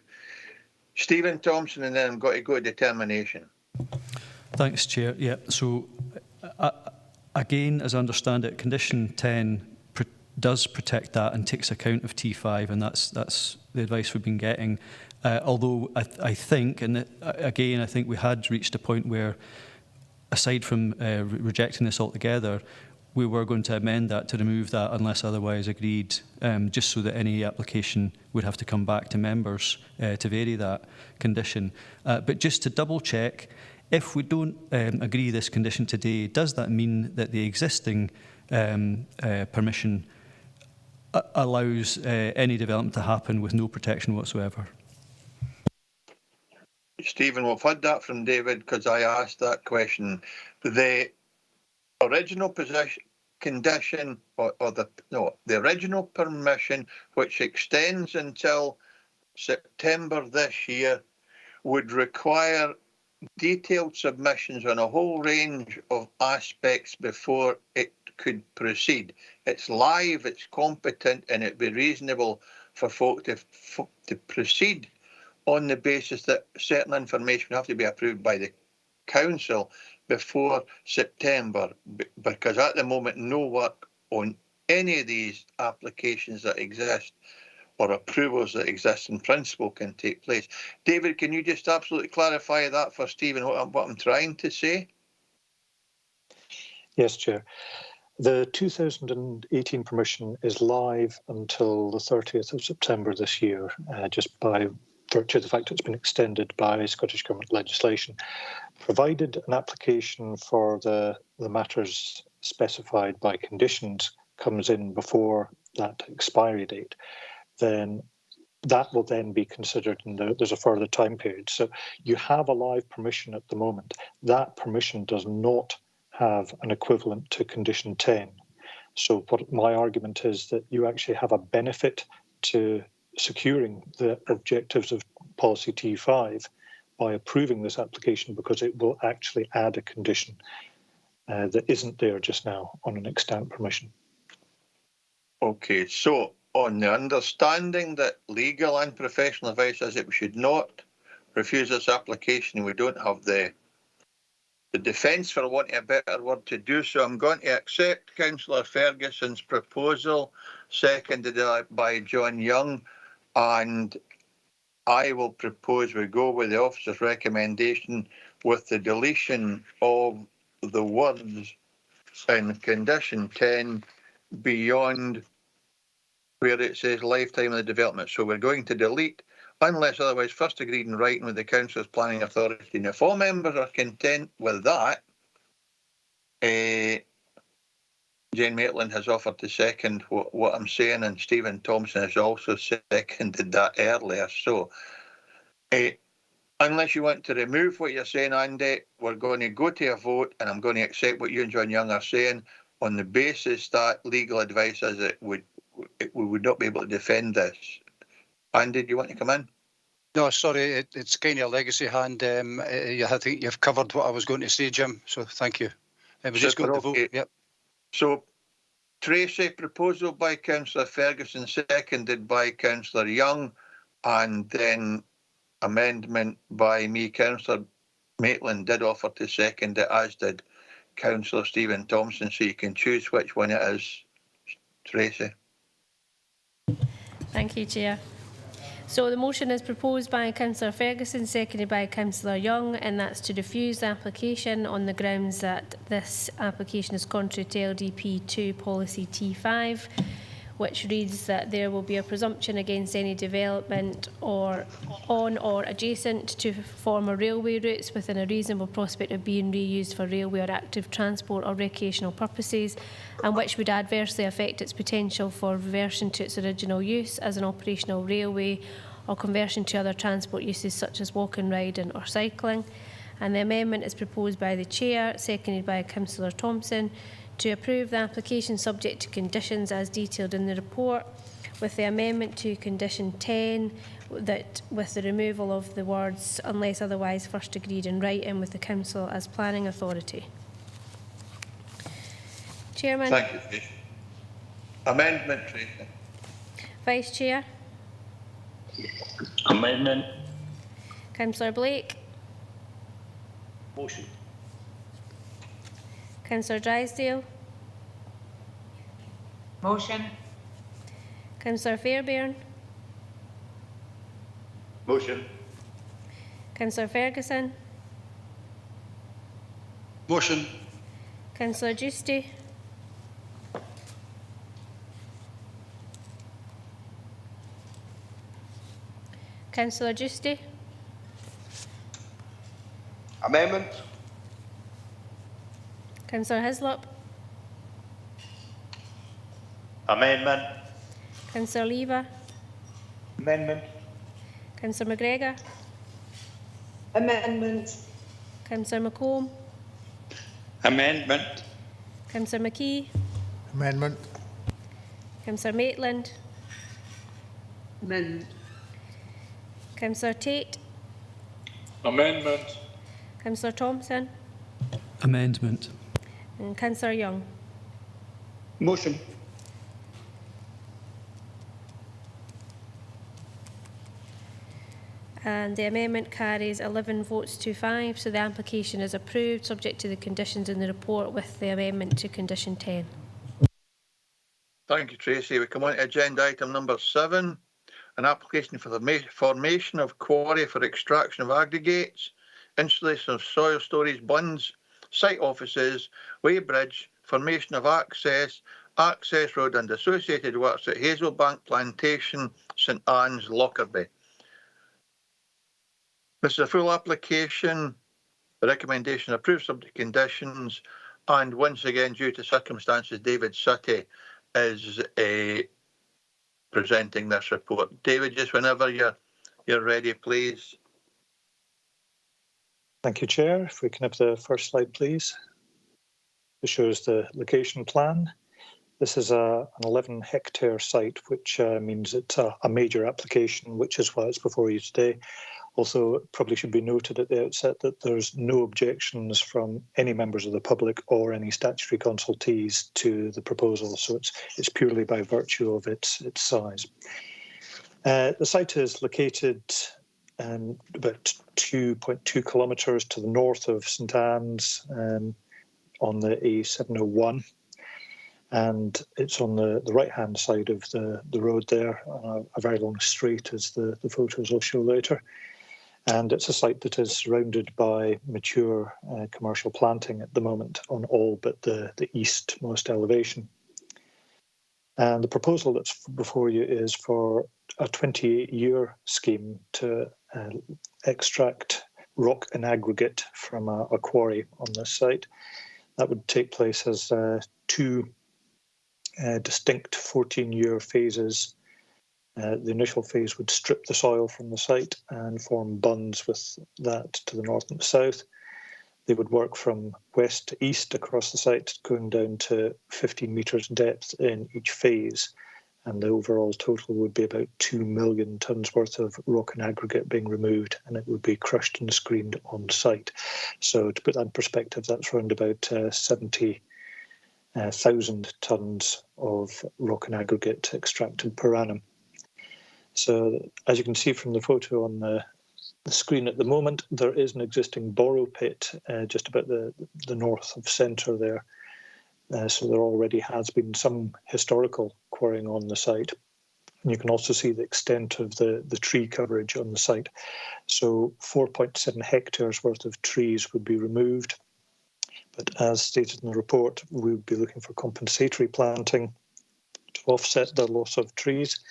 Stephen Thompson, and then I've got to go to determination. Thanks, Chair. Yeah, so again, as I understand it, condition 10 does protect that and takes account of T5, and that's the advice we've been getting. Although I think, and again, I think we had reached a point where, aside from rejecting this altogether, we were going to amend that to remove that unless otherwise agreed, just so that any application would have to come back to members to vary that condition. But just to double check, if we don't agree this condition today, does that mean that the existing permission allows any development to happen with no protection whatsoever? Stephen, we've had that from David because I asked that question. The original condition, or the original permission, which extends until September this year, would require detailed submissions on a whole range of aspects before it could proceed. It's live, it's competent, and it'd be reasonable for folk to proceed on the basis that certain information would have to be approved by the council before September, because at the moment no work on any of these applications that exist or approvals that exist in principle can take place. David, can you just absolutely clarify that for Stephen, what I'm trying to say? Yes, Chair. The 2018 permission is live until the 30th of September this year, just by virtue of the fact it's been extended by Scottish Government legislation. Provided an application for the matters specified by conditions comes in before that expiry date, then that will then be considered, and there's a further time period. So you have a live permission at the moment. That permission does not have an equivalent to condition 10. So what my argument is that you actually have a benefit to securing the objectives of policy T5 by approving this application, because it will actually add a condition that isn't there just now on an extant permission. Okay, so on the understanding that legal and professional advice is that we should not refuse this application, we don't have the defence, for wanting a better word, to do so, I'm going to accept Councillor Ferguson's proposal, seconded by John Young, and I will propose we go with the officer's recommendation with the deletion of the words in condition 10 beyond where it says lifetime of the development. So we're going to delete, unless otherwise first agreed in writing with the Council's Planning Authority. And if all members are content with that, Jane Maitland has offered to second what I'm saying, and Stephen Thompson has also seconded that earlier. So unless you want to remove what you're saying, Andy, we're going to go to a vote, and I'm going to accept what you and John Young are saying on the basis that legal advice is that we would not be able to defend this. Andy, do you want to come in? No, sorry, it's kind of a legacy hand. I think you've covered what I was going to say, Jim, so thank you. It was just going to vote. Yep. So, Tracy, proposal by Councillor Ferguson, seconded by Councillor Young, and then amendment by me. Councillor Maitland did offer to second it, as did Councillor Stephen Thompson, so you can choose which one it is, Tracy. Thank you, Chair. So the motion is proposed by Councillor Ferguson, seconded by Councillor Young, and that's to refuse the application on the grounds that this application is contrary to LDP 2 policy T5, which reads that there will be a presumption against any development or on or adjacent to former railway routes within a reasonable prospect of being reused for railway or active transport or recreational purposes, and which would adversely affect its potential for reversion to its original use as an operational railway or conversion to other transport uses such as walking, riding or cycling. And the amendment is proposed by the Chair, seconded by Councillor Thompson, to approve the application subject to conditions as detailed in the report, with the amendment to condition 10, that with the removal of the words unless otherwise first agreed in writing with the council as planning authority. Chairman. Thank you, Tracy. Amendment, Tracy. Vice Chair. Amendment. Councillor Blake. Motion. Councillor Drysdale. Motion. Councillor Fairbairn. Motion. Councillor Ferguson. Motion. Councillor Giusti. Councillor Giusti. Amendment. Councillor Hislop. Amendment. Councillor Lever. Amendment. Councillor McGregor. Amendment. Councillor McComb. Amendment. Councillor McKee. Amendment. Councillor Maitland. Amendment. Councillor Tate. Amendment. Councillor Thompson. Amendment. And Councillor Young. Motion. And the amendment carries 11 votes to 5, so the application is approved, subject to the conditions in the report with the amendment to condition 10. Thank you, Tracy. We come on to agenda item number 7, an application for the formation of quarry for extraction of aggregates, installation of soil storage bunds, site offices, weighbridge, formation of access road and associated works at Hazelbank, Plantation, St Anne's, Lockerbie. This is a full application. The recommendation approved subject to conditions, and once again, due to circumstances, David Sutty is presenting this report. David, just whenever you're ready, please. Thank you, Chair. If we can have the first slide, please. This shows the location plan. This is an 11-hectare site, which means it's a major application, which is why it's before you today. Also, it probably should be noted at the outset that there's no objections from any members of the public or any statutory consultees to the proposal, so it's purely by virtue of its size. The site is located about 2.2 kilometres to the north of St Anne's on the A701. And it's on the right-hand side of the road there, a very long straight, as the photos will show later. And it's a site that is surrounded by mature commercial planting at the moment on all but the eastmost elevation. And the proposal that's before you is for a 28-year scheme to extract rock and aggregate from a quarry on this site. That would take place as two distinct 14-year phases. The initial phase would strip the soil from the site and form bunds with that to the north and the south. They would work from west to east across the site, going down to 15 metres depth in each phase. And the overall total would be about 2 million tonnes worth of rock and aggregate being removed, and it would be crushed and screened on site. So to put that in perspective, that's around about 70,000 tonnes of rock and aggregate extracted per annum. So as you can see from the photo on the screen at the moment, there is an existing borrow pit just about the north of centre there. So there already has been some historical quarrying on the site. And you can also see the extent of the tree coverage on the site. So 4.7 hectares worth of trees would be removed. But as stated in the report, we would be looking for compensatory planting to offset the loss of trees.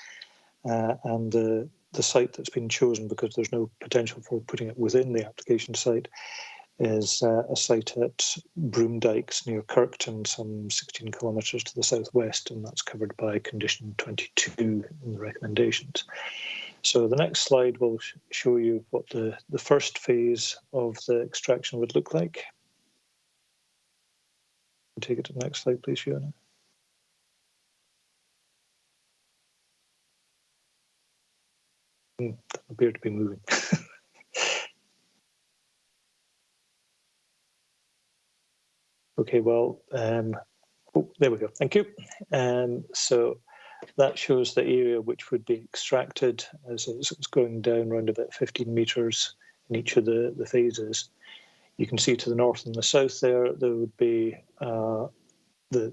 And the site that's been chosen, because there's no potential for putting it within the application site, is a site at Broomdykes near Kirkton, some 16 kilometres to the southwest, and that's covered by condition 22 in the recommendations. So the next slide will show you what the first phase of the extraction would look like. Take it to the next slide, please, Fiona. appear to be moving. Okay, well, oh, there we go. Thank you. So that shows the area which would be extracted as it's going down around about 15 metres in each of the phases. You can see to the north and the south there would be the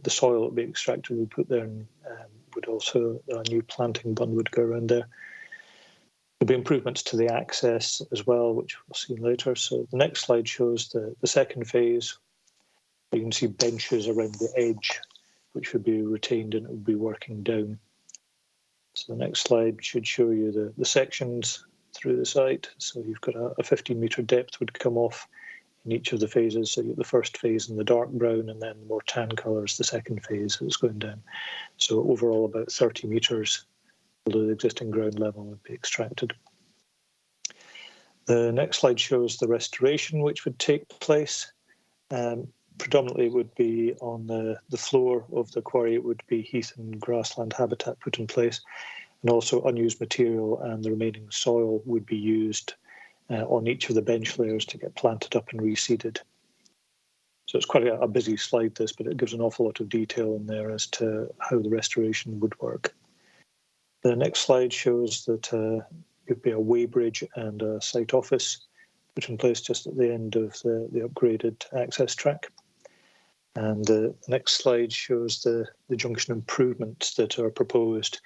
soil that would be extracted would put there, and would also a new planting bund would go around there. There'll be improvements to the access as well, which we'll see later. So the next slide shows the second phase. You can see benches around the edge, which would be retained and it would be working down. So the next slide should show you the sections through the site. So you've got a 15-metre depth would come off in each of the phases. So you get the first phase in the dark brown, and then the more tan colour is the second phase that's going down. So overall about 30 metres below the existing ground level would be extracted. The next slide shows the restoration which would take place. Predominantly would be on the floor of the quarry. It would be heath and grassland habitat put in place, and also unused material and the remaining soil would be used on each of the bench layers to get planted up and reseeded. So it's quite a busy slide, this, but it gives an awful lot of detail in there as to how the restoration would work. The next slide shows that it would be a weighbridge and a site office put in place just at the end of the upgraded access track. And the next slide shows the junction improvements that are proposed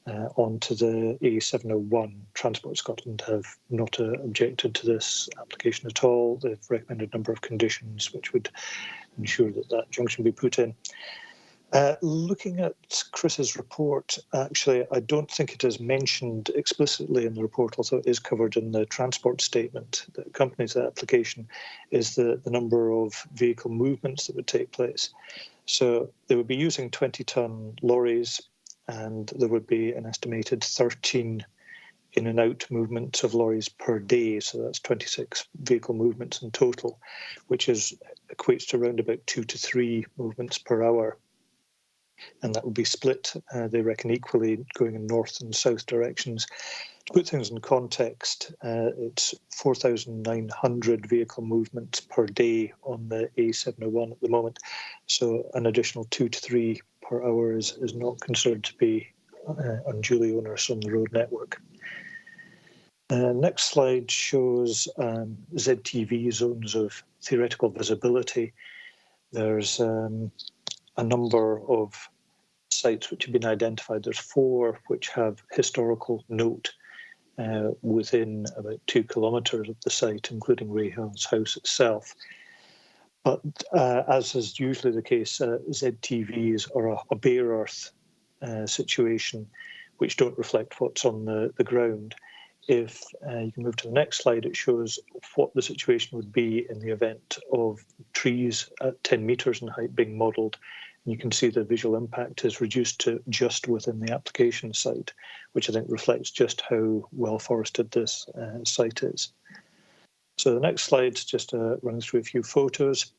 onto the A701. Transport Scotland have not objected to this application at all. They've recommended a number of conditions which would ensure that junction be put in. Looking at Chris's report, actually, I don't think it is mentioned explicitly in the report, although it is covered in the transport statement that accompanies the application, is the number of vehicle movements that would take place. So they would be using 20-tonne lorries, and there would be an estimated 13 in and out movements of lorries per day. So that's 26 vehicle movements in total, which equates to around about 2 to 3 movements per hour. And that would be split, they reckon, equally going in north and south directions. To put things in context, it's 4,900 vehicle movements per day on the A701 at the moment. So an additional 2 to 3 per hour is not considered to be unduly onerous on the road network. Next slide shows ZTV, zones of theoretical visibility. There's a number of sites which have been identified. There's 4 which have historical note within about 2 kilometres of the site, including Rahil's house itself. But as is usually the case, ZTVs are a bare earth situation which don't reflect what's on the ground. If you can move to the next slide, it shows what the situation would be in the event of trees at 10 metres in height being modelled. And you can see the visual impact is reduced to just within the application site, which I think reflects just how well forested this site is. So the next slide just runs through a few photos.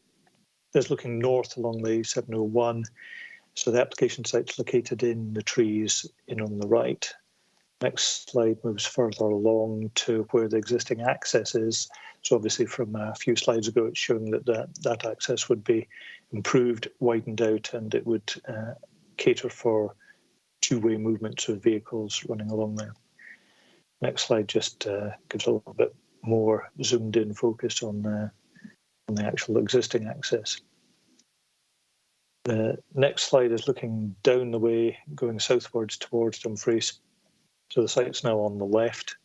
There's looking north along the 701. So the application site's located in the trees in on the right. Next slide moves further along to where the existing access is. So obviously from a few slides ago, it's showing that access would be improved, widened out, and it would cater for two-way movements of vehicles running along there. Next slide just gives a little bit more zoomed in focus on the actual existing access. The next slide is looking down the way, going southwards towards Dumfries. So the site's now on the left,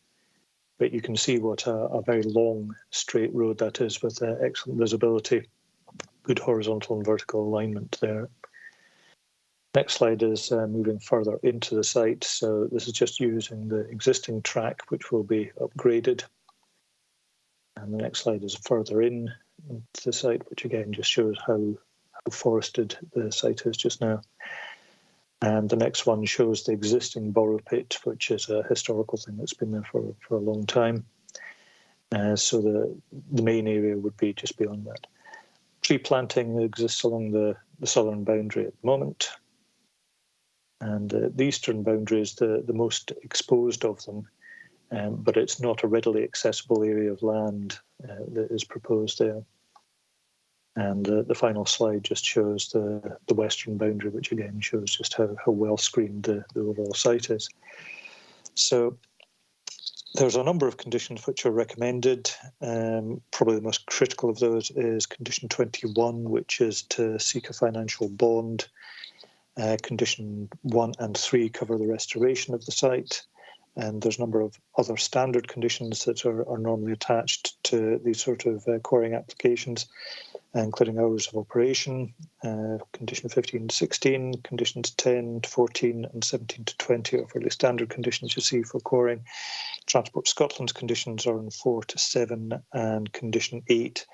but you can see what a very long straight road that is with excellent visibility, good horizontal and vertical alignment there. Next slide is moving further into the site. So this is just using the existing track, which will be upgraded. And the next slide is further into the site, which again just shows how forested the site is just now. And the next one shows the existing borrow pit, which is a historical thing that's been there for a long time. So the main area would be just beyond that. Tree planting exists along the southern boundary at the moment. And the eastern boundary is the most exposed of them. but it's not a readily accessible area of land that is proposed there. And the final slide just shows the western boundary, which again shows just how well screened the overall site is. So there's a number of conditions which are recommended. Probably the most critical of those is condition 21, which is to seek a financial bond. Condition 1 and 3 cover the restoration of the site. And there's a number of other standard conditions that are normally attached to these sort of quarrying applications, including hours of operation, condition 15 to 16, conditions 10 to 14 and 17 to 20 are fairly standard conditions you see for quarrying. Transport Scotland's conditions are in 4 to 7, and condition 8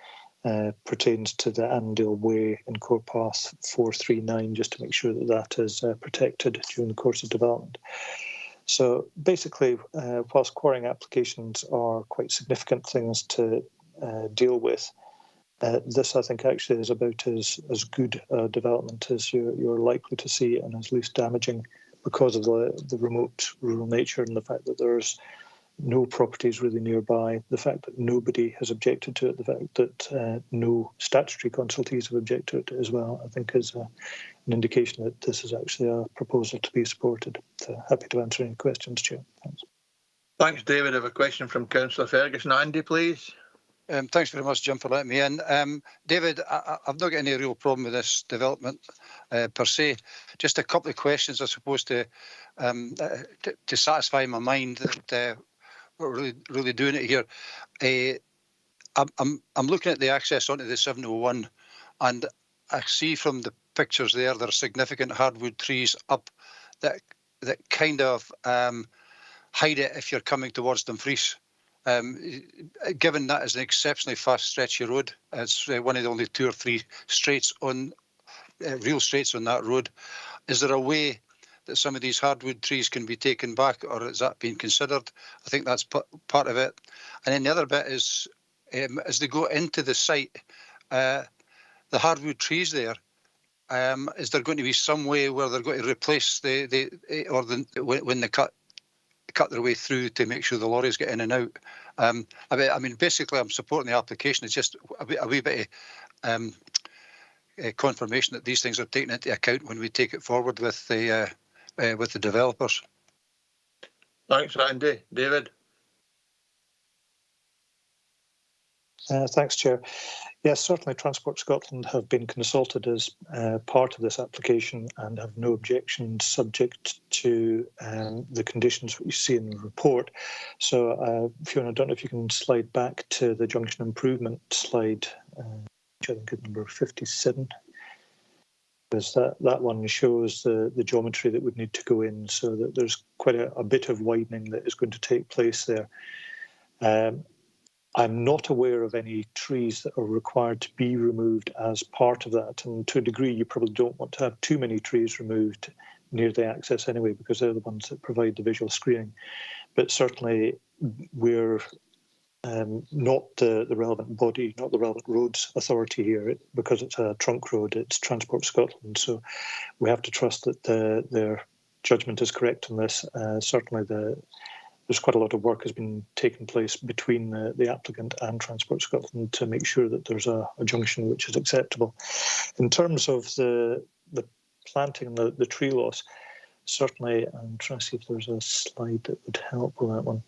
pertains to the Annandale Way in Core Path 439, just to make sure that that is protected during the course of development. So basically, whilst quarrying applications are quite significant things to deal with, this I think actually is about as good a development as you're likely to see, and as least damaging because of the remote rural nature and the fact that there's no properties really nearby, the fact that nobody has objected to it, the fact that no statutory consultees have objected to it as well, I think is an indication that this is actually a proposal to be supported. So happy to answer any questions, Chair. Thanks. Thanks, David. I have a question from Councillor Ferguson. Andy, please. Thanks very much, Jim, for letting me in. David, I've not got any real problem with this development per se. Just a couple of questions, I suppose, to satisfy my mind that we're really doing it here. I'm looking at the access onto the 701, and I see from the pictures there are significant hardwood trees up that kind of hide it if you're coming towards Dumfries. Given that is an exceptionally fast stretchy road, it's one of the only 2 or 3 straights on real straights on that road. Is there a way that some of these hardwood trees can be taken back, or has that been considered? I think that's part of it. And then the other bit is, as they go into the site, the hardwood trees there, is there going to be some way where they're going to replace when they cut their way through to make sure the lorries get in and out? I mean, basically, I'm supporting the application. It's just a wee bit of confirmation that these things are taken into account when we take it forward with the developers. Thanks, Andy. David? Thanks, Chair. Yes, certainly Transport Scotland have been consulted as part of this application and have no objections subject to the conditions that you see in the report. So, Fiona, I don't know if you can slide back to the junction improvement slide, which I think is number 57. Because that one shows the geometry that would need to go in, so that there's quite a bit of widening that is going to take place there. I'm not aware of any trees that are required to be removed as part of that, and to a degree you probably don't want to have too many trees removed near the access anyway, because they're the ones that provide the visual screening. But certainly we're not the relevant body, not the relevant roads authority here, because it's a trunk road, it's Transport Scotland. So we have to trust that their judgment is correct on this. Certainly there's quite a lot of work has been taking place between the applicant and Transport Scotland to make sure that there's a junction which is acceptable. In terms of the planting, the tree loss, certainly I'm trying to see if there's a slide that would help with that one.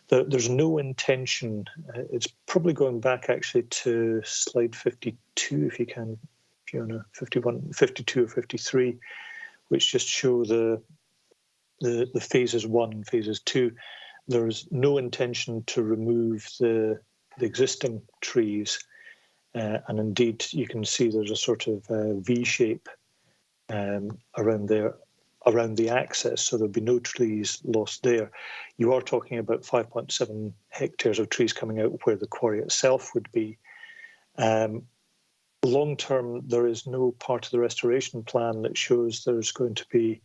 There's no intention. It's probably going back actually to slide 52, if you can, Fiona, 51, 52 or 53, which just show the phases 1 and phases 2. There is no intention to remove the existing trees, and indeed you can see there's a sort of V shape around there, around the access, so there'll be no trees lost there. You are talking about 5.7 hectares of trees coming out where the quarry itself would be. Long term, there is no part of the restoration plan that shows there's going to be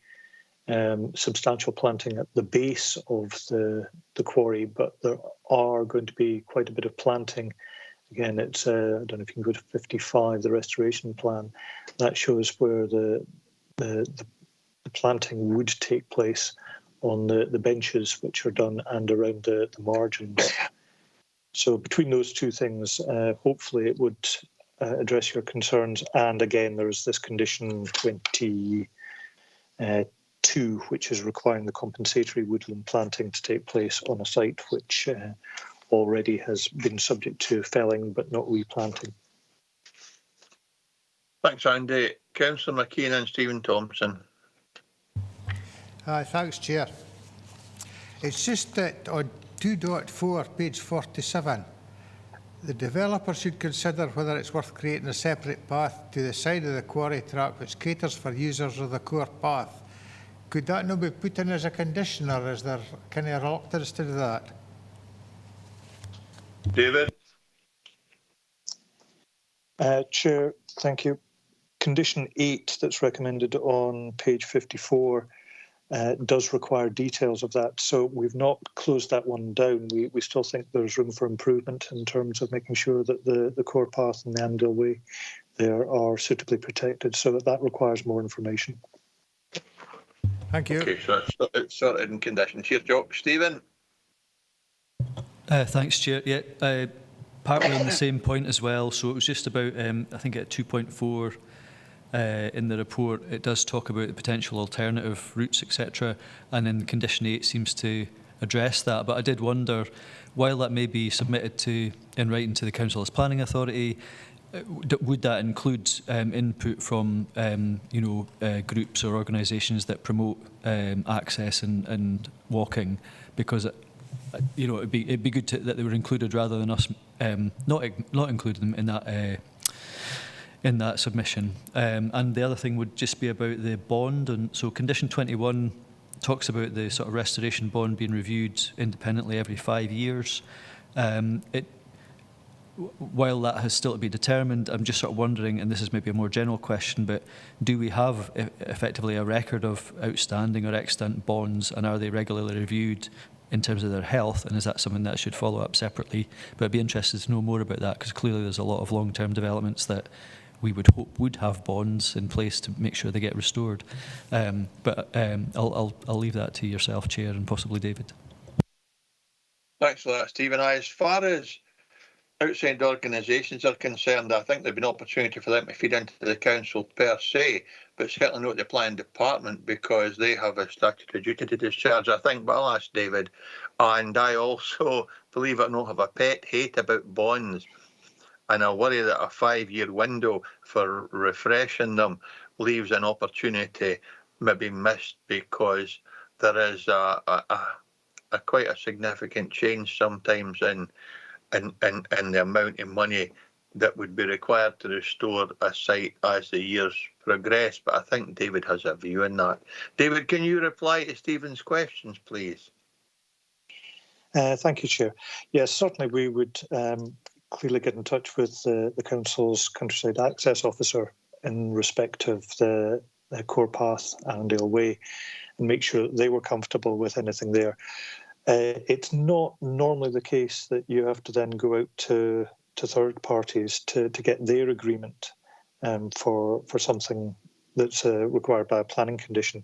substantial planting at the base of the quarry, but there are going to be quite a bit of planting. Again, it's I don't know if you can go to 55, the restoration plan. That shows where the planting would take place on the benches which are done and around the margins. So between those two things, hopefully it would address your concerns. And again, there's this condition 22, which is requiring the compensatory woodland planting to take place on a site which already has been subject to felling but not replanting. Thanks, Andy. Councillor McKean and Stephen Thompson. Thanks, Chair. It's just that on 2.4, page 47, the developer should consider whether it's worth creating a separate path to the side of the quarry track which caters for users of the core path. Could that not be put in as a condition, or is there kind of reluctance to do that? David? Chair, thank you. Condition 8 that's recommended on page 54 does require details of that. So we've not closed that one down. We still think there's room for improvement in terms of making sure that the core path and the Andale Way there are suitably protected. So that requires more information. Thank you. Okay, so it's sorted in conditions. Here, Jock. Stephen? Thanks, Chair. Yeah, partly on the same point as well. So it was just about, I think at 2.4 in the report, it does talk about the potential alternative routes, etc. And then condition 8 seems to address that. But I did wonder, while that may be submitted in writing to the Council as Planning Authority, would that include input from groups or organisations that promote access and walking? Because it'd be good that they were included rather than us not including them in that submission. And the other thing would just be about the bond. And so condition 21 talks about the sort of restoration bond being reviewed independently every 5 years. While that has still to be determined, I'm just sort of wondering, and this is maybe a more general question, but do we have effectively a record of outstanding or extant bonds, and are they regularly reviewed in terms of their health, and is that something that should follow up separately? But I'd be interested to know more about that, because clearly there's a lot of long-term developments that we would hope would have bonds in place to make sure they get restored. But I'll leave that to yourself, Chair, and possibly David. Thanks for that, Stephen. As far as outside organisations are concerned, I think there'd be an opportunity for them to feed into the council per se, but certainly not the planning department, because they have a statutory duty to discharge, I think. But I'll ask David. And I also, believe it or not, have a pet hate about bonds, and I worry that a 5-year window for refreshing them leaves an opportunity maybe missed, because there is a quite a significant change sometimes in the amount of money that would be required to restore a site as the years progress. But I think David has a view on that. David, can you reply to Stephen's questions, please? Thank you, Chair. Yes, certainly we would clearly get in touch with the Council's Countryside Access Officer in respect of the core path and Andale Way, and make sure that they were comfortable with anything there. It's not normally the case that you have to then go out to third parties to get their agreement for something that's required by a planning condition.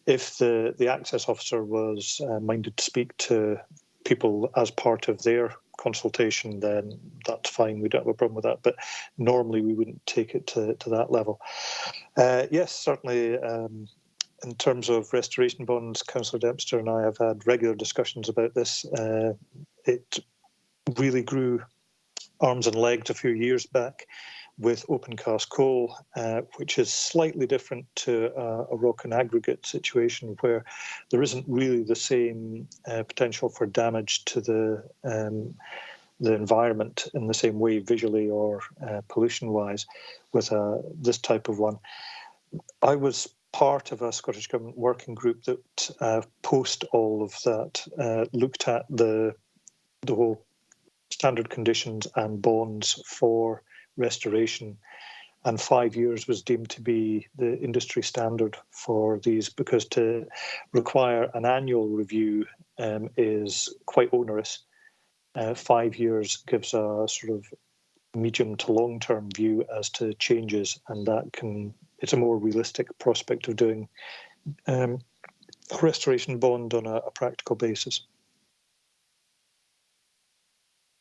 If the access officer was minded to speak to people as part of their consultation, then that's fine. We don't have a problem with that. But normally we wouldn't take it to that level. Yes, certainly. In terms of restoration bonds, Councillor Dempster and I have had regular discussions about this. It really grew arms and legs a few years back with open cast coal, which is slightly different to a rock and aggregate situation, where there isn't really the same potential for damage to the environment in the same way visually or pollution-wise with this type of one. I was part of a Scottish Government working group that post all of that looked at the whole standard conditions and bonds for restoration, and 5 years was deemed to be the industry standard for these, because to require an annual review is quite onerous. 5 years gives a sort of medium to long-term view as to changes, and it's a more realistic prospect of doing restoration bond on a practical basis.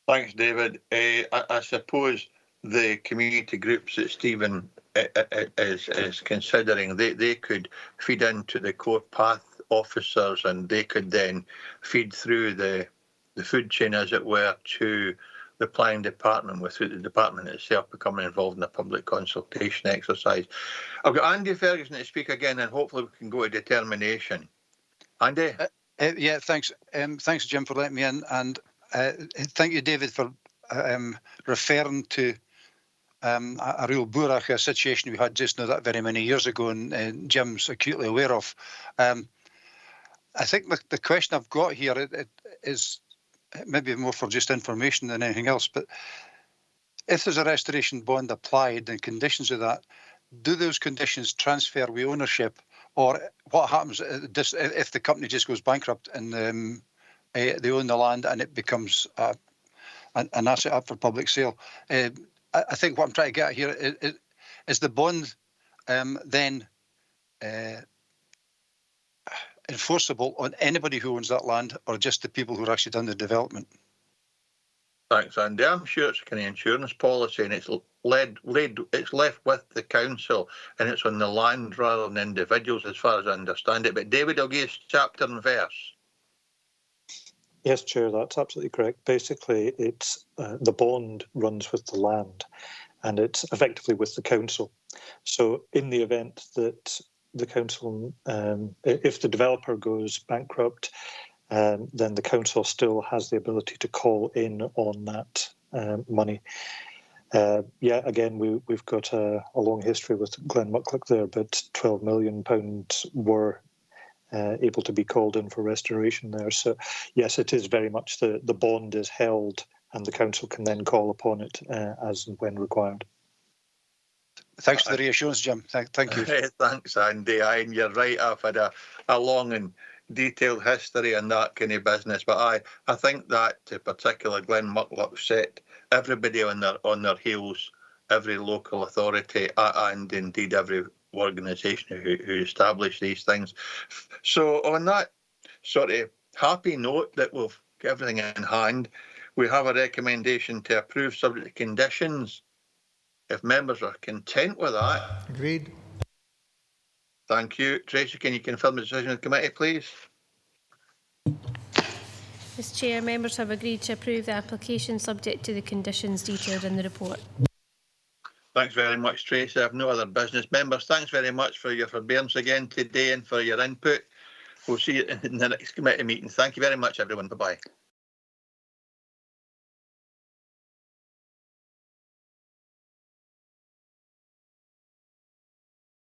Thanks, David. I suppose the community groups that Stephen is considering, they could feed into the core path officers, and they could then feed through the food chain, as it were, to the planning department, without the department itself becoming involved in a public consultation exercise. I've got Andy Ferguson to speak again, and hopefully we can go to determination. Andy? Yeah, thanks. Thanks, Jim, for letting me in, and thank you, David, for referring to a real Burach situation we had just now that very many years ago, and Jim's acutely aware of. I think the question I've got here it is maybe more for just information than anything else, but if there's a restoration bond applied and conditions of that, do those conditions transfer with ownership, or what happens if the company just goes bankrupt and they own the land and it becomes an asset up for public sale? I think what I'm trying to get at here is the bond then enforceable on anybody who owns that land, or just the people who are actually done the development? Thanks, Andy. I'm sure it's a kind of insurance policy, and it's left with the council, and it's on the land rather than individuals, as far as I understand it. But David, I'll give you chapter and verse. Yes, Chair, that's absolutely correct. Basically, it's the bond runs with the land, and it's effectively with the council. So in the event that the council, if the developer goes bankrupt, then the council still has the ability to call in on that money. Yeah, again, we've got a long history with Glenmucklock there, but £12 million were able to be called in for restoration there. So yes, it is very much the bond is held, and the council can then call upon it as and when required. Thanks for the reassurance, Jim. Thank you. Thanks, Andy. And you're right, I've had a long and detailed history on that kind of business, but I think that particular Glenmucklock set everybody on their heels, every local authority and indeed every organisation who established these things. So on that sort of happy note that we've got everything in hand, we have a recommendation to approve subject to conditions. If members are content with that. Agreed. Thank you. Tracy, can you confirm the decision of the committee, please? As Chair, members have agreed to approve the application subject to the conditions detailed in the report. Thanks very much, Tracy. I have no other business. Members, thanks very much for your forbearance again today and for your input. We'll see you in the next committee meeting. Thank you very much, everyone. Bye-bye.